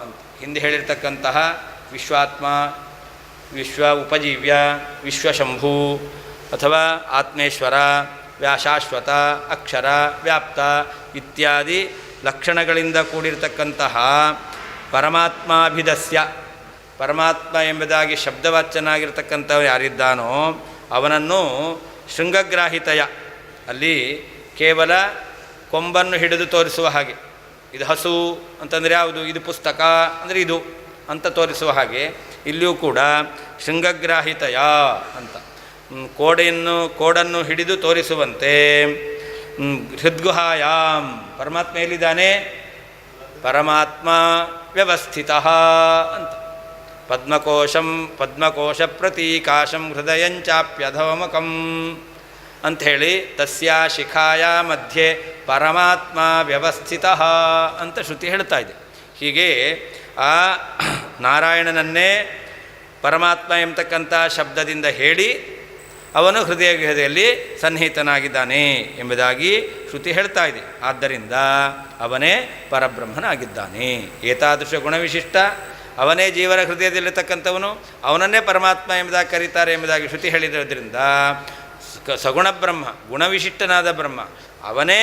ಅಂತ ಹಿಂದೆ ಹೇಳಿರ್ತಕ್ಕಂತಹ ವಿಶ್ವಾತ್ಮ, ವಿಶ್ವ ಉಪಜೀವ್ಯ, ವಿಶ್ವಶಂಭು ಅಥವಾ ಆತ್ಮೇಶ್ವರ, ಶಾಶ್ವತ, ಅಕ್ಷರ, ವ್ಯಾಪ್ತ ಇತ್ಯಾದಿ ಲಕ್ಷಣಗಳಿಂದ ಕೂಡಿರ್ತಕ್ಕಂತಹ ಪರಮಾತ್ಮಾಭಿಧಸ್ಯ, ಪರಮಾತ್ಮ ಎಂಬುದಾಗಿ ಶಬ್ದವಾಚ್ಯನಾಗಿರ್ತಕ್ಕಂಥವ್ರು ಯಾರಿದ್ದಾನೋ ಅವನನ್ನು ಶೃಂಗಗ್ರಾಹಿತಯ, ಅಲ್ಲಿ ಕೇವಲ ಕೊಂಬನ್ನು ಹಿಡಿದು ತೋರಿಸುವ ಹಾಗೆ, ಇದು ಹಸು ಅಂತಂದರೆ ಯಾವುದು, ಇದು ಪುಸ್ತಕ ಅಂದರೆ ಇದು ಅಂತ ತೋರಿಸುವ ಹಾಗೆ ಇಲ್ಲಿಯೂ ಕೂಡ ಶೃಂಗಗ್ರಾಹಿತಯ ಅಂತ ಕೋಡನ್ನು ಹಿಡಿದು ತೋರಿಸುವಂತೆ ಹೃದ್ಗುಹಾಯಾಮ್, ಪರಮಾತ್ಮ ಎಲ್ಲಿದ್ದಾನೆ? ಪರಮಾತ್ಮ ವ್ಯವಸ್ಥಿತ ಅಂತ ಪದ್ಮಕೋಶ ಪ್ರತೀಕಾಶಂ ಹೃದಯಂಚಾಪ್ಯಧೋಮುಖಂ ಅಂಥೇಳಿ ತಸ್ಯಾ ಶಿಖಾಯ ಮಧ್ಯೆ ಪರಮಾತ್ಮ ವ್ಯವಸ್ಥಿತ ಅಂತ ಶ್ರುತಿ ಹೇಳ್ತಾ ಇದೆ. ಹೀಗೆ ಆ ನಾರಾಯಣನನ್ನೇ ಪರಮಾತ್ಮ ಎಂಬತಕ್ಕಂಥ ಶಬ್ದದಿಂದ ಹೇಳಿ ಅವನು ಹೃದಯದಲ್ಲಿ ಸನ್ನಿಹಿತನಾಗಿದ್ದಾನೆ ಎಂಬುದಾಗಿ ಶ್ರುತಿ ಹೇಳ್ತಾ ಇದೆ. ಆದ್ದರಿಂದ ಅವನೇ ಪರಬ್ರಹ್ಮನಾಗಿದ್ದಾನೆ. ಏತಾದೃಶ ಗುಣವಿಶಿಷ್ಟ ಅವನೇ ಜೀವನ ಹೃದಯದಲ್ಲಿರ್ತಕ್ಕಂಥವನು, ಅವನನ್ನೇ ಪರಮಾತ್ಮ ಎಂಬುದಾಗಿ ಕರೀತಾರೆ ಎಂಬುದಾಗಿ ಶ್ರುತಿ ಹೇಳಿರೋದ್ರಿಂದ ಸಗುಣ ಬ್ರಹ್ಮ, ಗುಣವಿಶಿಷ್ಟನಾದ ಬ್ರಹ್ಮ, ಅವನೇ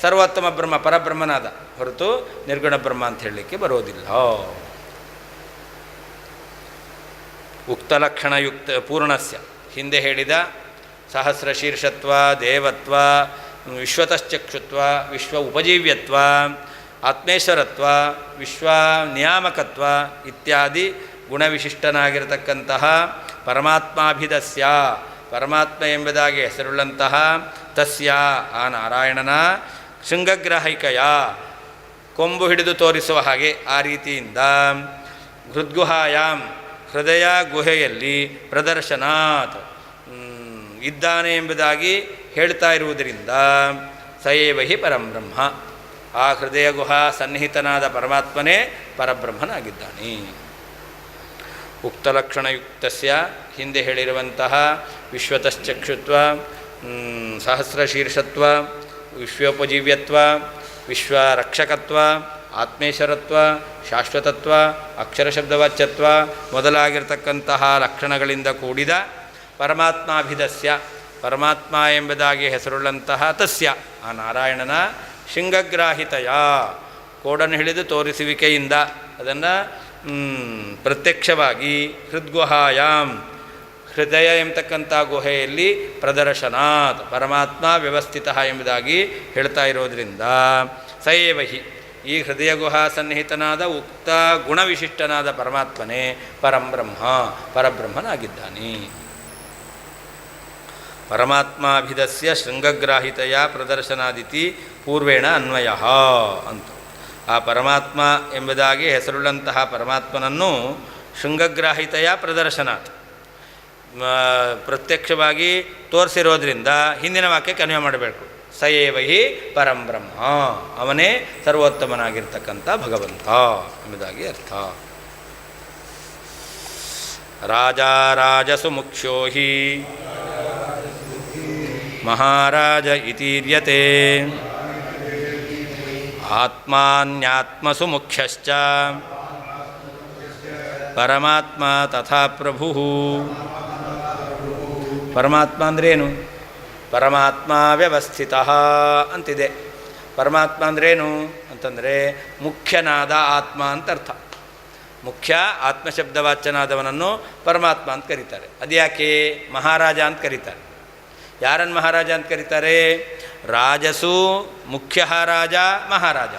ಸರ್ವೋತ್ತಮ ಬ್ರಹ್ಮ, ಪರಬ್ರಹ್ಮನಾದ ಹೊರತು ನಿರ್ಗುಣ ಬ್ರಹ್ಮ ಅಂತ ಹೇಳಲಿಕ್ಕೆ ಬರೋದಿಲ್ಲ. ಉಕ್ತಲಕ್ಷಣಯುಕ್ತ ಪೂರ್ಣಸ್ಯ, ಹಿಂದೆ ಹೇಳಿದ ಸಹಸ್ರ ಶೀರ್ಷತ್ವ, ದೇವತ್ವ, ವಿಶ್ವತಶ್ಚಕ್ಷುತ್ವ, ವಿಶ್ವ ಉಪಜೀವ್ಯತ್ವ, ಆತ್ಮೇಶ್ವರತ್ವ, ವಿಶ್ವ ನಿಯಾಮಕತ್ವ ಇತ್ಯಾದಿ ಗುಣವಿಶಿಷ್ಟನಾಗಿರತಕ್ಕಂತಹ ಪರಮಾತ್ಮಾಭಿಧಸ್ಯ, ಪರಮಾತ್ಮ ಎಂಬುದಾಗಿ ಹೆಸರುಳ್ಳಂತಹ ತಸ್ಯ ಆ ನಾರಾಯಣನ ಶೃಂಗಗ್ರಾಹಿಕಯ, ಕೊಂಬು ಹಿಡಿದು ತೋರಿಸುವ ಹಾಗೆ ಆ ರೀತಿಯಿಂದ ಹೃದ್ಗುಹಾಯಾಮ್, ಹೃದಯ ಗುಹೆಯಲ್ಲಿ ಪ್ರದರ್ಶನಾತ್ ಇದ್ದಾನೆ ಎಂಬುದಾಗಿ ಹೇಳ್ತಾ ಇರುವುದರಿಂದ ಸಯೇವ ಹಿ ಪರಂಬ್ರಹ್ಮ, ಆ ಹೃದಯ ಗುಹಾ ಸನ್ನಿಹಿತನಾದ ಪರಮಾತ್ಮನೇ ಪರಬ್ರಹ್ಮನಾಗಿದ್ದಾನೆ. ಉಕ್ತಲಕ್ಷಣಯುಕ್ತಸ್ಯ, ಹಿಂದೆ ಹೇಳಿರುವಂತಹ ವಿಶ್ವತಶ್ಚಕ್ಷುತ್ವ, ಸಹಸ್ರಶೀರ್ಷತ್ವ, ವಿಶ್ವೋಪಜೀವ್ಯತ್ವ, ವಿಶ್ವರಕ್ಷಕತ್ವ, ಆತ್ಮೇಶ್ವರತ್ವ, ಶಾಶ್ವತತ್ವ, ಅಕ್ಷರಶಬ್ದವಾಚ್ಯತ್ವ ಮೊದಲಾಗಿರ್ತಕ್ಕಂತಹ ಲಕ್ಷಣಗಳಿಂದ ಕೂಡಿದ ಪರಮಾತ್ಮಾಭಿಧಸ್ಯ, ಪರಮಾತ್ಮ ಎಂಬುದಾಗಿ ಹೆಸರುಳ್ಳಂತಹ ತಸ್ಯ ಆ ನಾರಾಯಣನ ಶೃಂಗಗ್ರಾಹಿತಯ, ಕೋಡನ್ನು ಹಿಡಿದು ತೋರಿಸುವಿಕೆಯಿಂದ ಅದನ್ನು ಪ್ರತ್ಯಕ್ಷವಾಗಿ ಹೃದ್ಗುಹಾಯಾಮ್, ಹೃದಯ ಎಂಬತಕ್ಕಂಥ ಗುಹೆಯಲ್ಲಿ ಪ್ರದರ್ಶನಾತ್ ಪರಮಾತ್ಮ ವ್ಯವಸ್ಥಿತ ಎಂಬುದಾಗಿ ಹೇಳ್ತಾ ಇರೋದರಿಂದ ಸಯೇವಹಿ, ಈ ಹೃದಯ ಗುಹಾ ಸನ್ನಿಹಿತನಾದ ಉಕ್ತ ಗುಣವಿಶಿಷ್ಟನಾದ ಪರಮಾತ್ಮನೇ ಪರಂಬ್ರಹ್ಮ, ಪರಬ್ರಹ್ಮನಾಗಿದ್ದಾನೆ. ಪರಮಾತ್ಮಾಭಿಧಸ್ಯ ಶೃಂಗಗ್ರಾಹಿತೆಯ ಪ್ರದರ್ಶನಾದಿತಿ ಪೂರ್ವೇಣ ಅನ್ವಯ ಅಂತ. ಆ ಪರಮಾತ್ಮ ಎಂಬುದಾಗಿ ಹೆಸರುಳ್ಳಂತಹ ಪರಮಾತ್ಮನನ್ನು ಶೃಂಗಗ್ರಾಹಿತೆಯ ಪ್ರದರ್ಶನಾತ್ ಪ್ರತ್ಯಕ್ಷವಾಗಿ ತೋರಿಸಿರೋದ್ರಿಂದ ಹಿಂದಿನ ವಾಕ್ಯಕ್ಕೆ ಅನ್ವಯ ಮಾಡಬೇಕು. ಸಯೇವ ಹಿ ಪರಂಬ್ರಹ್ಮ, ಅವನೇ ಸರ್ವೋತ್ತಮನಾಗಿರ್ತಕ್ಕಂಥ ಭಗವಂತ ಎಂಬುದಾಗಿ ಅರ್ಥ. ರಾಜಾ ರಾಜಸು ಮುಖ್ಯೋ ಹಿ ಮಹಾರಾಜ ಇತೀರ್ಯತೆ ಆತ್ಮಾನ್ಯಾತ್ಮಸು ಮುಖ್ಯಶ್ಚ ಪರಮಾತ್ಮ ತಥಾ ಪ್ರಭು. ಪರಮಾತ್ಮ ಅಂದ್ರೇನು? ಪರಮಾತ್ಮ ವ್ಯವಸ್ಥಿತ ಅಂತಿದೆ. ಪರಮಾತ್ಮ ಅಂದ್ರೇನು ಅಂತಂದರೆ ಮುಖ್ಯನಾದ ಆತ್ಮ ಅಂತ ಅರ್ಥ. ಮುಖ್ಯ ಆತ್ಮಶಬ್ದವಾಚ್ಯನಾದವನನ್ನು ಪರಮಾತ್ಮ ಅಂತ ಕರೀತಾರೆ. ಅದ್ಯಾಕೆ ಮಹಾರಾಜ ಅಂತ ಕರೀತಾರೆ? ಯಾರನ್ನು ಮಹಾರಾಜ ಅಂತ ಕರೀತಾರೆ? ರಾಜಸು ಮುಖ್ಯ ರಾಜ ಮಹಾರಾಜ.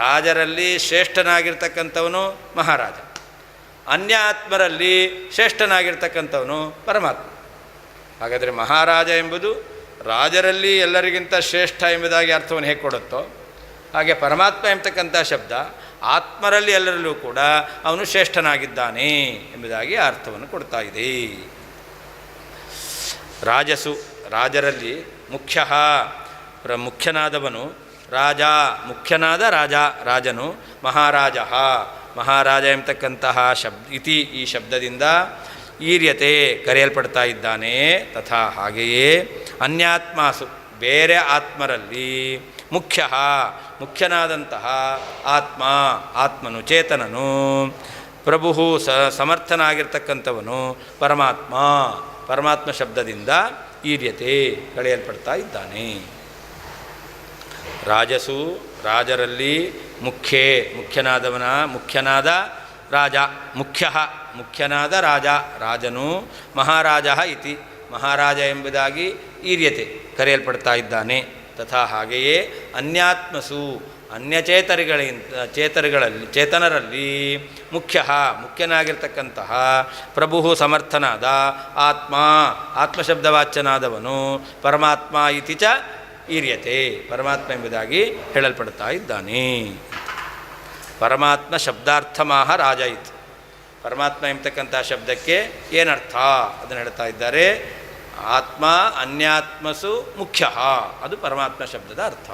ರಾಜರಲ್ಲಿ ಶ್ರೇಷ್ಠನಾಗಿರ್ತಕ್ಕಂಥವನು ಮಹಾರಾಜ, ಅನ್ಯ ಆತ್ಮರಲ್ಲಿ ಶ್ರೇಷ್ಠನಾಗಿರ್ತಕ್ಕಂಥವನು ಪರಮಾತ್ಮ. ಹಾಗಾದರೆ ಮಹಾರಾಜ ಎಂಬುದು ರಾಜರಲ್ಲಿ ಎಲ್ಲರಿಗಿಂತ ಶ್ರೇಷ್ಠ ಎಂಬುದಾಗಿ ಅರ್ಥವನ್ನು ಹೇಗೆ ಕೊಡುತ್ತೋ, ಹಾಗೆ ಪರಮಾತ್ಮ ಎಂಬತಕ್ಕಂಥ ಶಬ್ದ ಆತ್ಮರಲ್ಲಿ ಎಲ್ಲರಲ್ಲೂ ಕೂಡ ಅವನು ಶ್ರೇಷ್ಠನಾಗಿದ್ದಾನೆ ಎಂಬುದಾಗಿ ಅರ್ಥವನ್ನು ಕೊಡ್ತಾ ಇದೆ. ರಾಜಸು ರಾಜರಲ್ಲಿ ಮುಖ್ಯನಾದವನು ರಾಜ, ಮುಖ್ಯನಾದ ರಾಜ ರಾಜನು, ಮಹಾರಾಜ ಮಹಾರಾಜ ಎಂಬತಕ್ಕಂತಹ ಇತಿ ಈ ಶಬ್ದದಿಂದ ಈರ್ಯತೆ ಕರೆಯಲ್ಪಡ್ತಾ ಇದ್ದಾನೆ. ತಥಾ ಹಾಗೆಯೇ ಅನ್ಯಾತ್ಮಾಸು ಬೇರೆ ಆತ್ಮರಲ್ಲಿ ಮುಖ್ಯನಾದಂತಹ ಆತ್ಮನು ಚೇತನನು, ಪ್ರಭು ಸಮರ್ಥನಾಗಿರ್ತಕ್ಕಂಥವನು ಪರಮಾತ್ಮ ಶಬ್ದದಿಂದ ಈರ್ಯತೆ ಕಳೆಯಲ್ಪಡ್ತಾ ಇದ್ದಾನೆ. ರಾಜಸು ರಾಜರಲ್ಲಿ ಮುಖ್ಯನಾದ ರಾಜ, ಮುಖ್ಯನಾದ ರಾಜನು ಮಹಾರಾಜ ಇತಿ ಮಹಾರಾಜ ಎಂಬುದಾಗಿ ಈರ್ಯತೆ ಕರೆಯಲ್ಪಡ್ತಾ ಇದ್ದಾನೆ. ತಥಾ ಹಾಗೆಯೇ ಅನ್ಯಾತ್ಮಸು ಚೇತನರಲ್ಲಿ ಮುಖ್ಯನಾಗಿರ್ತಕ್ಕಂತಹ ಪ್ರಭು ಸಮರ್ಥನಾದ ಆತ್ಮಶಬ್ದವಾಚ್ಯನಾದವನು ಪರಮಾತ್ಮ ಇತಿ ಚ ಈರ್ಯತೆ ಪರಮಾತ್ಮ ಎಂಬುದಾಗಿ ಹೇಳಲ್ಪಡ್ತಾ ಇದ್ದಾನೆ. ಪರಮಾತ್ಮ ಶಬ್ದಾರ್ಥಮಾಹ ರಾಜ ಇತ್ತು. ಪರಮಾತ್ಮ ಎಂಬತಕ್ಕಂಥ ಶಬ್ದಕ್ಕೆ ಏನರ್ಥ ಅದನ್ನು ಹೇಳ್ತಾ ಇದ್ದಾರೆ. ಆತ್ಮ ಅನ್ಯಾತ್ಮಸು ಮುಖ್ಯ, ಅದು ಪರಮಾತ್ಮ ಶಬ್ದದ ಅರ್ಥ.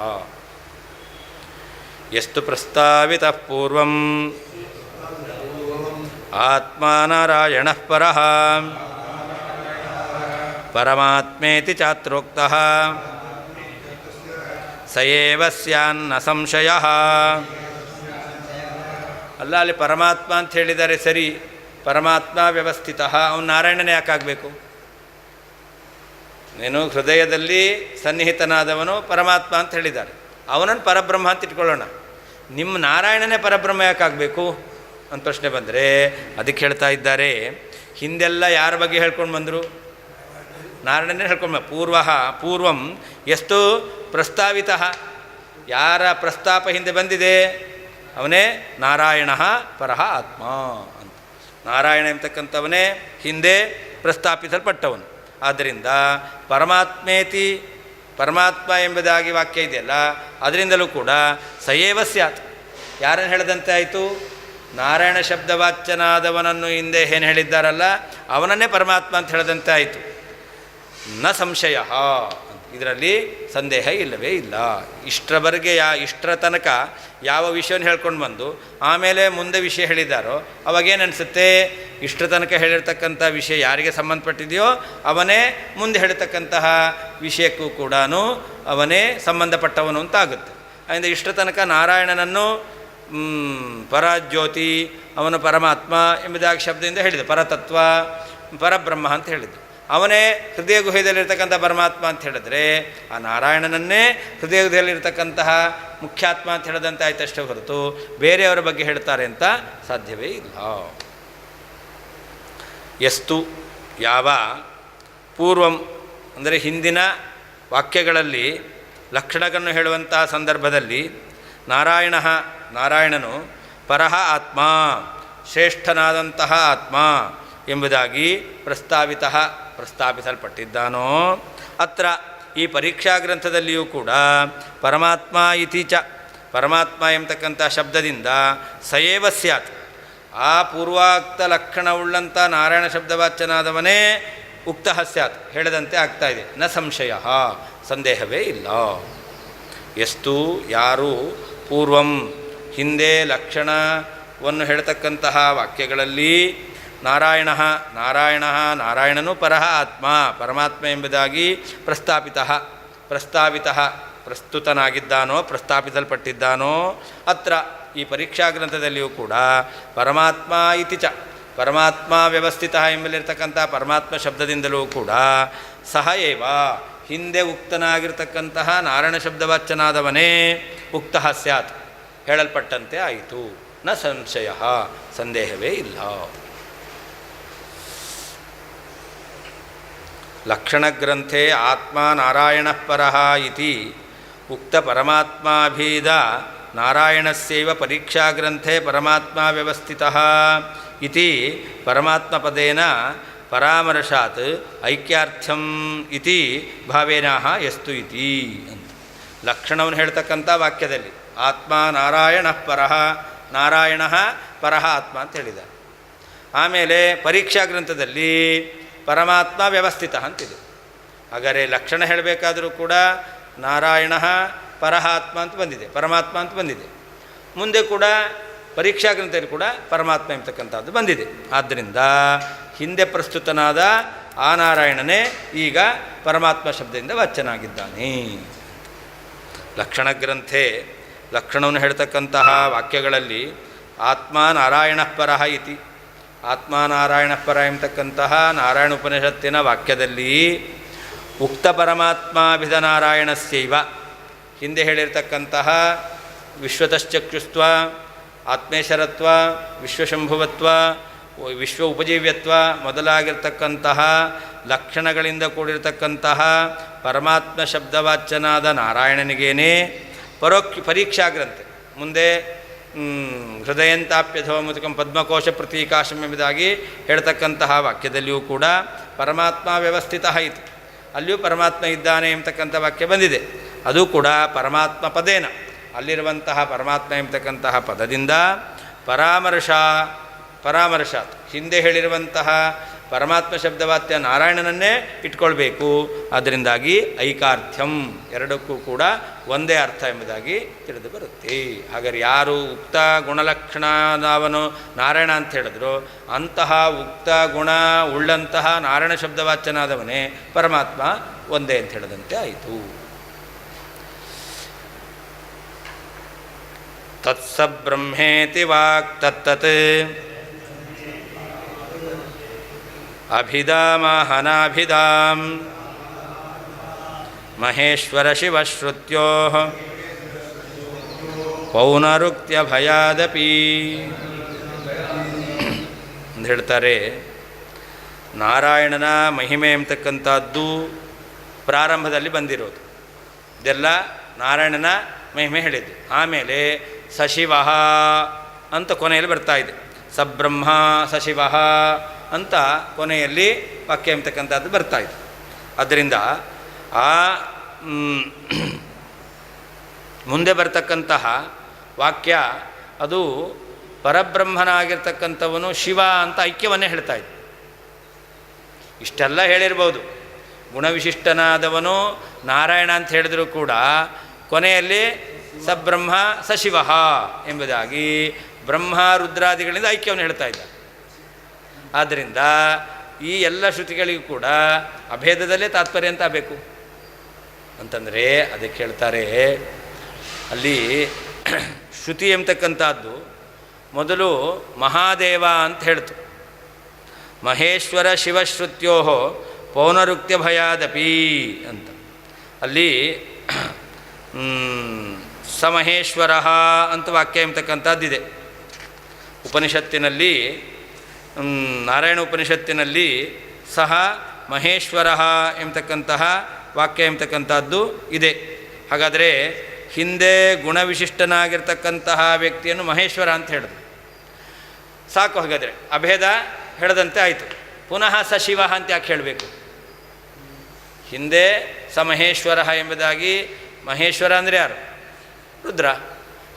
ಎಷ್ಟು ಪ್ರಸ್ತಾವಿತ ಪೂರ್ವಂ ಆತ್ಮ ನಾರಾಯಣ ಪರಃ ಪರಮಾತ್ಮೇತಿ ಚಾತ್ರೋಕ್ತಃ ಸಯೇವ ಸ್ಯಾನ್ನ ಸಂಶಯ. ಅಲ್ಲ, ಅಲ್ಲಿ ಪರಮಾತ್ಮ ಅಂತ ಹೇಳಿದ್ದಾರೆ ಸರಿ, ಪರಮಾತ್ಮ ವ್ಯವಸ್ಥಿತ, ಅವನು ನಾರಾಯಣನೇ ಯಾಕಾಗಬೇಕು? ನೀನು ಹೃದಯದಲ್ಲಿ ಸನ್ನಿಹಿತನಾದವನು ಪರಮಾತ್ಮ ಅಂತ ಹೇಳಿದ್ದಾರೆ, ಅವನನ್ನು ಪರಬ್ರಹ್ಮ ಅಂತ ಇಟ್ಕೊಳ್ಳೋಣ. ನಿಮ್ಮ ನಾರಾಯಣನೇ ಪರಬ್ರಹ್ಮ ಯಾಕಾಗಬೇಕು ಅಂತ ಪ್ರಶ್ನೆ ಬಂದರೆ ಅದಕ್ಕೆ ಹೇಳ್ತಾ ಇದ್ದಾರೆ, ಹಿಂದೆಲ್ಲ ಯಾರ ಬಗ್ಗೆ ಹೇಳ್ಕೊಂಡು ಬಂದರು? ನಾರಾಯಣನೇ ಹೇಳ್ಕೊಂಡು ಪೂರ್ವಂ ಎಷ್ಟು ಪ್ರಸ್ತಾವಿತ, ಯಾರ ಪ್ರಸ್ತಾಪ ಹಿಂದೆ ಬಂದಿದೆ ಅವನೇ ನಾರಾಯಣ ಪರಃ ಆತ್ಮ ಅಂತ. ನಾರಾಯಣ ಎಂಬತಕ್ಕಂಥವನೇ ಹಿಂದೆ ಪ್ರಸ್ತಾಪಿಸಲ್ಪಟ್ಟವನು. ಆದ್ದರಿಂದ ಪರಮಾತ್ಮೇತಿ ಪರಮಾತ್ಮ ಎಂಬುದಾಗಿ ವಾಕ್ಯ ಇದೆಯಲ್ಲ, ಅದರಿಂದಲೂ ಕೂಡ ಸಯೇವ ಸ್ಯಾತ್, ಯಾರನ್ನು ಹೇಳದಂತೆ ಆಯಿತು? ನಾರಾಯಣ ಶಬ್ದವಾಚ್ಯನಾದವನನ್ನು ಹಿಂದೆ ಏನು ಹೇಳಿದ್ದಾರಲ್ಲ ಅವನನ್ನೇ ಪರಮಾತ್ಮ ಅಂತ ಹೇಳದಂತೆ ಆಯಿತು. ನ ಸಂಶಯ, ಇದರಲ್ಲಿ ಸಂದೇಹ ಇಲ್ಲವೇ ಇಲ್ಲ. ಇಷ್ಟರವರೆಗೆ ಇಷ್ಟರ ತನಕ ಯಾವ ವಿಷಯವನ್ನು ಹೇಳ್ಕೊಂಡು ಬಂದು ಆಮೇಲೆ ಮುಂದೆ ವಿಷಯ ಹೇಳಿದ್ದಾರೋ ಅವಾಗೇನು ಅನಿಸುತ್ತೆ? ಇಷ್ಟರ ತನಕ ಹೇಳಿರ್ತಕ್ಕಂಥ ವಿಷಯ ಯಾರಿಗೆ ಸಂಬಂಧಪಟ್ಟಿದೆಯೋ ಅವನೇ ಮುಂದೆ ಹೇಳ್ತಕ್ಕಂತಹ ವಿಷಯಕ್ಕೂ ಕೂಡ ಅವನೇ ಸಂಬಂಧಪಟ್ಟವನು ಅಂತ ಆಗುತ್ತೆ. ಅದರಿಂದ ಇಷ್ಟರ ತನಕ ನಾರಾಯಣನನ್ನು ಪರಜ್ಯೋತಿ, ಅವನು ಪರಮಾತ್ಮ ಎಂಬುದಾಗಿ ಶಬ್ದದಿಂದ ಹೇಳಿದೆ. ಪರತತ್ವ, ಪರಬ್ರಹ್ಮ ಅಂತ ಹೇಳಿದ್ದು. ಅವನೇ ಹೃದಯ ಗುಹೆಯಲ್ಲಿರ್ತಕ್ಕಂಥ ಪರಮಾತ್ಮ ಅಂತ ಹೇಳಿದ್ರೆ ಆ ನಾರಾಯಣನನ್ನೇ ಹೃದಯ ಗುಹೆಯಲ್ಲಿರ್ತಕ್ಕಂತಹ ಮುಖ್ಯಾತ್ಮ ಅಂತ ಹೇಳದಂತೆ ಆಯ್ತಷ್ಟೇ ಹೊರತು ಬೇರೆಯವರ ಬಗ್ಗೆ ಹೇಳ್ತಾರೆ ಅಂತ ಸಾಧ್ಯವೇ ಇಲ್ಲ. ಎಷ್ಟು ಯಾವ ಪೂರ್ವಂ ಅಂದರೆ ಹಿಂದಿನ ವಾಕ್ಯಗಳಲ್ಲಿ ಲಕ್ಷಣಗಳನ್ನು ಹೇಳುವಂತಹ ಸಂದರ್ಭದಲ್ಲಿ ನಾರಾಯಣನು ಪರಹ ಆತ್ಮ, ಶ್ರೇಷ್ಠನಾದಂತಹ ಆತ್ಮ ಎಂಬುದಾಗಿ ಪ್ರಸ್ತಾಪಿಸಲ್ಪಟ್ಟಿದ್ದಾನೋ ಅತ್ರ ಈ ಪರೀಕ್ಷಾ ಗ್ರಂಥದಲ್ಲಿಯೂ ಕೂಡ ಪರಮಾತ್ಮ ಇತಿ ಚ ಪರಮಾತ್ಮ ಎಂಬತಕ್ಕಂಥ ಶಬ್ದದಿಂದ ಸಯೇವ ಸ್ಯಾತ್, ಆ ಪೂರ್ವಾಕ್ತ ಲಕ್ಷಣವುಳ್ಳಂಥ ನಾರಾಯಣ ಶಬ್ದವಾಚ್ಯನಾದವನೇ ಉಕ್ತಃ ಸ್ಯಾತ್ ಹೇಳದಂತೆ ಆಗ್ತಾ ಇದೆ. ನ ಸಂಶಯ, ಸಂದೇಹವೇ ಇಲ್ಲ. ಎಷ್ಟು ಯಾರು ಪೂರ್ವಂ ಹಿಂದೆ ಲಕ್ಷಣವನ್ನು ಹೇಳ್ತಕ್ಕಂತಹ ವಾಕ್ಯಗಳಲ್ಲಿ ನಾರಾಯಣ ನಾರಾಯಣನು ಪರಃ ಆತ್ಮ ಪರಮಾತ್ಮ ಎಂಬುದಾಗಿ ಪ್ರಸ್ತಾವಿತ ಪ್ರಸ್ತುತನಾಗಿದ್ದಾನೋ ಪ್ರಸ್ತಾಪಿಸಲ್ಪಟ್ಟಿದ್ದಾನೋ ಅತ್ರ ಈ ಪರೀಕ್ಷಾ ಗ್ರಂಥದಲ್ಲಿಯೂ ಕೂಡ ಪರಮಾತ್ಮ ಇತಿ ಚ ಪರಮಾತ್ಮ ವ್ಯವಸ್ಥಿತ ಎಂಬಲ್ಲಿರ್ತಕ್ಕಂಥ ಪರಮಾತ್ಮ ಶಬ್ದದಿಂದಲೂ ಕೂಡ ಸಹ ಏವ ಹಿಂದೆ ಉಕ್ತನಾಗಿರ್ತಕ್ಕಂತಹ ನಾರಾಯಣ ಶಬ್ದವಾಚ್ಯನಾದವನೇ ಉಕ್ತಃ ಸ್ಯಾತ್ ಹೇಳಲ್ಪಟ್ಟಂತೆ ಆಯಿತು. ನ ಸಂಶಯ ಸಂದೇಹವೇ ಇಲ್ಲ. ಲಕ್ಷಣಗ್ರಂಥೆ ಆತ್ಮ ನಾರಾಯಣ ಪರಃ ಇತಿ ಉಕ್ತ ಪರಮಾತ್ಮಾಭೀದ ನಾರಾಯಣಸ್ಯೈವ ಪರೀಕ್ಷಾಗ್ರಂಥೆ ಪರಮಾತ್ಮ ವ್ಯವಸ್ಥಿತಃ ಇತಿ ಪರಮಾತ್ಮಪದೇನ ಪರಾಮರ್ಶಾತ್ ಐಕ್ಯಾರ್ಥ್ಯಂ ಇತಿ ಭಾವೇನಃ ಯಸ್ತು ಇತಿ ಅಂತ ಲಕ್ಷಣವನ್ನು ಹೇಳ್ತಕ್ಕಂಥ ವಾಕ್ಯದಲ್ಲಿ ಆತ್ಮ ನಾರಾಯಣ ಪರಃ ನಾರಾಯಣ ಪರಃ ಆತ್ಮ ಅಂತ ಹೇಳಿದ್ದಾರೆ. ಆಮೇಲೆ ಪರೀಕ್ಷಾ ಗ್ರಂಥದಲ್ಲಿ ಪರಮಾತ್ಮ ವ್ಯವಸ್ಥಿತ ಅಂತಿದೆ. ಹಾಗಾದರೆ ಲಕ್ಷಣ ಹೇಳಬೇಕಾದರೂ ಕೂಡ ನಾರಾಯಣ ಪರಃ ಆತ್ಮ ಅಂತ ಬಂದಿದೆ, ಪರಮಾತ್ಮ ಅಂತ ಬಂದಿದೆ. ಮುಂದೆ ಕೂಡ ಪರೀಕ್ಷಾ ಗ್ರಂಥದಲ್ಲಿ ಕೂಡ ಪರಮಾತ್ಮ ಎಂಬತಕ್ಕಂಥದ್ದು ಬಂದಿದೆ. ಆದ್ದರಿಂದ ಹಿಂದೆ ಪ್ರಸ್ತುತನಾದ ಆ ನಾರಾಯಣನೇ ಈಗ ಪರಮಾತ್ಮ ಶಬ್ದದಿಂದ ವಾಚ್ಯನಾಗಿದ್ದಾನೆ. ಲಕ್ಷಣ ಗ್ರಂಥೆ ಲಕ್ಷಣವನ್ನು ಹೇಳ್ತಕ್ಕಂತಹ ವಾಕ್ಯಗಳಲ್ಲಿ ಆತ್ಮ ನಾರಾಯಣ ಪರಃ ಇತಿ ಆತ್ಮ ನಾರಾಯಣ ಪರ ಎಂಬತಕ್ಕಂತಹ ನಾರಾಯಣ ಉಪನಿಷತ್ತಿನ ವಾಕ್ಯದಲ್ಲಿ ಉಕ್ತ ಪರಮಾತ್ಮಾಭಿಧ ನಾರಾಯಣಸ್ಯೈವ ಹಿಂದೆ ಹೇಳಿರ್ತಕ್ಕಂತಹ ವಿಶ್ವತಶ್ಚಕ್ಷುಸ್ತ್ವ ಆತ್ಮೇಶ್ವರತ್ವ ವಿಶ್ವಶಂಭುವತ್ವ ವಿಶ್ವ ಉಪಜೀವ್ಯತ್ವ ಮೊದಲಾಗಿರ್ತಕ್ಕಂತಹ ಲಕ್ಷಣಗಳಿಂದ ಕೂಡಿರ್ತಕ್ಕಂತಹ ಪರಮಾತ್ಮ ಶಬ್ದವಾಚ್ಯನಾದ ನಾರಾಯಣನಿಗೇನೆ ಪರೀಕ್ಷಾ ಗ್ರಂಥೆ ಮುಂದೆ ಹೃದಯಂತಾಪ್ಯಧೋಮುಖಂ ಪದ್ಮಕೋಶ ಪ್ರತೀಕಾಶಂ ಎಂಬುದಾಗಿ ಹೇಳ್ತಕ್ಕಂತಹ ವಾಕ್ಯದಲ್ಲಿಯೂ ಕೂಡ ಪರಮಾತ್ಮ ವ್ಯವಸ್ಥಿತ ಇತ್ತು, ಅಲ್ಲಿಯೂ ಪರಮಾತ್ಮ ಇದ್ದಾನೆ ಎಂಬತಕ್ಕಂಥ ವಾಕ್ಯ ಬಂದಿದೆ. ಅದು ಕೂಡ ಪರಮಾತ್ಮ ಪದೇನ ಅಲ್ಲಿರುವಂತಹ ಪರಮಾತ್ಮ ಎಂಬತಕ್ಕಂತಹ ಪದದಿಂದ ಪರಾಮರ್ಶಾತ್ ಹಿಂದೆ ಹೇಳಿರುವಂತಹ ಪರಮಾತ್ಮ ಶಬ್ದವಾಚ್ಯ ನಾರಾಯಣನನ್ನೇ ಇಟ್ಕೊಳ್ಬೇಕು. ಅದರಿಂದಾಗಿ ಐಕಾರ್ಥ್ಯಂ ಎರಡಕ್ಕೂ ಕೂಡ ಒಂದೇ ಅರ್ಥ ಎಂಬುದಾಗಿ ತಿಳಿದು ಬರುತ್ತೆ. ಹಾಗಾದರೆ ಯಾರು ಉಕ್ತ ಗುಣಲಕ್ಷಣದವನು ನಾರಾಯಣ ಅಂತ ಹೇಳಿದ್ರು ಅಂತಹ ಉಕ್ತ ಗುಣ ಉಳ್ಳಂತಹ ನಾರಾಯಣ ಶಬ್ದವಾಚ್ಯನಾದವನೇ ಪರಮಾತ್ಮ ಒಂದೇ ಅಂತ ಹೇಳಿದಂತೆ ಆಯಿತು. ತತ್ಸ ಬ್ರಹ್ಮೇತಿ ವಾಕ್ ತತ್ತತ್ ಅಭಿಧಾಮಹನಾಭಿಧಾಂ ಮಹೇಶ್ವರ ಶಿವಶ್ರುತ್ಯೋ ಪೌನರುಕ್ತ್ಯ ಭಯಾದಪಿ ಅಂತ ಹೇಳ್ತಾರೆ. ನಾರಾಯಣನ ಮಹಿಮೆ ಎಂಬತಕ್ಕಂಥದ್ದು ಪ್ರಾರಂಭದಲ್ಲಿ ಬಂದಿರೋದು, ಇದೆಲ್ಲ ನಾರಾಯಣನ ಮಹಿಮೆ ಹೇಳಿದ್ದು. ಆಮೇಲೆ ಸಶಿವ ಅಂತ ಕೊನೆಯಲ್ಲಿ ಬರ್ತಾ ಇದೆ, ಸಬ್ರಹ್ಮ ಸಶಿವ ಅಂತ ಕೊನೆಯಲ್ಲಿ ವಾಕ್ಯ ಎಂಬತಕ್ಕಂಥದ್ದು ಬರ್ತಾ ಇದೆ. ಅದರಿಂದ ಆ ಮುಂದೆ ಬರ್ತಕ್ಕಂತಹ ವಾಕ್ಯ ಅದು ಪರಬ್ರಹ್ಮನಾಗಿರ್ತಕ್ಕಂಥವನು ಶಿವ ಅಂತ ಐಕ್ಯವನ್ನೇ ಹೇಳ್ತಾ ಇದೆ. ಇಷ್ಟೆಲ್ಲ ಹೇಳಿರ್ಬೋದು, ಗುಣವಿಶಿಷ್ಟನಾದವನು ನಾರಾಯಣ ಅಂತ ಹೇಳಿದರೂ ಕೂಡ ಕೊನೆಯಲ್ಲಿ ಸಬ್ರಹ್ಮ ಸಶಿವ ಎಂಬುದಾಗಿ ಬ್ರಹ್ಮ ರುದ್ರಾದಿಗಳಿಂದ ಐಕ್ಯವನ್ನು ಹೇಳ್ತಾ ಇದ್ದ. ಆದ್ದರಿಂದ ಈ ಎಲ್ಲ ಶ್ರುತಿಗಳಿಗೂ ಕೂಡ ಅಭೇದದಲ್ಲೇ ತಾತ್ಪರ್ಯ ಅಂತ ಆಗಬೇಕು ಅಂತಂದರೆ ಅದಕ್ಕೆ ಹೇಳ್ತಾರೆ, ಅಲ್ಲಿ ಶ್ರುತಿ ಎಂಬತಕ್ಕಂಥದ್ದು ಮೊದಲು ಮಹಾದೇವ ಅಂತ ಹೇಳ್ತು. ಮಹೇಶ್ವರ ಶಿವಶ್ರುತ್ಯೋ ಪೌನರುಕ್ತ್ಯ ಭಯಾದಪಿ ಅಂತ ಅಲ್ಲಿ ಸಮಹೇಶ್ವರ ಅಂತ ವಾಕ್ಯ ಎಂಬತಕ್ಕಂಥದ್ದಿದೆ. ಉಪನಿಷತ್ತಿನಲ್ಲಿ ನಾರಾಯಣ ಉಪನಿಷತ್ತಿನಲ್ಲಿ ಸಹ ಮಹೇಶ್ವರ ಎಂಬತಕ್ಕಂತಹ ವಾಕ್ಯ ಎಂಬತಕ್ಕಂಥದ್ದು ಇದೆ. ಹಾಗಾದರೆ ಹಿಂದೆ ಗುಣವಿಶಿಷ್ಟನಾಗಿರ್ತಕ್ಕಂತಹ ವ್ಯಕ್ತಿಯನ್ನು ಮಹೇಶ್ವರ ಅಂತ ಹೇಳಿದ್ರು, ಸಾಕು. ಹಾಗಾದರೆ ಅಭೇದ ಹೇಳದಂತೆ ಆಯಿತು. ಪುನಃ ಸಶಿವ ಅಂತ ಯಾಕೆ ಹೇಳಬೇಕು? ಹಿಂದೆ ಸಮಹೇಶ್ವರ ಎಂಬುದಾಗಿ, ಮಹೇಶ್ವರ ಅಂದರೆ ಯಾರು? ರುದ್ರ.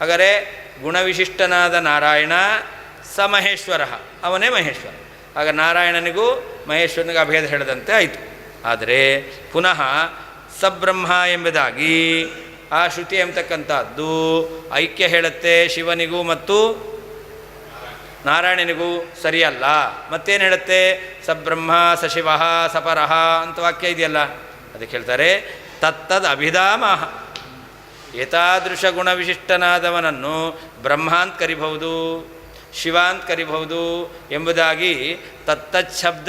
ಹಾಗಾದರೆ ಗುಣವಿಶಿಷ್ಟನಾದ ನಾರಾಯಣ ಸಮಹೇಶ್ವರ, ಅವನೇ ಮಹೇಶ್ವರ. ಆಗ ನಾರಾಯಣನಿಗೂ ಮಹೇಶ್ವರನಿಗೂ ಅಭೇದ ಹೇಳದಂತೆ ಆಯಿತು. ಆದರೆ ಪುನಃ ಸಬ್ರಹ್ಮ ಎಂಬುದಾಗಿ ಆ ಶ್ರುತಿ ಎಂಬತಕ್ಕಂಥದ್ದು ಐಕ್ಯ ಹೇಳುತ್ತೆ ಶಿವನಿಗೂ ಮತ್ತು ನಾರಾಯಣನಿಗೂ ಸರಿಯಲ್ಲ. ಮತ್ತೇನು ಹೇಳುತ್ತೆ? ಸಬ್ರಹ್ಮ ಸಶಿವ ಸಪರಹ ಅಂತ ವಾಕ್ಯ ಇದೆಯಲ್ಲ, ಅದಕ್ಕೆ ಹೇಳ್ತಾರೆ ತತ್ತದ್ ಅಭಿಧಾಮಹ. ಏತಾದೃಶ ಗುಣವಿಶಿಷ್ಟನಾದವನನ್ನು ಬ್ರಹ್ಮ ಅಂತ ಕರಿಬಹುದು, ಶಿವ ಅಂತ ಕರಿಬಹುದು ಎಂಬುದಾಗಿ ತತ್ತತ್ ಶಬ್ದ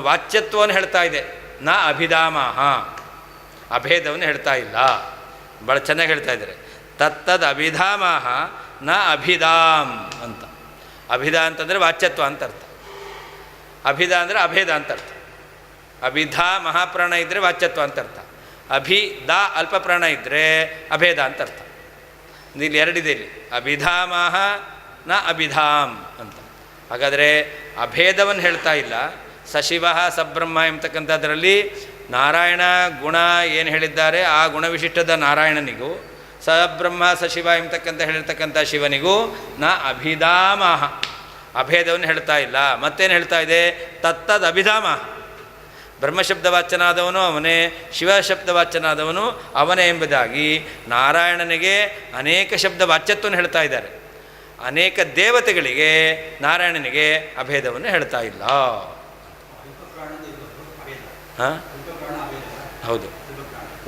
ವಾಚ್ಯತ್ವವನ್ನು ಹೇಳ್ತಾ ಇದೆ. ನ ಅಭಿಧಾಮಹ, ಅಭೇದವನ್ನು ಹೇಳ್ತಾ ಇಲ್ಲ. ಭಾಳ ಚೆನ್ನಾಗಿ ಹೇಳ್ತಾ ಇದ್ದಾರೆ. ತತ್ತದ್ ಅಭಿಧಾಮಹ ನ ಅಭಿಧಾಮ್ ಅಂತ. ಅಭಿಧ ಅಂತಂದರೆ ವಾಚ್ಯತ್ವ ಅಂತ ಅರ್ಥ. ಅಭಿಧ ಅಂದರೆ ಅಭೇದ ಅಂತ ಅರ್ಥ. ಅಭಿಧ ಮಹಾಪ್ರಾಣ ಇದ್ದರೆ ವಾಚ್ಯತ್ವ ಅಂತ ಅರ್ಥ. ಅಭಿಧ ಅಲ್ಪಪ್ರಾಣ ಇದ್ದರೆ ಅಭೇದ ಅಂತ ಅರ್ಥ. ಇಲ್ಲಿ ಎರಡಿದೆ, ಇಲ್ಲಿ ಅಭಿಧಾಮಹ ನ ಅಭಿಧಾಮ್ ಅಂತ. ಹಾಗಾದರೆ ಅಭೇದವನ್ನು ಹೇಳ್ತಾ ಇಲ್ಲ. ಸಶಿವ ಸಬ್ರಹ್ಮ ಎಂಬತಕ್ಕಂಥದ್ರಲ್ಲಿ ನಾರಾಯಣ ಗುಣ ಏನು ಹೇಳಿದ್ದಾರೆ ಆ ಗುಣವಿಶಿಷ್ಟದ ನಾರಾಯಣನಿಗೂ ಸಬ್ರಹ್ಮ ಸಶಿವ ಎಂಬತಕ್ಕಂಥ ಹೇಳಿರ್ತಕ್ಕಂಥ ಶಿವನಿಗೂ ನ ಅಭಿಧಾಮಹ, ಅಭೇದವನ್ನು ಹೇಳ್ತಾ ಇಲ್ಲ. ಮತ್ತೇನು ಹೇಳ್ತಾ ಇದೆ? ತತ್ತದ್ ಅಭಿಧಾಮ. ಬ್ರಹ್ಮಶಬ್ದವಾಚ್ಯನಾದವನು ಅವನೇ, ಶಿವಶಬ್ದವಾಚ್ಯನಾದವನು ಅವನೇ ಎಂಬುದಾಗಿ ನಾರಾಯಣನಿಗೆ ಅನೇಕ ಶಬ್ದ ವಾಚ್ಯತ್ವವನ್ನು ಹೇಳ್ತಾ ಇದ್ದಾರೆ. ಅನೇಕ ದೇವತೆಗಳಿಗೆ ನಾರಾಯಣನಿಗೆ ಅಭೇದವನ್ನು ಹೇಳ್ತಾ ಇಲ್ಲ. ಹಾಂ, ಹೌದು,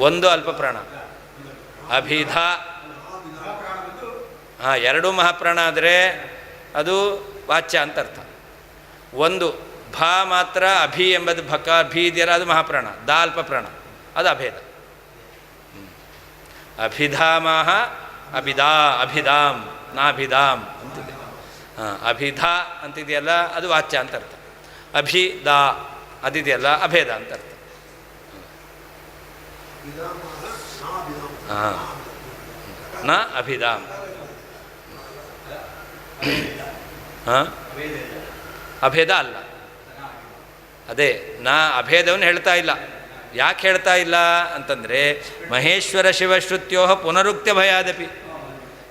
ಒಂದು ಅಲ್ಪಪ್ರಾಣ ಅಭಿಧ. ಹಾಂ, ಎರಡೂ ಮಹಾಪ್ರಾಣ ಆದರೆ ಅದು ವಾಚ್ಯ ಅಂತ ಅರ್ಥ. ಒಂದು ಭ ಮಾತ್ರ ಅಭಿ ಎಂಬುದು ಭಕ ಭೀ ಇದೆಯಲ್ಲ, ಅದು ಮಹಾಪ್ರಾಣ. ದ ಅಲ್ಪಪ್ರಾಣ, ಅದು ಅಭೇದ. ಅಭಿಧಾಮಹ ಅಭಿದಾ ಅಭಿಧಾಮ್ ನಾಭಿಧಾಮ್ ಅಂತಿದೆ. ಹಾಂ, ಅಭಿಧ ಅಂತಿದೆಯಲ್ಲ ಅದು ವಾಚ್ಯ ಅಂತ ಅರ್ಥ. ಅಭಿದ ಅದಿದೆಯಲ್ಲ ಅಭೇದ ಅಂತ ಅರ್ಥ. ಹಾಂ, ನ ಅಭಿಧಾಮ್. ಹಾಂ, ಅಭೇದ ಅಲ್ಲ. ಅದೇ ನಾ ಅಭೇದವನ್ನು ಹೇಳ್ತಾ ಇಲ್ಲ. ಯಾಕೆ ಹೇಳ್ತಾ ಇಲ್ಲ ಅಂತಂದರೆ ಮಹೇಶ್ವರ ಶಿವಶ್ರುತ್ಯೋ ಪುನರುಕ್ತ್ಯ ಭಯಾದಪಿ.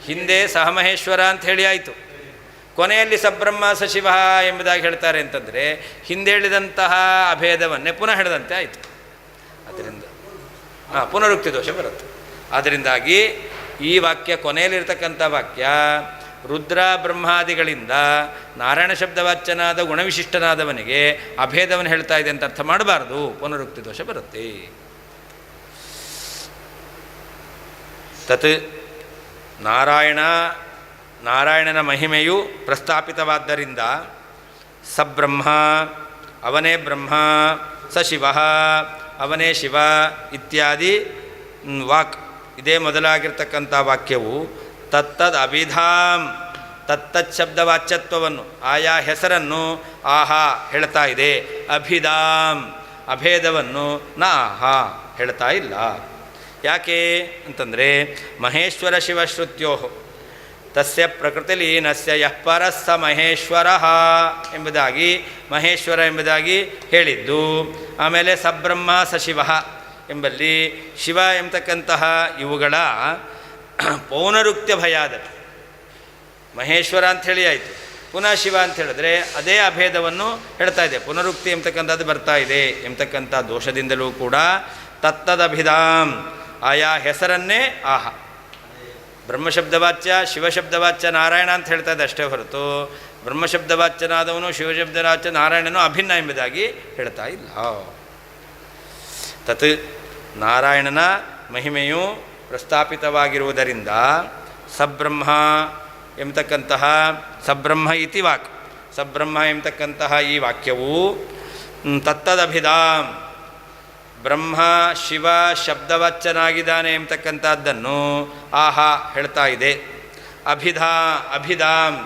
ಹಿಂದೆ ಸಹ ಮಹೇಶ್ವರ ಅಂತ ಹೇಳಿ ಆಯಿತು, ಕೊನೆಯಲ್ಲಿ ಸಬ್ರಹ್ಮ ಸಶಿವ ಎಂಬುದಾಗಿ ಹೇಳ್ತಾರೆ ಅಂತಂದರೆ ಹಿಂದೆ ಹೇಳಿದಂತಹ ಅಭೇದವನ್ನೇ ಪುನಃ ಹೇಳಿದಂತೆ ಆಯಿತು. ಅದರಿಂದ ಪುನರುಕ್ತಿ ದೋಷ ಬರುತ್ತೆ. ಅದರಿಂದಾಗಿ ಈ ವಾಕ್ಯ ಕೊನೆಯಲ್ಲಿರ್ತಕ್ಕಂಥ ವಾಕ್ಯ ರುದ್ರ ಬ್ರಹ್ಮಾದಿಗಳಿಂದ ನಾರಾಯಣ ಶಬ್ದವಾಚ್ಯನಾದ ಗುಣವಿಶಿಷ್ಟನಾದವನಿಗೆ ಅಭೇದವನ್ನು ಹೇಳ್ತಾ ಇದೆ ಅಂತ ಅರ್ಥ ಮಾಡಬಾರ್ದು, ಪುನರುಕ್ತಿ ದೋಷ ಬರುತ್ತೆ. ತತ್ ನಾರಾಯಣನ ಮಹಿಮೆಯು ಪ್ರಸ್ಥಾಪಿತವಾದ್ದರಿಂದ ಸಬ್ರಹ್ಮ ಅವನೇ ಬ್ರಹ್ಮ, ಸಶಿವ ಅವನೇ ಶಿವ ಇತ್ಯಾದಿ ವಾಕ್ ಇದೇ ಮೊದಲಾಗಿರ್ತಕ್ಕಂಥ ವಾಕ್ಯವು ತತ್ತದ್ ಅಭಿಧಾಮ್ ತತ್ತತ್ ಶಬ್ದವಾಚ್ಯತ್ವವನ್ನು ಆಯಾ ಹೆಸರನ್ನು ಆಹಾ ಹೇಳ್ತಾ ಇದೆ. ಅಭಿಧಾಮ್ ಅಭೇದವನ್ನು ನ ಆಹಾ ಹೇಳ್ತಾ ಇಲ್ಲ. ಯಾಕೆ ಅಂತಂದರೆ ಮಹೇಶ್ವರ ಶಿವಶ್ರುತ್ಯೋ ತಸ್ಯ ಪ್ರಕೃತಿಲೀನಸ್ಯ ಯಃ ಪರಸ್ಸ ಮಹೇಶ್ವರ ಎಂಬುದಾಗಿ ಮಹೇಶ್ವರ ಎಂಬುದಾಗಿ ಹೇಳಿದ್ದು. ಆಮೇಲೆ ಸಬ್ರಹ್ಮ ಸಶಿವ ಎಂಬಲ್ಲಿ ಶಿವ ಎಂಬತಕ್ಕಂತಹ ಇವುಗಳ ಪೌನರುಕ್ತ್ಯ ಭಯಾದ ಮಹೇಶ್ವರ ಅಂಥೇಳಿ ಆಯಿತು, ಪುನಃ ಶಿವ ಅಂತ ಹೇಳಿದ್ರೆ ಅದೇ ಅಭೇದವನ್ನು ಹೇಳ್ತಾ ಇದೆ. ಪುನರುಕ್ತಿ ಎಂಬತಕ್ಕಂಥದ್ದು ಬರ್ತಾ ಇದೆ ಎಂಬತಕ್ಕಂಥ ದೋಷದಿಂದಲೂ ಕೂಡ ತತ್ತದಭಿಧಾಮ್ ಆಯಾ ಹೆಸರನ್ನೇ ಆಹಾ ಬ್ರಹ್ಮಶಬ್ದವಾಚ್ಯ ಶಿವಶಬ್ದವಾಚ್ಯ ನಾರಾಯಣ ಅಂತ ಹೇಳ್ತಾ ಇದೆ ಅಷ್ಟೇ ಹೊರತು ಬ್ರಹ್ಮಶಬ್ದವಾಚ್ಯನಾದವನು ಶಿವಶಬ್ದವಾಚ್ಯ ನಾರಾಯಣನು ಅಭಿನ್ನ ಎಂಬುದಾಗಿ ಹೇಳ್ತಾ ಇಲ್ಲ. ತತ್ ನಾರಾಯಣನ ಮಹಿಮೆಯು ಪ್ರಸ್ಥಾಪಿತವಾಗಿರುವುದರಿಂದ ಸಬ್ರಹ್ಮ ಎಂಬತಕ್ಕಂತಹ ಸಬ್ರಹ್ಮ ಇತಿ ವಾಕ್ ಸಬ್ರಹ್ಮ ಎಂಬತಕ್ಕಂತಹ ಈ ವಾಕ್ಯವು ತತ್ತದಭಿಧಾಮ್ ಬ್ರಹ್ಮ ಶಿವ ಶಬ್ದವಾಚ್ಯನಾಗಿದ್ದಾನೆ ಎಂಬತಕ್ಕಂಥದ್ದನ್ನು ಆಹಾ ಹೇಳ್ತಾ ಇದೆ. ಅಭಿಧಾಮ್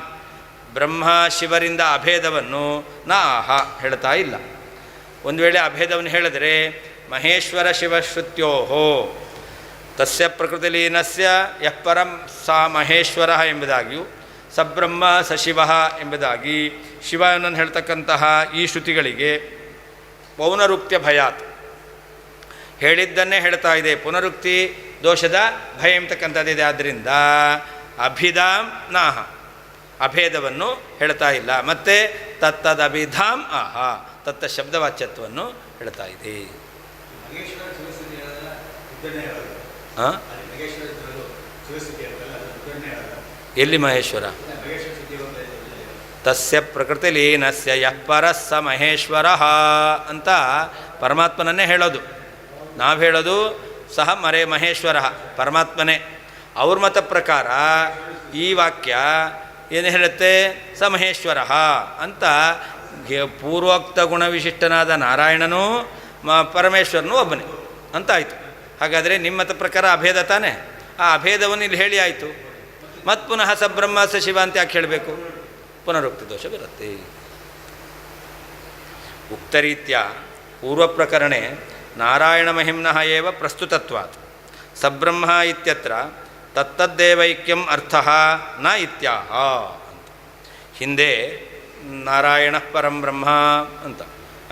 ಬ್ರಹ್ಮ ಶಿವರಿಂದ ಅಭೇದವನ್ನು ನ ಆಹಾ ಹೇಳ್ತಾ ಇಲ್ಲ. ಒಂದು ವೇಳೆ ಅಭೇದವನ್ನು ಹೇಳಿದರೆ ಮಹೇಶ್ವರ ಶಿವಶ್ರುತ್ಯೋಹೋ ತಸ್ಯ ಪ್ರಕೃತಿಲೀನಸ್ಯ ಯಃ ಪರಂ ಸಾ ಮಹೇಶ್ವರ ಎಂಬುದಾಗಿಯೂ ಸಬ್ರಹ್ಮ ಸಶಿವ ಎಂಬುದಾಗಿ ಶಿವನನ್ನು ಹೇಳ್ತಕ್ಕಂತಹ ಈ ಶ್ರುತಿಗಳಿಗೆ ಪೌನರುಕ್ತ್ಯ ಭಯಾತ್ ಹೇಳಿದ್ದನ್ನೇ ಹೇಳ್ತಾ ಇದೆ. ಪುನರುಕ್ತಿ ದೋಷದ ಭಯ ಎಂಬತಕ್ಕಂಥದ್ದಿದೆ. ಆದ್ದರಿಂದ ಅಭಿಧಾಮ್ ನಾಹ ಅಭೇದವನ್ನು ಹೇಳ್ತಾ ಇಲ್ಲ. ಮತ್ತು ತತ್ತದಭಿಧಾಮ್ ಆಹಾ ತತ್ತ ಶಬ್ದವಾಚ್ಯತ್ವವನ್ನು ಹೇಳ್ತಾ ಇದೆ. ಎಲ್ಲಿ ಮಹೇಶ್ವರ ತಸ್ಯ ಪ್ರಕೃತಿ ಲೀನಸ್ಯ ಯಃ ಪರಃ ಸ ಮಹೇಶ್ವರಃ ಅಂತ ಪರಮಾತ್ಮನನ್ನೇ ಹೇಳೋದು. ನಾವು ಹೇಳೋದು ಸಹ ಮಹೇಶ್ವರ ಪರಮಾತ್ಮನೇ. ಅವ್ರ ಮತ ಪ್ರಕಾರ ಈ ವಾಕ್ಯ ಏನು ಹೇಳುತ್ತೆ? ಸ ಮಹೇಶ್ವರ ಅಂತ ಪೂರ್ವೋಕ್ತ ಗುಣವಿಶಿಷ್ಟನಾದ ನಾರಾಯಣನೂ ಪರಮೇಶ್ವರನೂ ಒಬ್ಬನೇ ಅಂತ ಆಯಿತು. ಹಾಗಾದರೆ ನಿಮ್ಮ ಮತ ಪ್ರಕಾರ ಅಭೇದ ತಾನೇ? ಆ ಅಭೇದವನ್ನು ಇಲ್ಲಿ ಹೇಳಿ ಆಯಿತು. ಮತ್ತು ಪುನಃ ಸಬ್ರಹ್ಮ ಸ ಶಿವ ಅಂತ ಯಾಕೆ ಹೇಳಬೇಕು? ಪುನರುಕ್ತಿ ದೋಷ ಬರುತ್ತೆ. ಉಕ್ತರೀತ್ಯ ಪೂರ್ವಪ್ರಕರಣೆ ನಾರಾಯಣ ಮಹಿಮ್ನಃ ಏವ ಪ್ರಸ್ತುತತ್ವಾತ್ ಸಬ್ರಹ್ಮ ಇತ್ಯತ್ರ ತತ್ತದ್ದೇವೈಕ್ಯಂ ಅರ್ಥಃ ನ ಇತ್ಯಾಹ ಅಂತ. ಹಿಂದೆ ನಾರಾಯಣ ಪರಂ ಬ್ರಹ್ಮ ಅಂತ,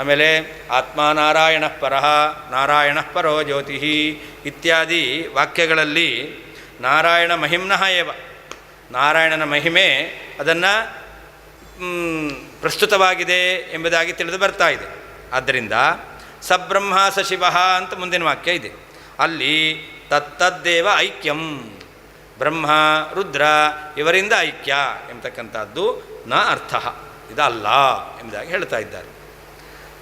ಆಮೇಲೆ ಆತ್ಮ ನಾರಾಯಣ ಪರಃ, ನಾರಾಯಣ ಪರೋ ಜ್ಯೋತಿ ಇತ್ಯಾದಿ ವಾಕ್ಯಗಳಲ್ಲಿ ನಾರಾಯಣ ಮಹಿಮ್ನಃ ಏವ, ನಾರಾಯಣನ ಮಹಿಮೆ ಅದನ್ನು ಪ್ರಸ್ತುತವಾಗಿದೆ ಎಂಬುದಾಗಿ ತಿಳಿದು ಬರ್ತಾ ಇದೆ. ಆದ್ದರಿಂದ ಸಬ್ರಹ್ಮ ಸ ಶಿವ ಅಂತ ಮುಂದಿನ ವಾಕ್ಯ ಇದೆ. ಅಲ್ಲಿ ತತ್ತದ್ದೇವ ಐಕ್ಯಂ, ಬ್ರಹ್ಮ ರುದ್ರ ಇವರಿಂದ ಐಕ್ಯ ಎಂಬತಕ್ಕಂಥದ್ದು ನ ಅರ್ಥ, ಇದಲ್ಲ ಎಂಬುದಾಗಿ ಹೇಳ್ತಾ ಇದ್ದಾರೆ.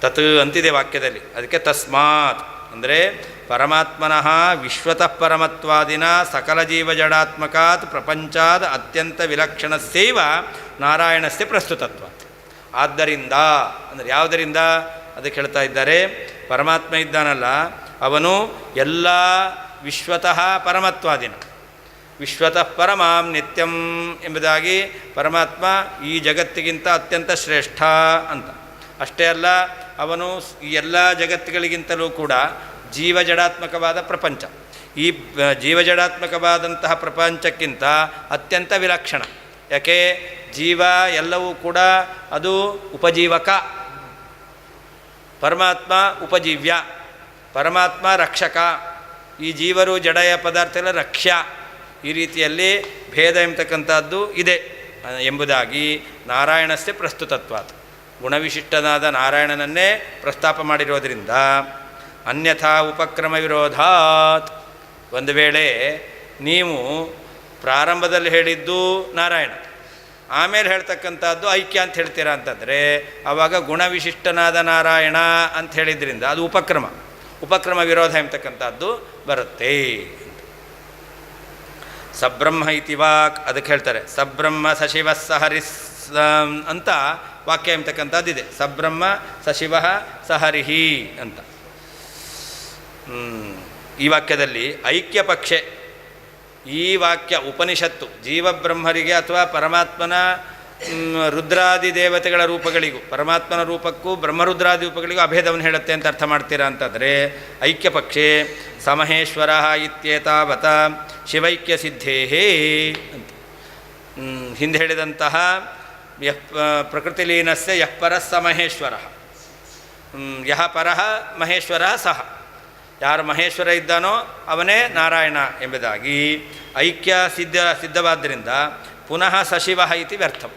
ತತ್ ಅಂತಿದೆ ವಾಕ್ಯದಲ್ಲಿ. ಅದಕ್ಕೆ ತಸ್ಮಾತ್ ಅಂದರೆ ಪರಮಾತ್ಮನಃ ವಿಶ್ವತಃ ಪರಮತ್ವಾದಿನ ಸಕಲ ಜೀವಜಡಾತ್ಮಕಾತ್ ಪ್ರಪಂಚಾದ ಅತ್ಯಂತ ವಿಲಕ್ಷಣಸ್ಯೈವ ನಾರಾಯಣಸ್ಯ ಪ್ರಸ್ತುತತ್ವ. ಆದ್ದರಿಂದ ಅಂದರೆ ಯಾವುದರಿಂದ ಅದಕ್ಕೆ ಹೇಳ್ತಾ ಇದ್ದಾರೆ? ಪರಮಾತ್ಮ ಇದ್ದಾನಲ್ಲ ಅವನು ಎಲ್ಲ ವಿಶ್ವತಃ ಪರಮತ್ವಾದಿನ, ವಿಶ್ವತಃ ಪರಮಾಂ ನಿತ್ಯಂ ಎಂಬುದಾಗಿ ಪರಮಾತ್ಮ ಈ ಜಗತ್ತಿಗಿಂತ ಅತ್ಯಂತ ಶ್ರೇಷ್ಠ ಅಂತ. ಅಷ್ಟೇ ಅಲ್ಲ, ಅವನು ಈ ಎಲ್ಲ ಜಗತ್ತುಗಳಿಗಿಂತಲೂ ಕೂಡ ಜೀವಜಡಾತ್ಮಕವಾದ ಪ್ರಪಂಚ, ಈ ಜೀವಜಡಾತ್ಮಕವಾದಂತಹ ಪ್ರಪಂಚಕ್ಕಿಂತ ಅತ್ಯಂತ ವಿಲಕ್ಷಣ. ಯಾಕೆ? ಜೀವ ಎಲ್ಲವೂ ಕೂಡ ಅದು ಉಪಜೀವಕ, ಪರಮಾತ್ಮ ಉಪಜೀವ್ಯ, ಪರಮಾತ್ಮ ರಕ್ಷಕ, ಈ ಜೀವರು ಜಡಯ ಪದಾರ್ಥಗಳ ರಕ್ಷ್ಯ. ಈ ರೀತಿಯಲ್ಲಿ ಭೇದ ಎಂಬತಕ್ಕಂಥದ್ದು ಇದೆ ಎಂಬುದಾಗಿ ನಾರಾಯಣಸ್ಯ ಪ್ರಸ್ತುತತ್ವಾತ್, ಗುಣವಿಶಿಷ್ಟನಾದ ನಾರಾಯಣನನ್ನೇ ಪ್ರಸ್ತಾಪ ಮಾಡಿರೋದರಿಂದ ಅನ್ಯಥಾ ಉಪಕ್ರಮ ವಿರೋಧಾತ್. ಒಂದು ವೇಳೆ ನೀವು ಪ್ರಾರಂಭದಲ್ಲಿ ಹೇಳಿದ್ದು ನಾರಾಯಣ, ಆಮೇಲೆ ಹೇಳ್ತಕ್ಕಂಥದ್ದು ಐಕ್ಯ ಅಂತ ಹೇಳ್ತೀರಾ ಅಂತಂದರೆ ಆವಾಗ ಗುಣವಿಶಿಷ್ಟನಾದ ನಾರಾಯಣ ಅಂತ ಹೇಳಿದ್ರಿಂದ ಅದು ಉಪಕ್ರಮ ವಿರೋಧ ಎಂಬತಕ್ಕಂಥದ್ದು ಬರುತ್ತೆ. ಸಬ್ರಹ್ಮ ಇತಿ ವಾಕ್ ಅದಕ್ಕೆ ಹೇಳ್ತಾರೆ. ಸಬ್ರಹ್ಮ ಸಶಿವ ಸಹರಿಸ್ ಅಂತ ವಾಕ್ಯ ಎಂಬತಕ್ಕಂಥದ್ದಿದೆ. ಸಬ್ರಹ್ಮ ಸಶಿವ ಸಹರಿಹಿ ಅಂತ. ಈ ವಾಕ್ಯದಲ್ಲಿ ಐಕ್ಯ ಪಕ್ಷೆ, ಈ ವಾಕ್ಯ ಉಪನಿಷತ್ತು ಜೀವಬ್ರಹ್ಮರಿಗೆ ಅಥವಾ ಪರಮಾತ್ಮನ ರುದ್ರಾದಿ ದೇವತೆಗಳ ರೂಪಗಳಿಗೂ, ಪರಮಾತ್ಮನ ರೂಪಕ್ಕೂ ಬ್ರಹ್ಮರುದ್ರಾದಿ ರೂಪಗಳಿಗೂ ಅಭೇದವನ್ನು ಹೇಳುತ್ತೆ ಅಂತ ಅರ್ಥ ಮಾಡ್ತೀರಾ ಅಂತಂದರೆ ಐಕ್ಯ ಪಕ್ಷೆ ಸಮಹೇಶ್ವರ ಇತ್ಯೇತಾವತ ಶಿವೈಕ್ಯ ಸಿದ್ಧೇಹೇ ಅಂತ. ಹಿಂದೆ ಹೇಳಿದಂತಹ ಪ್ರಕೃತಿಲೀನಸ್ಯ ಯಃ ಪರಃ ಸ ಮಹೇಶ್ವರ, ಯಹ ಪರಃ ಮಹೇಶ್ವರ ಸಹ, ಯಾರು ಮಹೇಶ್ವರ ಇದ್ದಾನೋ ಅವನೇ ನಾರಾಯಣ ಎಂಬುದಾಗಿ ಐಕ್ಯ ಸಿದ್ಧವಾದ್ದರಿಂದ ಪುನಃ ಸಶಿವ ಇತಿ ವ್ಯರ್ಥಂ,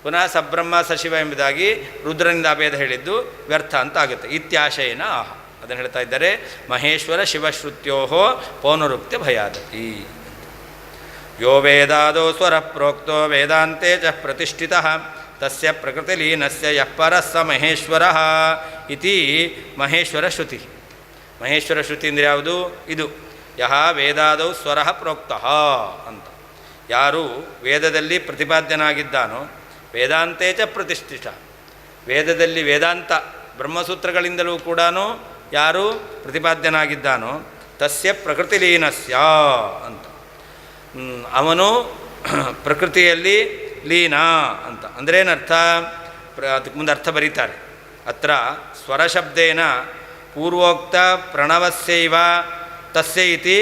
ಪುನಃ ಸಬ್ರಹ್ಮ ಸಶಿವ ಎಂಬುದಾಗಿ ರುದ್ರನಿಂದ ಅಭೇದ ಹೇಳಿದ್ದು ವ್ಯರ್ಥ ಅಂತ ಆಗುತ್ತೆ. ಇತ್ಯಾಶಯನ ಆಹ ಅದನ್ನು ಹೇಳ್ತಾ ಇದ್ದಾರೆ. ಮಹೇಶ್ವರ ಶಿವಶ್ರುತ್ಯೋ ಪೌನರುಕ್ತ್ಯ ಭಯಾದತಿ. ಯೋ ವೇದಾದೋ ಸ್ವರ ಪ್ರೋಕ್ತೋ ವೇದಾಂತೆ ಚ ಪ್ರತಿಷ್ಠಿತಃ ತಸ್ಯ ಪ್ರಕೃತಿಲೀನಸ್ಯ ಯಃ ಪರಃ ಸ ಮಹೇಶ್ವರಃ ಇತಿ ಮಹೇಶ್ವರ ಶ್ರುತಿ. ಮಹೇಶ್ವರ ಶ್ರುತಿ ಅಂದರೆ ಯಾವುದು? ಇದು ಯಹ ವೇದಾದೌ ಸ್ವರಃ ಪ್ರೋಕ್ತಃ ಅಂತ. ಯಾರು ವೇದದಲ್ಲಿ ಪ್ರತಿಪಾದ್ಯನಾಗಿದ್ದಾನೋ ವೇದಾಂತೇ ಚ ಪ್ರತಿಷ್ಠಿತ, ವೇದದಲ್ಲಿ ವೇದಾಂತ ಬ್ರಹ್ಮಸೂತ್ರಗಳಿಂದಲೂ ಕೂಡ ಯಾರು ಪ್ರತಿಪಾದ್ಯನಾಗಿದ್ದಾನೋ ತಸ್ಯ ಪ್ರಕೃತಿಲೀನಸ್ಯ ಅಂತ, ಅವನು ಪ್ರಕೃತಿಯಲ್ಲಿ ಲೀನ ಅಂತ. ಅಂದ್ರೇನರ್ಥ? ಅದಕ್ಕೆ ಮುಂದೆ ಅರ್ಥ ಬರೀತಾರೆ. ಅತ್ರ ಸ್ವರಶಬ್ದೇನ ಪೂರ್ವೋಕ್ತ ಪ್ರಣವಸ್ಯೈವ ತಸ್ಯ ಇತಿ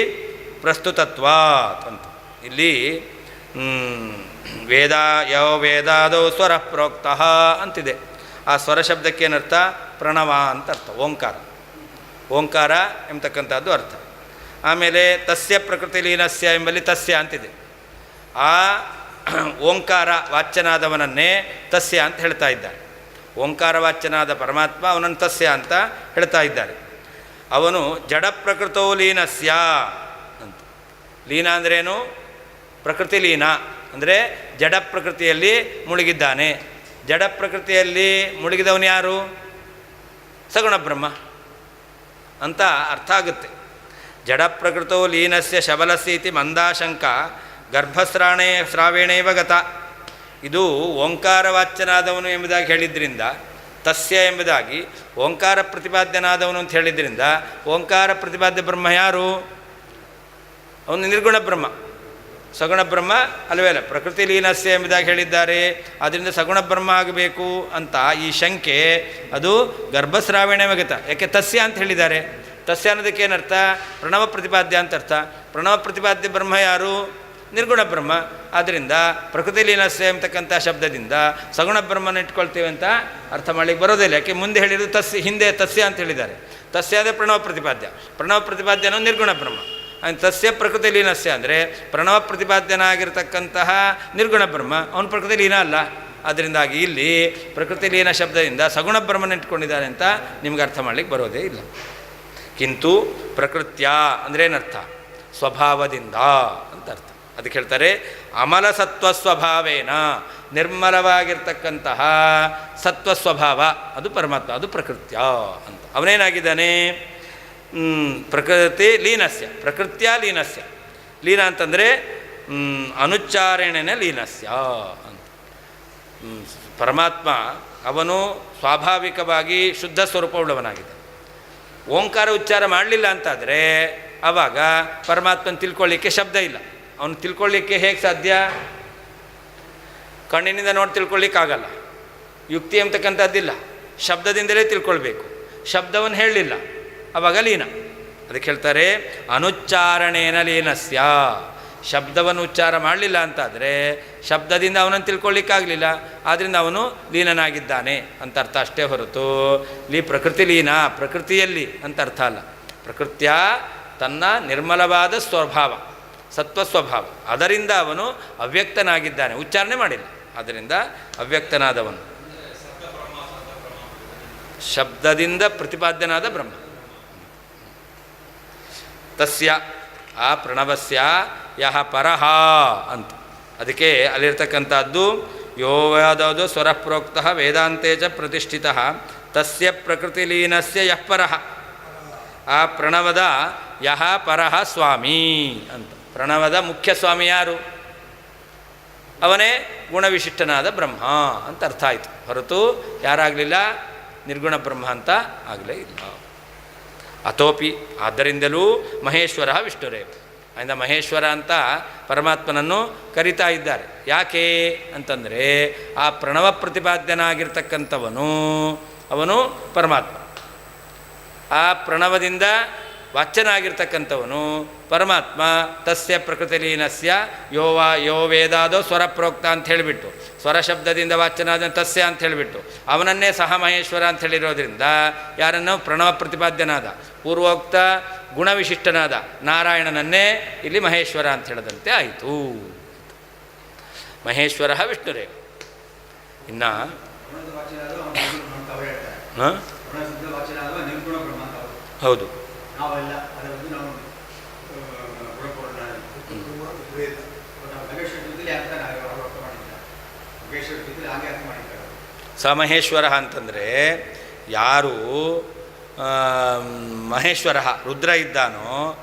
ಪ್ರಸ್ತುತತ್ವಾತ್ ಅಂತ. ಇಲ್ಲಿ ಯೋ ವೇದಾದೌ ಸ್ವರ ಪ್ರೋಕ್ತಃ ಅಂತಿದೆ. ಆ ಸ್ವರ ಶಬ್ದಕ್ಕೇನರ್ಥ? ಪ್ರಣವ ಅಂತ ಅರ್ಥ, ಓಂಕಾರ ಎಂಬತಕ್ಕಂಥದ್ದು ಅರ್ಥ. ಆಮೇಲೆ ತಸ್ಯ ಪ್ರಕೃತಿಲೀನಸ್ಯ ಎಂಬಲ್ಲಿ ತಸ್ಯ ಅಂತಿದೆ. ಆ ಓಂಕಾರ ವಾಚ್ಯನಾದವನನ್ನೇ ತಸ್ಯ ಅಂತ ಹೇಳ್ತಾ ಇದ್ದಾರೆ. ಓಂಕಾರ ವಾಚ್ಯನಾದ ಪರಮಾತ್ಮ ಅವನನ್ನು ತಸ್ಯ ಅಂತ ಹೇಳ್ತಾ ಇದ್ದಾರೆ. ಅವನು ಜಡ ಪ್ರಕೃತೋ ಲೀನಸ್ಯ ಅಂತ. ಲೀನ ಅಂದ್ರೇನು? ಪ್ರಕೃತಿ ಲೀನ ಅಂದರೆ ಜಡ ಪ್ರಕೃತಿಯಲ್ಲಿ ಮುಳುಗಿದ್ದಾನೆ. ಜಡ ಪ್ರಕೃತಿಯಲ್ಲಿ ಮುಳುಗಿದವನು ಯಾರು? ಸಗುಣ ಬ್ರಹ್ಮ ಅಂತ ಅರ್ಥ ಆಗುತ್ತೆ. ಜಡ ಪ್ರಕೃತೋ ಲೀನಸ್ಯ ಶಬಲಸ್ಯ ಇತಿ ಮಂದಾಶಂಕ ಶ್ರಾವೇಣೇವ ಗತ. ಇದು ಓಂಕಾರವಾಚ್ಯನಾದವನು ಎಂಬುದಾಗಿ ಹೇಳಿದ್ರಿಂದ, ತಸ್ಯ ಎಂಬುದಾಗಿ ಓಂಕಾರ ಪ್ರತಿಪಾದ್ಯನಾದವನು ಅಂತ ಹೇಳಿದ್ರಿಂದ, ಓಂಕಾರ ಪ್ರತಿಪಾದ್ಯ ಬ್ರಹ್ಮ ಯಾರು? ಅವನು ನಿರ್ಗುಣ ಬ್ರಹ್ಮ. ಸಗುಣ ಬ್ರಹ್ಮ ಅಲ್ಲವೇ ಅಲ್ಲ. ಪ್ರಕೃತಿ ಲೀನಸ್ಯ ಎಂಬುದಾಗಿ ಹೇಳಿದ್ದಾರೆ, ಅದರಿಂದ ಸಗುಣ ಬ್ರಹ್ಮ ಆಗಬೇಕು ಅಂತ ಈ ಶಂಕೆ ಅದು ಗರ್ಭಸ್ರಾವೇಣೇವಗತ. ಯಾಕೆ ತಸ್ಯ ಅಂತ ಹೇಳಿದ್ದಾರೆ? ತಸ್ಯ ಅನ್ನೋದಕ್ಕೆ ಏನರ್ಥ? ಪ್ರಣವ ಪ್ರತಿಪಾದ್ಯ ಅಂತ ಅರ್ಥ. ಪ್ರಣವ ಪ್ರತಿಪಾದ್ಯ ಬ್ರಹ್ಮ ಯಾರು? ನಿರ್ಗುಣ ಬ್ರಹ್ಮ. ಆದ್ದರಿಂದ ಪ್ರಕೃತಿ ಲೀನಸ್ಯ ಎಂಬತಕ್ಕಂಥ ಶಬ್ದದಿಂದ ಸಗುಣ ಬ್ರಹ್ಮನ ಇಟ್ಕೊಳ್ತೇವೆ ಅಂತ ಅರ್ಥ ಮಾಡಲಿಕ್ಕೆ ಬರೋದಿಲ್ಲ. ಯಾಕೆ ಮುಂದೆ ಹೇಳಿದ್ರು ತಸ್ಯ, ಹಿಂದೆ ತಸ್ಯ ಅಂತ ಹೇಳಿದ್ದಾರೆ. ತಸ್ಯ ಅಂದರೆ ಪ್ರಣವ ಪ್ರತಿಪಾದ್ಯ, ಪ್ರಣವ ಪ್ರತಿಪಾದ್ಯ ಅನ್ನೋ ನಿರ್ಗುಣ ಬ್ರಹ್ಮ. ತಸ್ಯ ಪ್ರಕೃತಿ ಲೀನಸ್ಯ ಅಂದರೆ ಪ್ರಣವ ಪ್ರತಿಪಾದ್ಯನಾಗಿರ್ತಕ್ಕಂತಹ ನಿರ್ಗುಣ ಬ್ರಹ್ಮ, ಅವನು ಪ್ರಕೃತಿ ಲೀನ ಅಲ್ಲ. ಅದರಿಂದಾಗಿ ಇಲ್ಲಿ ಪ್ರಕೃತಿ ಲೀನ ಶಬ್ದದಿಂದ ಸಗುಣ ಬ್ರಹ್ಮನ ಇಟ್ಕೊಂಡಿದ್ದಾರೆ ಅಂತ ನಿಮ್ಗೆ ಅರ್ಥ ಮಾಡಲಿಕ್ಕೆ ಬರೋದೇ ಇಲ್ಲ. ಕಿಂತು ಪ್ರಕೃತ್ಯ ಅಂದರೆ ಏನರ್ಥ? ಸ್ವಭಾವದಿಂದ ಅಂತ ಅರ್ಥ. ಅದಕ್ಕೆ ಹೇಳ್ತಾರೆ ಅಮಲ ಸತ್ವ ಸ್ವಭಾವೇನ, ನಿರ್ಮಲವಾಗಿರ್ತಕ್ಕಂತಹ ಸತ್ವ ಸ್ವಭಾವ ಅದು ಪರಮಾತ್ಮ, ಅದು ಪ್ರಕೃತ್ಯ ಅಂತ. ಅವನೇನಾಗಿದ್ದಾನೆ? ಪ್ರಕೃತಿ ಲೀನಸ್ಯ, ಪ್ರಕೃತ್ಯ ಲೀನಸ್ಯ. ಲೀನ ಅಂತಂದರೆ ಅನುಚ್ಚಾರಣೆನ ಲೀನಸ್ಯ ಅಂತ. ಪರಮಾತ್ಮ ಅವನು ಸ್ವಾಭಾವಿಕವಾಗಿ ಶುದ್ಧ ಸ್ವರೂಪವುಳ್ಳವನಾಗಿದೆ. ಓಂಕಾರ ಉಚ್ಚಾರ ಮಾಡಲಿಲ್ಲ ಅಂತಾದರೆ ಆವಾಗ ಪರಮಾತ್ಮನ ತಿಳ್ಕೊಳ್ಳಿಕ್ಕೆ ಶಬ್ದ ಇಲ್ಲ. ಅವನು ತಿಳ್ಕೊಳ್ಳಿಕ್ಕೆ ಹೇಗೆ ಸಾಧ್ಯ? ಕಣ್ಣಿನಿಂದ ನೋಡಿ ತಿಳ್ಕೊಳ್ಳಿಕ್ಕಾಗಲ್ಲ, ಯುಕ್ತಿ ಅಂತಕ್ಕಂಥದ್ದಿಲ್ಲ, ಶಬ್ದದಿಂದಲೇ ತಿಳ್ಕೊಳ್ಬೇಕು. ಶಬ್ದವನ್ನು ಹೇಳಲಿಲ್ಲ, ಆವಾಗ ಲೀನ. ಅದಕ್ಕೆ ಹೇಳ್ತಾರೆ ಅನುಚ್ಚಾರಣೇನ ಲೀನಸ್ಯ. ಶಬ್ದವನ್ನು ಉಚ್ಚಾರ ಮಾಡಲಿಲ್ಲ ಅಂತಾದರೆ ಶಬ್ದದಿಂದ ಅವನನ್ನು ತಿಳ್ಕೊಳ್ಳಿಕ್ಕಾಗಲಿಲ್ಲ, ಆದ್ದರಿಂದ ಅವನು ಲೀನನಾಗಿದ್ದಾನೆ ಅಂತ ಅರ್ಥ ಅಷ್ಟೇ ಹೊರತು ಪ್ರಕೃತಿ ಲೀನ, ಪ್ರಕೃತಿಯಲ್ಲಿ ಅಂತ ಅರ್ಥ ಅಲ್ಲ. ಪ್ರಕೃತಿಯ ತನ್ನ ನಿರ್ಮಲವಾದ ಸ್ವಭಾವ, ಸತ್ವ ಸ್ವಭಾವ, ಅದರಿಂದ ಅವನು ಅವ್ಯಕ್ತನಾಗಿದ್ದಾನೆ, ಉಚ್ಚಾರಣೆ ಮಾಡಿಲ್ಲ, ಅದರಿಂದ ಅವ್ಯಕ್ತನಾದವನು. ಶಬ್ದದಿಂದ ಪ್ರತಿಪಾದ್ಯನಾದ ಬ್ರಹ್ಮ. ತಸ್ಯ ಆ ಪ್ರಣವಸ್ಯ ಯಹ ಪರಹ ಅಂತ. ಅದಕ್ಕೆ ಅಲ್ಲಿರ್ತಕ್ಕಂಥದ್ದು ಯೋವಾದದು ಸ್ವರ ಪ್ರೋಕ್ತ ವೇದಾಂತೆ ಚ ಪ್ರತಿಷ್ಠಿತ ತಸ್ಯ ಪ್ರಕೃತಿ ಲೀನಸ್ಯ ಯಃ ಪರಹ. ಆ ಪ್ರಣವದ ಯಹ ಪರಹ ಸ್ವಾಮಿ ಅಂತ. ಪ್ರಣವದ ಮುಖ್ಯ ಸ್ವಾಮಿ ಯಾರು? ಅವನೇ ಗುಣವಿಶಿಷ್ಟನಾದ ಬ್ರಹ್ಮ ಅಂತ ಅರ್ಥ ಆಯಿತು, ಹೊರತು ಯಾರಾಗಲಿಲ್ಲ? ನಿರ್ಗುಣ ಬ್ರಹ್ಮ ಅಂತ ಆಗಲೇ ಇಲ್ಲ. ಅಥೋಪಿ ಆದ್ದರಿಂದಲೂ ಮಹೇಶ್ವರ ವಿಷ್ಣುರೇವ. ಆದ್ದರಿಂದ ಮಹೇಶ್ವರ ಅಂತ ಪರಮಾತ್ಮನನ್ನು ಕರಿತಾ ಇದ್ದಾರೆ. ಯಾಕೆ ಅಂತಂದರೆ ಆ ಪ್ರಣವ ಪ್ರತಿಪಾದ್ಯನಾಗಿರ್ತಕ್ಕಂಥವನು ಅವನು ಪರಮಾತ್ಮ. ಆ ಪ್ರಣವದಿಂದ ವಾಚ್ಯನಾಗಿರ್ತಕ್ಕಂಥವನು ಪರಮಾತ್ಮ. ತಸ್ಯ ಪ್ರಕೃತಿ ಲೀನಸ್ಯ ಯೋ ವೇದಾದೋ ಸ್ವರ ಪ್ರೋಕ್ತ ಅಂತ ಹೇಳಿಬಿಟ್ಟು, ಸ್ವರ ಶಬ್ದದಿಂದ ವಾಚ್ಯನಾದ ತಸ್ಯ ಅಂತ ಹೇಳಿಬಿಟ್ಟು ಅವನನ್ನೇ ಸಹ ಮಹೇಶ್ವರ ಅಂತ ಹೇಳಿರೋದ್ರಿಂದ ಯಾರನ್ನು? ಪ್ರಣವ ಪ್ರತಿಪಾದ್ಯನಾದ ಪೂರ್ವೋಕ್ತ ಗುಣವಿಶಿಷ್ಟನಾದ ನಾರಾಯಣನನ್ನೇ ಇಲ್ಲಿ ಮಹೇಶ್ವರ ಅಂತ ಹೇಳದಂತೆ ಆಯಿತು. ಮಹೇಶ್ವರ ವಿಷ್ಣುರೇವ. ಇನ್ನು ಹೌದು, ಸಮಹೇಶ್ವರ ಅಂತಂದರೆ ಯಾರು ಮಹೇಶ್ವರ ರುದ್ರ ಇದ್ದಾನೋ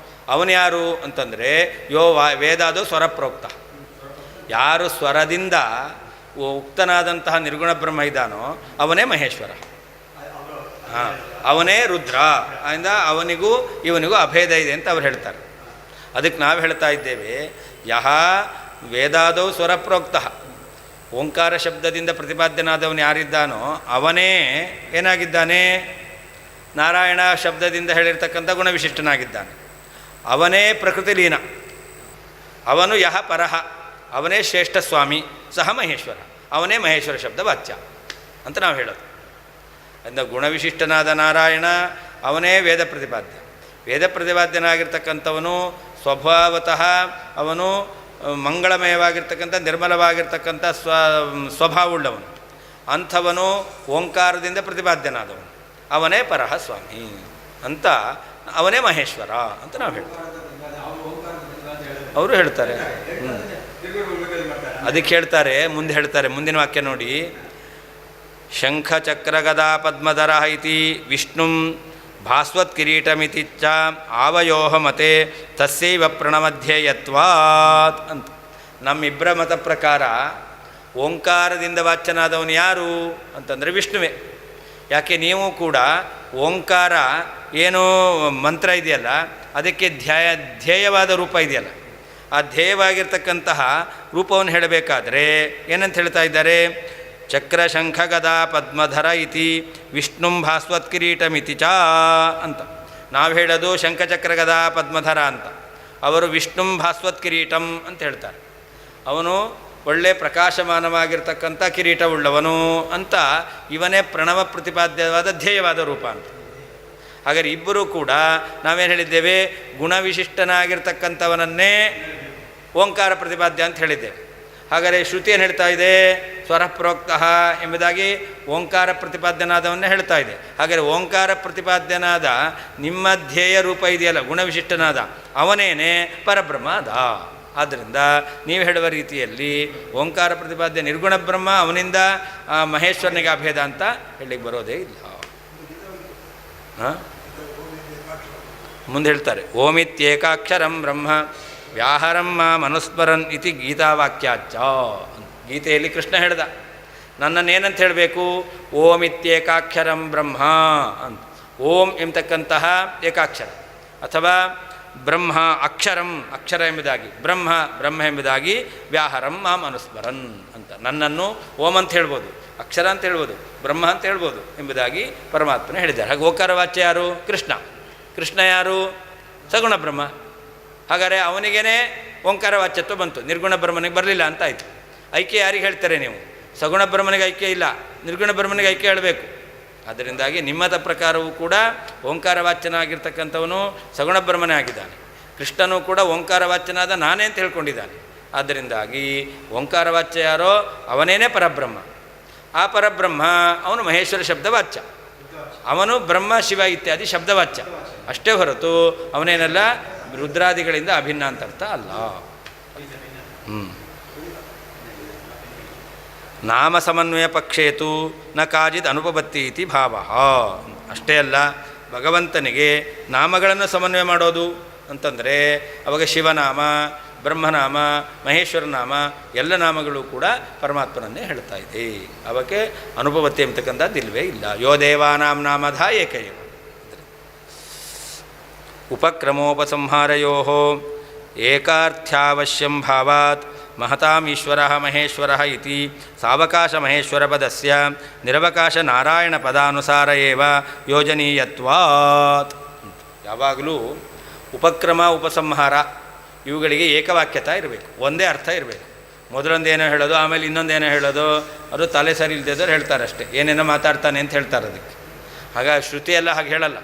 ಅವನು ಯಾರು ಅಂತಂದರೆ ವೇದಾದು ಸ್ವರ ಪ್ರೋಕ್ತ. ಯಾರು ಸ್ವರದಿಂದ ಉಕ್ತನಾದಂತಹ ನಿರ್ಗುಣ ಬ್ರಹ್ಮ ಇದ್ದಾನೋ ಅವನೇ ಮಹೇಶ್ವರ. ಅವನೇ ರುದ್ರ. ಆದ್ದರಿಂದ ಅವನಿಗೂ ಇವನಿಗೂ ಅಭೇದ ಇದೆ ಅಂತ ಅವ್ರು ಹೇಳ್ತಾರೆ. ಅದಕ್ಕೆ ನಾವು ಹೇಳ್ತಾ ಇದ್ದೇವೆ, ಯಹ ವೇದಾದೌ ಸ್ವರ ಪ್ರೋಕ್ತ, ಓಂಕಾರ ಶಬ್ದದಿಂದ ಪ್ರತಿಪಾದ್ಯನಾದವನು ಯಾರಿದ್ದಾನೋ ಅವನೇ ಏನಾಗಿದ್ದಾನೆ? ನಾರಾಯಣ ಶಬ್ದದಿಂದ ಹೇಳಿರ್ತಕ್ಕಂಥ ಗುಣವಿಶಿಷ್ಟನಾಗಿದ್ದಾನೆ. ಅವನೇ ಪ್ರಕೃತಿ ಲೀನ, ಅವನು ಯಹ ಪರಹ, ಅವನೇ ಶ್ರೇಷ್ಠ ಸ್ವಾಮಿ, ಸಹ ಮಹೇಶ್ವರ, ಅವನೇ ಮಹೇಶ್ವರ ಶಬ್ದ ವಾಚ್ಯ ಅಂತ ನಾವು ಹೇಳೋದು. ಅಂದ ಗುಣವಿಶಿಷ್ಟನಾದ ನಾರಾಯಣ ಅವನೇ ವೇದ ಪ್ರತಿಪಾದ್ಯ. ವೇದ ಪ್ರತಿಪಾದ್ಯನಾಗಿರ್ತಕ್ಕಂಥವನು ಸ್ವಭಾವತಃ ಅವನು ಮಂಗಳಮಯವಾಗಿರ್ತಕ್ಕಂಥ ನಿರ್ಮಲವಾಗಿರ್ತಕ್ಕಂಥ ಸ್ವಭಾವವುಳ್ಳವನು. ಅಂಥವನು ಓಂಕಾರದಿಂದ ಪ್ರತಿಪಾದ್ಯನಾದವನು, ಅವನೇ ಪರಹ ಸ್ವಾಮಿ ಅಂತ, ಅವನೇ ಮಹೇಶ್ವರ ಅಂತ ನಾವು ಹೇಳ್ತೇವೆ. ಅವರು ಹೇಳ್ತಾರೆ. ಅದಕ್ಕೆ ಹೇಳ್ತಾರೆ, ಮುಂದಿನ ವಾಕ್ಯ ನೋಡಿ. ಶಂಖ ಚಕ್ರ ಗದಾ ಪದ್ಮಧರ ಇತಿ ವಿಷ್ಣುಂ ಭಾಸ್ವತ್ ಕಿರೀಟಮಿತಿ ಚ ಆವಯೋಹ ಮತೆ ತಸ್ಯೈವ ಪ್ರಣಮಧ್ಯೇಯತ್ವಾತ್ ಅಂತ. ನಮ್ಮಿಬ್ಬರ ಮತ ಪ್ರಕಾರ ಓಂಕಾರದಿಂದ ವಾಚ್ಯನಾದವನು ಯಾರು ಅಂತಂದರೆ ವಿಷ್ಣುವೇ. ಯಾಕೆ ನೀವು ಕೂಡ ಓಂಕಾರ ಏನೋ ಮಂತ್ರ ಇದೆಯಲ್ಲ, ಅದಕ್ಕೆ ಧ್ಯೇಯವಾದ ರೂಪ ಇದೆಯಲ್ಲ, ಆ ಧ್ಯೇಯವಾಗಿರ್ತಕ್ಕಂತಹ ರೂಪವನ್ನು ಹೇಳಬೇಕಾದ್ರೆ ಏನಂತ ಹೇಳ್ತಾ ಇದ್ದಾರೆ? ಚಕ್ರ ಶಂಖ ಗದಾ ಪದ್ಮಧರ ಇತಿ ವಿಷ್ಣುಂ ಭಾಸ್ವತ್ ಕಿರೀಟಮಿತಿ ಚ ಅಂತ. ನಾವು ಹೇಳೋದು ಶಂಖಚಕ್ರ ಗದಾ ಪದ್ಮಧರ ಅಂತ, ಅವರು ವಿಷ್ಣುಂ ಭಾಸ್ವತ್ ಕಿರೀಟಂ ಅಂತ ಹೇಳ್ತಾರೆ. ಅವನು ಒಳ್ಳೆ ಪ್ರಕಾಶಮಾನವಾಗಿರ್ತಕ್ಕಂಥ ಕಿರೀಟವುಳ್ಳವನು ಅಂತ, ಇವನೇ ಪ್ರಣವ ಪ್ರತಿಪಾದ್ಯವಾದ ಧ್ಯೇಯವಾದ ರೂಪ ಅಂತ. ಹಾಗಾದರೆ ಇಬ್ಬರೂ ಕೂಡ ನಾವೇನು ಹೇಳಿದ್ದೇವೆ? ಗುಣವಿಶಿಷ್ಟನಾಗಿರ್ತಕ್ಕಂಥವನನ್ನೇ ಓಂಕಾರ ಪ್ರತಿಪಾದ್ಯ ಅಂತ ಹೇಳಿದ್ದೇವೆ. ಹಾಗಾದರೆ ಶ್ರುತಿ ಏನು ಹೇಳ್ತಾ ಇದೆ? ಸ್ವರಪ್ರೋಕ್ತಃ ಎಂಬುದಾಗಿ ಓಂಕಾರ ಪ್ರತಿಪಾದ್ಯನಾದವನ್ನೇ ಹೇಳ್ತಾ ಇದೆ. ಹಾಗಾದರೆ ಓಂಕಾರ ಪ್ರತಿಪಾದ್ಯನಾದ ನಿಮ್ಮ ಧ್ಯೇಯ ರೂಪ ಇದೆಯಲ್ಲ, ಗುಣವಿಶಿಷ್ಟನಾದ, ಅವನೇನೇ ಪರಬ್ರಹ್ಮ ಅದ. ಆದ್ದರಿಂದ ನೀವು ಹೇಳುವ ರೀತಿಯಲ್ಲಿ ಓಂಕಾರ ಪ್ರತಿಪಾದ್ಯ ನಿರ್ಗುಣ ಬ್ರಹ್ಮ, ಅವನಿಂದ ಮಹೇಶ್ವರನಿಗೆ ಅಭೇದ ಅಂತ ಹೇಳಲಿಕ್ಕೆ ಬರೋದೇ ಇಲ್ಲ. ಮುಂದೆ ಹೇಳ್ತಾರೆ, ಓಮಿತ್ಯೇಕಾಕ್ಷರಂ ಬ್ರಹ್ಮ ವ್ಯಾಹರಂ ಮನುಸ್ಮರನ್ ಇತಿ ಗೀತಾವಾಕ್ಯಾಚ. ಗೀತೆಯಲ್ಲಿ ಕೃಷ್ಣ ಹೇಳ್ದ, ನನ್ನನ್ನೇನಂತ ಹೇಳಬೇಕು? ಓಮಿತ್ಯೇಕಾಕ್ಷರಂ ಬ್ರಹ್ಮ ಅಂತ. ಓಂ ಎಂಬತಕ್ಕಂತಹ ಏಕಾಕ್ಷರ, ಅಥವಾ ಬ್ರಹ್ಮ ಅಕ್ಷರಂ, ಅಕ್ಷರ ಎಂಬುದಾಗಿ, ಬ್ರಹ್ಮ ಎಂಬುದಾಗಿ, ವ್ಯಾಹರಂ ಮನುಸ್ಮರನ್ ಅಂತ. ನನ್ನನ್ನು ಓಂ ಅಂತ ಹೇಳ್ಬೋದು, ಅಕ್ಷರ ಅಂತ ಹೇಳ್ಬೋದು, ಬ್ರಹ್ಮ ಅಂತ ಹೇಳ್ಬೋದು ಎಂಬುದಾಗಿ ಪರಮಾತ್ಮನೇ ಹೇಳಿದ್ದಾರೆ. ಹಾಗೆ ಓಂಕಾರ ವಾಚ್ಯ ಯಾರು? ಕೃಷ್ಣ ಯಾರು? ಸಗುಣ ಬ್ರಹ್ಮ. ಹಾಗಾದರೆ ಅವನಿಗೇ ಓಂಕಾರ ವಾಚ್ಯತ್ವ ಬಂತು, ನಿರ್ಗುಣ ಬ್ರಹ್ಮನಿಗೆ ಬರಲಿಲ್ಲ ಅಂತ ಆಯಿತು. ಐಕ್ಯ ಯಾರಿಗೆ ಹೇಳ್ತಾರೆ ನೀವು? ಸಗುಣ ಬ್ರಹ್ಮನಿಗೆ ಐಕ್ಯ ಇಲ್ಲ, ನಿರ್ಗುಣ ಬ್ರಹ್ಮನಿಗೆ ಐಕ್ಯ ಹೇಳಬೇಕು. ಅದರಿಂದಾಗಿ ನಿಮ್ಮದ ಪ್ರಕಾರವೂ ಕೂಡ ಓಂಕಾರ ವಾಚ್ಯನಾಗಿರ್ತಕ್ಕಂಥವನು ಸಗುಣ ಬ್ರಹ್ಮನೇ ಆಗಿದ್ದಾನೆ. ಕೃಷ್ಣನೂ ಕೂಡ ಓಂಕಾರ ವಾಚ್ಯನಾದ ನಾನೇ ಅಂತ ಹೇಳ್ಕೊಂಡಿದ್ದಾನೆ. ಆದ್ದರಿಂದಾಗಿ ಓಂಕಾರ ವಾಚ್ಯ ಯಾರೋ ಅವನೇನೇ ಪರಬ್ರಹ್ಮ. ಆ ಪರಬ್ರಹ್ಮ ಅವನು ಮಹೇಶ್ವರ ಶಬ್ದವಾಚ್ಯ, ಅವನು ಬ್ರಹ್ಮ ಶಿವ ಇತ್ಯಾದಿ ಶಬ್ದವಾಚ್ಯ ಅಷ್ಟೇ ಹೊರತು ಅವನೇನೆಲ್ಲ ರುದ್ರಾದಿಗಳಿಂದ ಅಭಿನ್ನ ಅಂತ ಅರ್ಥ ಅಲ್ಲ. ನಾಮ ಸಮನ್ವಯ ಪಕ್ಷೇತು ನ ಕಾಜಿದ್ ಅನುಪಪತ್ತಿ ಇತಿ ಭಾವ. ಅಷ್ಟೇ ಅಲ್ಲ, ಭಗವಂತನಿಗೆ ನಾಮಗಳನ್ನು ಸಮನ್ವಯ ಮಾಡೋದು ಅಂತಂದರೆ ಅವಾಗ ಶಿವನಾಮ, ಬ್ರಹ್ಮನಾಮ, ಮಹೇಶ್ವರನಾಮ ಎಲ್ಲ ನಾಮಗಳು ಕೂಡ ಪರಮಾತ್ಮನನ್ನೇ ಹೇಳ್ತಾ ಇದೆ. ಅವಕ್ಕೆ ಅನುಪಪತ್ತಿ ಎಂಬತಕ್ಕಂಥದ್ದು ಇಲ್ಲವೇ ಇಲ್ಲ. ಯೋ ದೇವಾನಾಂ ನಾಮಧ ಏಕೈವ. ಉಪಕ್ರಮೋಪಸಂಹಾರಯೋ ಏಕಾರ್ಥ್ಯಾವಶ್ಯಂ ಭಾವಾತ್ ಮಹತಾಂ ಈಶ್ವರಃ ಮಹೇಶ್ವರಃ ಇತಿ ಸಾವಕಾಶ ಮಹೇಶ್ವರ ಪದಸ್ಯ ನಿರವಕಾಶ ನಾರಾಯಣ ಪದಾನುಸಾರ ಏವ ಯೋಜನೀಯತ್ವಾತ್. ಯಾವಾಗಲೂ ಉಪಕ್ರಮ ಉಪಸಂಹಾರ ಇವುಗಳಿಗೆ ಏಕವಾಕ್ಯತ ಇರಬೇಕು, ಒಂದೇ ಅರ್ಥ ಇರಬೇಕು. ಮೊದಲೊಂದೇನೋ ಹೇಳೋದು, ಆಮೇಲೆ ಇನ್ನೊಂದೇನೋ ಹೇಳೋದು, ಅದು ತಲೆ ಸರಿ ಇಲ್ಲದಿದ್ದರೆ ಹೇಳ್ತಾರೆ ಅಷ್ಟೇ, ಏನೇನೋ ಮಾತಾಡ್ತಾನೆ ಅಂತ ಹೇಳ್ತಾರೆ ಅದಕ್ಕೆ. ಹಾಗಾಗಿ ಶ್ರುತಿಯೆಲ್ಲ ಹಾಗೆ ಹೇಳಲ್ಲ.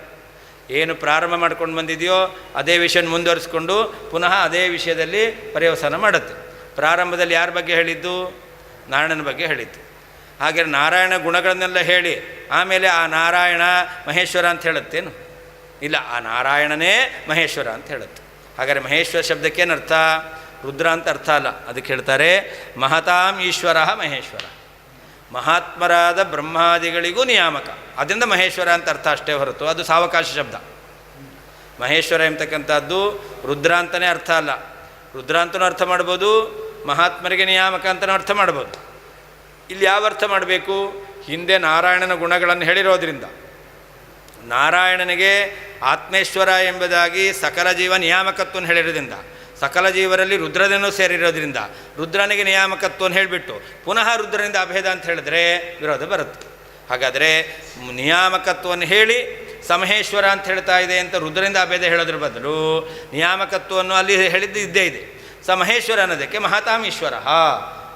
ಏನು ಪ್ರಾರಂಭ ಮಾಡ್ಕೊಂಡು ಬಂದಿದೆಯೋ ಅದೇ ವಿಷಯ ಮುಂದುವರಿಸ್ಕೊಂಡು ಪುನಃ ಅದೇ ವಿಷಯದಲ್ಲಿ ಪರ್ಯವಸಾನ ಮಾಡುತ್ತೆ. ಪ್ರಾರಂಭದಲ್ಲಿ ಯಾರ ಬಗ್ಗೆ ಹೇಳಿದ್ದು? ನಾರಾಯಣನ ಬಗ್ಗೆ ಹೇಳಿದ್ದು. ಹಾಗೆ ನಾರಾಯಣ ಗುಣಗಳನ್ನೆಲ್ಲ ಹೇಳಿ ಆಮೇಲೆ ಆ ನಾರಾಯಣ ಮಹೇಶ್ವರ ಅಂತ ಹೇಳುತ್ತೇನು? ಇಲ್ಲ, ಆ ನಾರಾಯಣನೇ ಮಹೇಶ್ವರ ಅಂತ ಹೇಳುತ್ತೆ. ಹಾಗಾದರೆ ಮಹೇಶ್ವರ ಶಬ್ದಕ್ಕೇನರ್ಥ? ರುದ್ರ ಅಂತ ಅರ್ಥ ಅಲ್ಲ. ಅದಕ್ಕೆ ಹೇಳ್ತಾರೆ ಮಹತಾಂ ಈಶ್ವರ ಮಹೇಶ್ವರ, ಮಹಾತ್ಮರಾದ ಬ್ರಹ್ಮಾದಿಗಳಿಗೂ ನಿಯಾಮಕ. ಅದರಿಂದ ಮಹೇಶ್ವರ ಅಂತ ಅರ್ಥ ಅಷ್ಟೇ ಹೊರತು ಅದು ಸಾವಕಾಶ ಶಬ್ದ. ಮಹೇಶ್ವರ ಎಂಬತಕ್ಕಂಥದ್ದು ರುದ್ರ ಅಂತಲೇ ಅರ್ಥ ಅಲ್ಲ. ರುದ್ರ ಅಂತಲೂ ಅರ್ಥ ಮಾಡ್ಬೋದು, ಮಹಾತ್ಮರಿಗೆ ನಿಯಾಮಕ ಅಂತಲೂ ಅರ್ಥ ಮಾಡ್ಬೋದು. ಇಲ್ಲಿ ಯಾವ ಅರ್ಥ ಮಾಡಬೇಕು? ಹಿಂದೆ ನಾರಾಯಣನ ಗುಣಗಳನ್ನು ಹೇಳಿರೋದ್ರಿಂದ, ನಾರಾಯಣನಿಗೆ ಆತ್ಮೇಶ್ವರ ಎಂಬುದಾಗಿ ಸಕಲ ಜೀವ ನಿಯಾಮಕತ್ವವನ್ನು ಹೇಳಿರೋದ್ರಿಂದ, ಸಕಲ ಜೀವರಲ್ಲಿ ರುದ್ರನೂ ಸೇರಿರೋದ್ರಿಂದ ರುದ್ರನಿಗೆ ನಿಯಾಮಕತ್ವವನ್ನು ಹೇಳಿಬಿಟ್ಟು ಪುನಃ ರುದ್ರನಿಂದ ಅಭೇದ ಅಂತ ಹೇಳಿದ್ರೆ ವಿರೋಧ ಬರುತ್ತೆ. ಹಾಗಾದರೆ ನಿಯಾಮಕತ್ವವನ್ನು ಹೇಳಿ ಸಮಹೇಶ್ವರ ಅಂತ ಹೇಳ್ತಾ ಇದೆ ಅಂತ ರುದ್ರನಿಂದ ಅಭೇದ ಹೇಳೋದ್ರ ಬದಲು ನಿಯಾಮಕತ್ವವನ್ನು ಅಲ್ಲಿ ಹೇಳಿದ್ದು ಇದ್ದೇ ಇದೆ. ಸಮಹೇಶ್ವರ ಅನ್ನೋದಕ್ಕೆ ಮಹತಾಮೀಶ್ವರ,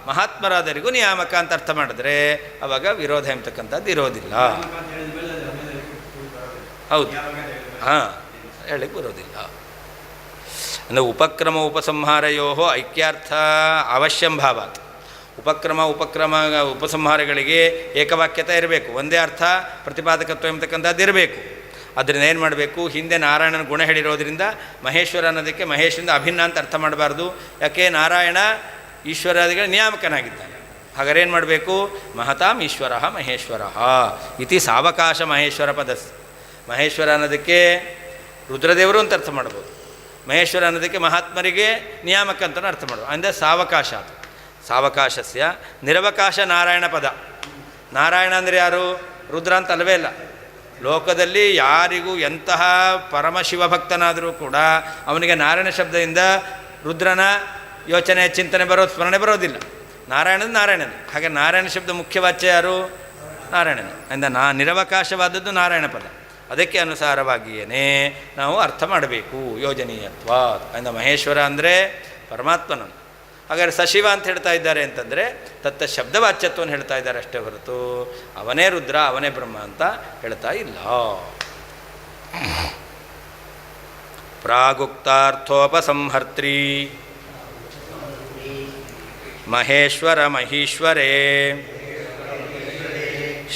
ಮಹಾತ್ಮರಾದರಿಗೂ ನಿಯಾಮಕ ಅಂತ ಅರ್ಥ ಮಾಡಿದ್ರೆ ಆವಾಗ ವಿರೋಧ ಎಂಬತಕ್ಕಂಥದ್ದು ಇರೋದಿಲ್ಲ. ಹೌದು, ಹಾಂ, ಹೇಳಿಕ್ಕೆ ಬರೋದಿಲ್ಲ. ಅಂದರೆ ಉಪಕ್ರಮ ಉಪಸಂಹಾರಯೋ ಐಕ್ಯಾರ್ಥ ಅವಶ್ಯಂ ಭಾವಾತ್. ಉಪಸಂಹಾರಗಳಿಗೆ ಏಕವಾಕ್ಯತೆ ಇರಬೇಕು, ಒಂದೇ ಅರ್ಥ ಪ್ರತಿಪಾದಕತ್ವ ಎಂಬತಕ್ಕಂಥದ್ದು ಇರಬೇಕು. ಅದರಿಂದ ಏನು ಮಾಡಬೇಕು? ಹಿಂದೆ ನಾರಾಯಣನ ಗುಣ ಹೇಳಿರೋದ್ರಿಂದ ಮಹೇಶ್ವರ ಅನ್ನೋದಕ್ಕೆ ಮಹೇಶ್ವರಿಂದ ಅಭಿನ್ನ ಅಂತ ಅರ್ಥ ಮಾಡಬಾರ್ದು. ಯಾಕೆ? ನಾರಾಯಣ ಈಶ್ವರಾದಿಗಳ ನಿಯಾಮಕನಾಗಿದ್ದಾನೆ. ಹಾಗಾದ್ರೆ ಏನು ಮಾಡಬೇಕು? ಮಹತಾಂ ಈಶ್ವರ ಮಹೇಶ್ವರ ಇತಿ ಸಾವಕಾಶ ಮಹೇಶ್ವರ ಪದಸ್. ಮಹೇಶ್ವರ ಅನ್ನೋದಕ್ಕೆ ರುದ್ರದೇವರು ಅಂತ ಅರ್ಥ ಮಾಡ್ಬೋದು, ಮಹೇಶ್ವರ ಅನ್ನೋದಕ್ಕೆ ಮಹಾತ್ಮರಿಗೆ ನಿಯಾಮಕ ಅಂತಲೂ ಅರ್ಥ ಮಾಡ್ಬೋದು. ಅಂದರೆ ಸಾವಕಾಶ, ಅದು ಸಾವಕಾಶಸ್ಯ ನಿರವಕಾಶ ನಾರಾಯಣ ಪದ. ನಾರಾಯಣ ಅಂದರೆ ಯಾರು? ರುದ್ರ ಅಂತ ಅಲ್ಲವೇ ಇಲ್ಲ. ಲೋಕದಲ್ಲಿ ಯಾರಿಗೂ ಎಂತಹ ಪರಮಶಿವಭಕ್ತನಾದರೂ ಕೂಡ ಅವನಿಗೆ ನಾರಾಯಣ ಶಬ್ದದಿಂದ ರುದ್ರನ ಯೋಚನೆ ಚಿಂತನೆ ಸ್ಮರಣೆ ಬರೋದಿಲ್ಲ. ನಾರಾಯಣನ. ಹಾಗೆ ನಾರಾಯಣ ಶಬ್ದ ಮುಖ್ಯವಾಚ್ಯ ಯಾರು? ನಾರಾಯಣನ. ಅಂದರೆ ನಿರವಕಾಶವಾದದ್ದು ನಾರಾಯಣ ಪದ. ಅದಕ್ಕೆ ಅನುಸಾರವಾಗಿಯೇ ನಾವು ಅರ್ಥ ಮಾಡಬೇಕು ಯೋಜನೀಯತ್ವ. ಅಂದರೆ ಮಹೇಶ್ವರ ಅಂದರೆ ಪರಮಾತ್ಮನನ್ನು. ಹಾಗಾದರೆ ಸಶಿವ ಅಂತ ಹೇಳ್ತಾ ಇದ್ದಾರೆ ಅಂತಂದರೆ ತತ್ತ ಶಬ್ದವಾಚ್ಯತ್ವವನ್ನು ಹೇಳ್ತಾ ಇದ್ದಾರೆ ಅಷ್ಟೇ ಹೊರತು ಅವನೇ ರುದ್ರ ಅವನೇ ಬ್ರಹ್ಮ ಅಂತ ಹೇಳ್ತಾ ಇಲ್ಲ. ಪ್ರಾಗುಕ್ತಾರ್ಥೋಪಸಂಹರ್ತ್ರಿ ಮಹೇಶ್ವರ ಮಹೀಶ್ವರೇ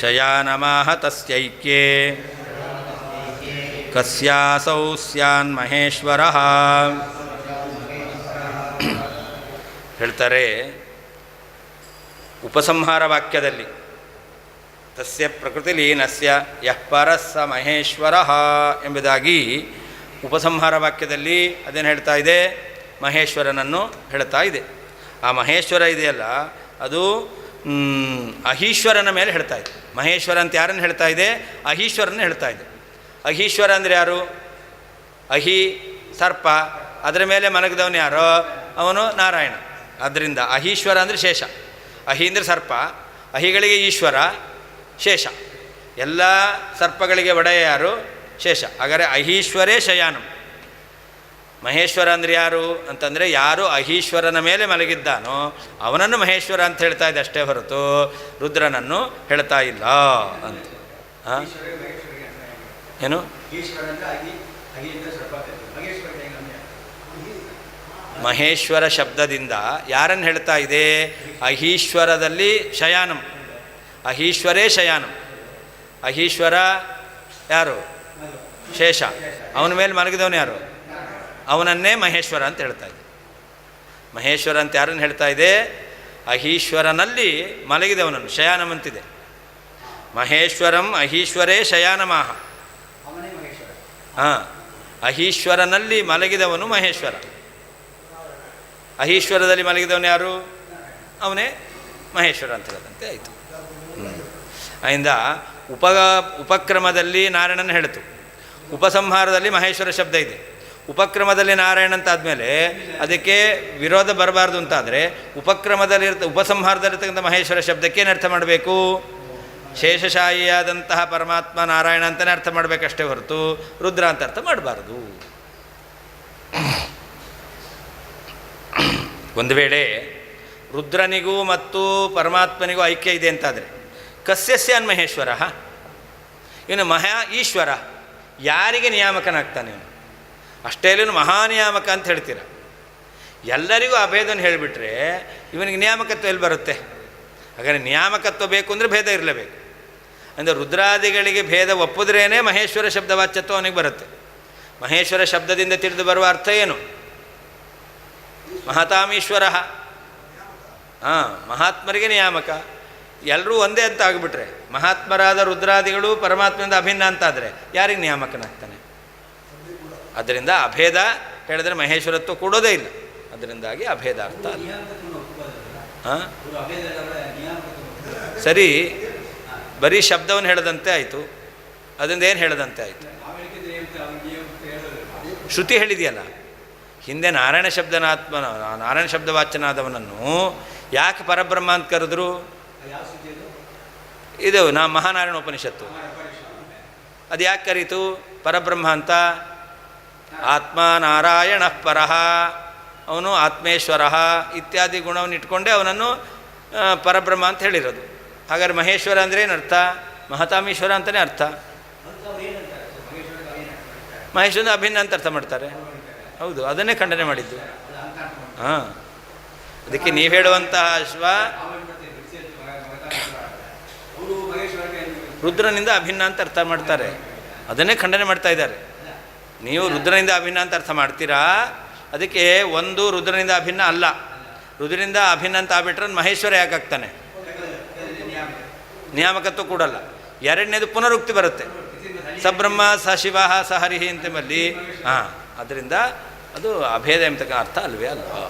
ಶಯಾನಮಾಹ ತಸ್ಯೈಕ್ಯೇ ಕಸ್ಯಾಸೌ ಸ್ಯಾನ್ ಮಹೇಶ್ವರಃ. ಹೇಳ್ತಾರೆ ಉಪಸಂಹಾರ ವಾಕ್ಯದಲ್ಲಿ ತಸ್ಯ ಪ್ರಕೃತಿ ಲೀನಸ್ಯ ಯಃ ಪರಃ ಸ ಮಹೇಶ್ವರಃ ಎಂಬುದಾಗಿ ಉಪಸಂಹಾರ ವಾಕ್ಯದಲ್ಲಿ ಅದೇನು ಹೇಳ್ತಾ ಇದೆ? ಮಹೇಶ್ವರನನ್ನು ಹೇಳ್ತಾ ಇದೆ. ಆ ಮಹೇಶ್ವರ ಇದೆಯಲ್ಲ ಅದು ಅಹೀಶ್ವರನ ಮೇಲೆ ಹೇಳ್ತಾ ಇದೆ. ಮಹೇಶ್ವರ ಅಂತ ಯಾರನ್ನು ಹೇಳ್ತಾ ಇದೆ? ಅಹೀಶ್ವರನ ಹೇಳ್ತಾ ಇದೆ. ಅಹೀಶ್ವರ ಅಂದರೆ ಯಾರು? ಅಹಿ ಸರ್ಪ, ಅದರ ಮೇಲೆ ಮಲಗಿದವನು ಯಾರೋ ಅವನು ನಾರಾಯಣ. ಆದ್ದರಿಂದ ಅಹೀಶ್ವರ ಅಂದರೆ ಶೇಷ. ಅಹಿ ಅಂದರೆ ಸರ್ಪ, ಅಹಿಗಳಿಗೆ ಈಶ್ವರ, ಶೇಷ. ಎಲ್ಲ ಸರ್ಪಗಳಿಗೆ ಒಡೆಯ ಯಾರು? ಶೇಷ. ಹಾಗಾದರೆ ಅಹೀಶ್ವರೇ ಶಯಾನಂ. ಮಹೇಶ್ವರ ಅಂದರೆ ಯಾರು ಅಂತಂದರೆ ಯಾರು ಅಹೀಶ್ವರನ ಮೇಲೆ ಮಲಗಿದ್ದಾನೋ ಅವನನ್ನು ಮಹೇಶ್ವರ ಅಂತ ಹೇಳ್ತಾ ಇದೆ ಅಷ್ಟೇ ಹೊರತು ರುದ್ರನನ್ನು ಹೇಳ್ತಾ ಇಲ್ಲ ಅಂತ. ಏನು? ಮಹೇಶ್ವರ ಶಬ್ದದಿಂದ ಯಾರನ್ನು ಹೇಳ್ತಾ ಇದೆ? ಅಹೀಶ್ವರದಲ್ಲಿ ಶಯಾನಂ. ಅಹೀಶ್ವರೇ ಶಯಾನಂ. ಅಹೀಶ್ವರ ಯಾರು? ಶೇಷ. ಅವನ ಮೇಲೆ ಮಲಗಿದವನು ಯಾರು? ಅವನನ್ನೇ ಮಹೇಶ್ವರ ಅಂತ ಹೇಳ್ತಾ ಇದೆ. ಮಹೇಶ್ವರ ಅಂತ ಯಾರನ್ನು ಹೇಳ್ತಾ ಇದೆ? ಅಹೀಶ್ವರನಲ್ಲಿ ಮಲಗಿದವನನ್ನು. ಶಯಾನಂ ಅಂತಿದೆ. ಮಹೇಶ್ವರಂ ಅಹೀಶ್ವರೇ ಶಯಾನಮಾಹ. ಹಾಂ, ಅಹೀಶ್ವರನಲ್ಲಿ ಮಲಗಿದವನು ಮಹೇಶ್ವರ. ಅಹೀಶ್ವರದಲ್ಲಿ ಮಲಗಿದವನು ಯಾರು? ಅವನೇ ಮಹೇಶ್ವರ ಅಂತ ಹೇಳದಂತೆ ಆಯಿತು. ಅದರಿಂದ ಉಪಕ್ರಮದಲ್ಲಿ ನಾರಾಯಣನ ಹೇಳಿತು, ಉಪಸಂಹಾರದಲ್ಲಿ ಮಹೇಶ್ವರ ಶಬ್ದ ಇದೆ. ಉಪಕ್ರಮದಲ್ಲಿ ನಾರಾಯಣ ಅಂತ ಆದಮೇಲೆ ಅದಕ್ಕೆ ವಿರೋಧ ಬರಬಾರ್ದು ಅಂತಾದರೆ ಉಪಸಂಹಾರದಲ್ಲಿರ್ತಕ್ಕಂಥ ಮಹೇಶ್ವರ ಶಬ್ದಕ್ಕೆ ಏನು ಅರ್ಥ ಮಾಡಬೇಕು? ಶೇಷಶಾಹಿಯಾದಂತಹ ಪರಮಾತ್ಮ ನಾರಾಯಣ ಅಂತಲೇ ಅರ್ಥ ಮಾಡಬೇಕಷ್ಟೇ ಹೊರತು ರುದ್ರ ಅಂತ ಅರ್ಥ ಮಾಡಬಾರ್ದು. ಒಂದು ವೇಳೆ ರುದ್ರನಿಗೂ ಮತ್ತು ಪರಮಾತ್ಮನಿಗೂ ಐಕ್ಯ ಇದೆ ಅಂತಾದರೆ ಕಸ್ಯಸ್ಯಾನ್ ಮಹೇಶ್ವರ, ಇವನು ಈಶ್ವರ ಯಾರಿಗೆ ನಿಯಾಮಕನಾಗ್ತಾನೆ? ಇವನು ಅಷ್ಟೇ ಇವನು ಮಹಾನಿಯಾಮಕ ಅಂತ ಹೇಳ್ತೀರ. ಎಲ್ಲರಿಗೂ ಅಭೇದವನ್ನು ಹೇಳಿಬಿಟ್ರೆ ಇವನಿಗೆ ನಿಯಾಮಕತ್ವ ಎಲ್ಲಿ ಬರುತ್ತೆ? ಹಾಗಾದರೆ ನಿಯಾಮಕತ್ವ ಬೇಕು ಅಂದರೆ ಭೇದ ಇರಲೇಬೇಕು. ಅಂದರೆ ರುದ್ರಾದಿಗಳಿಗೆ ಭೇದ ಒಪ್ಪಿದ್ರೇ ಮಹೇಶ್ವರ ಶಬ್ದವಾಚ್ಯತ್ವ ಅವನಿಗೆ ಬರುತ್ತೆ. ಮಹೇಶ್ವರ ಶಬ್ದದಿಂದ ತಿಳಿದು ಬರುವ ಅರ್ಥ ಏನು? ಮಹತಾಮೀಶ್ವರ. ಮಹಾತ್ಮರಿಗೆ ನಿಯಾಮಕ. ಎಲ್ಲರೂ ಒಂದೇ ಅಂತ ಆಗಿಬಿಟ್ರೆ ಮಹಾತ್ಮರಾದ ರುದ್ರಾದಿಗಳು ಪರಮಾತ್ಮನಿಂದ ಅಭಿನ್ನ ಅಂತಾದರೆ ಯಾರಿಗೆ ನಿಯಾಮಕನಾಗ್ತಾನೆ? ಅದರಿಂದ ಅಭೇದ ಹೇಳಿದ್ರೆ ಮಹೇಶ್ವರತ್ವ ಕೊಡೋದೇ ಇಲ್ಲ. ಅದರಿಂದಾಗಿ ಅಭೇದ ಅರ್ಥ ಅಲ್ಲ. ಸರಿ, ಬರೀ ಶಬ್ದವನ್ನು ಹೇಳದಂತೆ ಆಯಿತು. ಅದರಿಂದ ಏನು ಹೇಳದಂತೆ ಆಯಿತು? ಶ್ರುತಿ ಹೇಳಿದೆಯಲ್ಲ, ಹಿಂದೆ ನಾರಾಯಣ ಶಬ್ದವಾಚನಾದವನನ್ನು ಯಾಕೆ ಪರಬ್ರಹ್ಮ ಅಂತ ಕರೆದ್ರು? ಇದು ಮಹಾನಾರಾಯಣ ಉಪನಿಷತ್ತು. ಅದು ಯಾಕೆ ಕರೀತು ಪರಬ್ರಹ್ಮ ಅಂತ? ಆತ್ಮ ನಾರಾಯಣ ಪರಃ, ಅವನು ಆತ್ಮೇಶ್ವರ ಇತ್ಯಾದಿ ಗುಣವನ್ನು ಇಟ್ಕೊಂಡೇ ಅವನನ್ನು ಪರಬ್ರಹ್ಮ ಅಂತ ಹೇಳಿರೋದು. ಹಾಗಾದ್ರೆ ಮಹೇಶ್ವರ ಅಂದರೆ ಏನರ್ಥ? ಮಹತಾಮೀಶ್ವರ ಅಂತಲೇ ಅರ್ಥ. ಮಹೇಶ್ವರ ಅಭಿನ್ನ ಅಂತ ಅರ್ಥ ಮಾಡ್ತಾರೆ. ಹೌದು, ಅದನ್ನೇ ಖಂಡನೆ ಮಾಡಿದ್ದು. ಅದಕ್ಕೆ ನೀವು ಹೇಳುವಂತಹ ಅಶ್ವ ರುದ್ರನಿಂದ ಅಭಿನ್ನ ಅಂತ ಅರ್ಥ ಮಾಡ್ತಾರೆ. ಅದನ್ನೇ ಖಂಡನೆ ಮಾಡ್ತಾ ಇದ್ದಾರೆ. ನೀವು ರುದ್ರನಿಂದ ಅಭಿನ್ನ ಅಂತ ಅರ್ಥ ಮಾಡ್ತೀರಾ. ಅದಕ್ಕೆ ಒಂದು ರುದ್ರನಿಂದ ಅಭಿನ್ನ ಅಲ್ಲ, ರುದ್ರನಿಂದ ಅಭಿನ್ನ ಅಂತ ಆಗ್ಬಿಟ್ರೆ ಮಹೇಶ್ವರ ಯಾಕಾಗ್ತಾನೆ? ನಿಯಾಮಕತ್ವ ಕೂಡಲ್ಲ. ಎರಡನೇದು ಪುನರುಕ್ತಿ ಬರುತ್ತೆ, ಸಬ್ರಹ್ಮ ಸ ಶಿವ ಸ ಹರಿಹಿ ಅಂತಮಲ್ಲಿ. ಹಾಂ, ಅದರಿಂದ ಅದು ಅಭೇದ ಎಂಬತಕ್ಕ ಅರ್ಥ ಅಲ್ವೇ ಅಲ್ವಾ?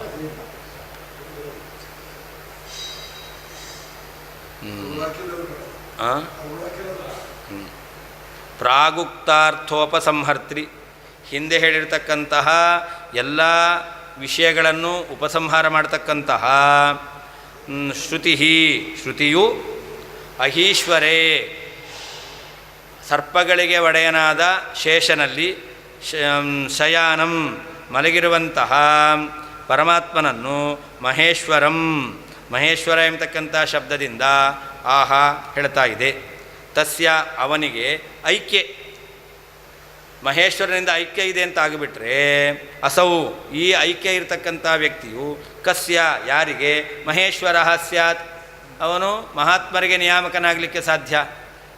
ಪ್ರಾಗುಕ್ತಾರ್ಥೋಪಸಂಹರ್ತ್ರಿ, ಹಿಂದೆ ಹೇಳಿರ್ತಕ್ಕಂತಹ ಎಲ್ಲ ವಿಷಯಗಳನ್ನು ಉಪಸಂಹಾರ ಮಾಡತಕ್ಕಂತಹ ಶ್ರುತಿಯು ಅಹೀಶ್ವರೇ, ಸರ್ಪಗಳಿಗೆ ಒಡೆಯನಾದ ಶೇಷನಲ್ಲಿ ಶಯಾನಂ ಮಲಗಿರುವಂತಹ ಪರಮಾತ್ಮನನ್ನು ಮಹೇಶ್ವರ ಎಂಬತಕ್ಕಂಥ ಶಬ್ದದಿಂದ ಆಹಾ ಹೇಳ್ತಾ ಇದೆ. ತಸ್ಯ ಅವನಿಗೆ ಐಕ್ಯ, ಮಹೇಶ್ವರನಿಂದ ಐಕ್ಯ ಇದೆ ಅಂತ ಆಗಿಬಿಟ್ರೆ ಅಸೌ ಈ ಐಕ್ಯ ಇರತಕ್ಕಂಥ ವ್ಯಕ್ತಿಯು ಕಸ್ಯ ಯಾರಿಗೆ ಮಹೇಶ್ವರ ಸ್ಯಾತ್, ಅವನು ಮಹಾತ್ಮರಿಗೆ ನಿಯಾಮಕನಾಗಲಿಕ್ಕೆ ಸಾಧ್ಯ.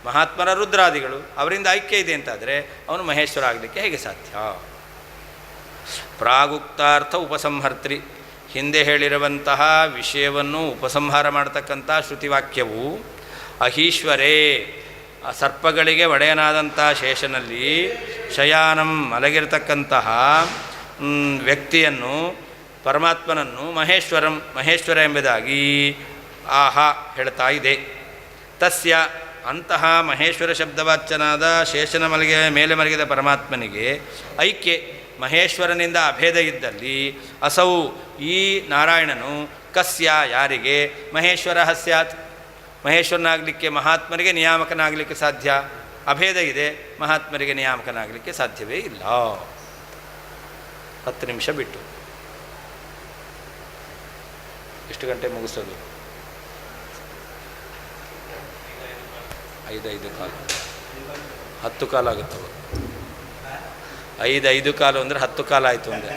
ಮಹಾತ್ಮರ ರುದ್ರಾದಿಗಳು ಅವರಿಂದ ಐಕ್ಯ ಇದೆ ಅಂತಾದರೆ ಅವನು ಮಹೇಶ್ವರ ಆಗಲಿಕ್ಕೆ ಹೇಗೆ ಸಾಧ್ಯ? ಪ್ರಾಗುಕ್ತಾರ್ಥ ಉಪಸಂಹರ್ತ್ರಿ, ಹಿಂದೆ ಹೇಳಿರುವಂತಹ ವಿಷಯವನ್ನು ಉಪಸಂಹಾರ ಮಾಡತಕ್ಕಂಥ ಶ್ರುತಿವಾಕ್ಯವು ಅಹೀಶ್ವರೇ, ಸರ್ಪಗಳಿಗೆ ಒಡೆಯನಾದಂಥ ಶೇಷನಲ್ಲಿ ಶಯಾನಂ ಮಲಗಿರತಕ್ಕಂತಹ ವ್ಯಕ್ತಿಯನ್ನು, ಪರಮಾತ್ಮನನ್ನು ಮಹೇಶ್ವರ ಎಂಬುದಾಗಿ ಆಹಾ ಹೇಳ್ತಾ ಇದೆ. ತಸ್ಯ ಅಂತಹ ಮಹೇಶ್ವರ ಶಬ್ದವಾಚ್ಯನಾದ ಶೇಷನ ಮೇಲೆ ಮಲಗಿದ ಪರಮಾತ್ಮನಿಗೆ ಐಕ್ಯ, ಮಹೇಶ್ವರನಿಂದ ಅಭೇದ ಇದ್ದಲ್ಲಿ ಅಸೌ ಈ ನಾರಾಯಣನು ಕಸ್ಯ ಯಾರಿಗೆ ಮಹೇಶ್ವರ ಸ್ಯಾತ್, ಮಹೇಶ್ವರನಾಗಲಿಕ್ಕೆ ಮಹಾತ್ಮರಿಗೆ ನಿಯಾಮಕನಾಗಲಿಕ್ಕೆ ಸಾಧ್ಯ. ಅಭೇದ ಇದೆ, ಮಹಾತ್ಮರಿಗೆ ನಿಯಾಮಕನಾಗಲಿಕ್ಕೆ ಸಾಧ್ಯವೇ ಇಲ್ಲ. 10 ನಿಮಿಷ ಬಿಟ್ಟು ಎಷ್ಟು ಗಂಟೆ ಮುಗಿಸೋದು? 5 ಕಾಲು, 10 ಕಾಲು ಆಗುತ್ತವೆ. 5 ಕಾಲು ಅಂದರೆ 10 ಕಾಲು ಆಯಿತು ಅಂದರೆ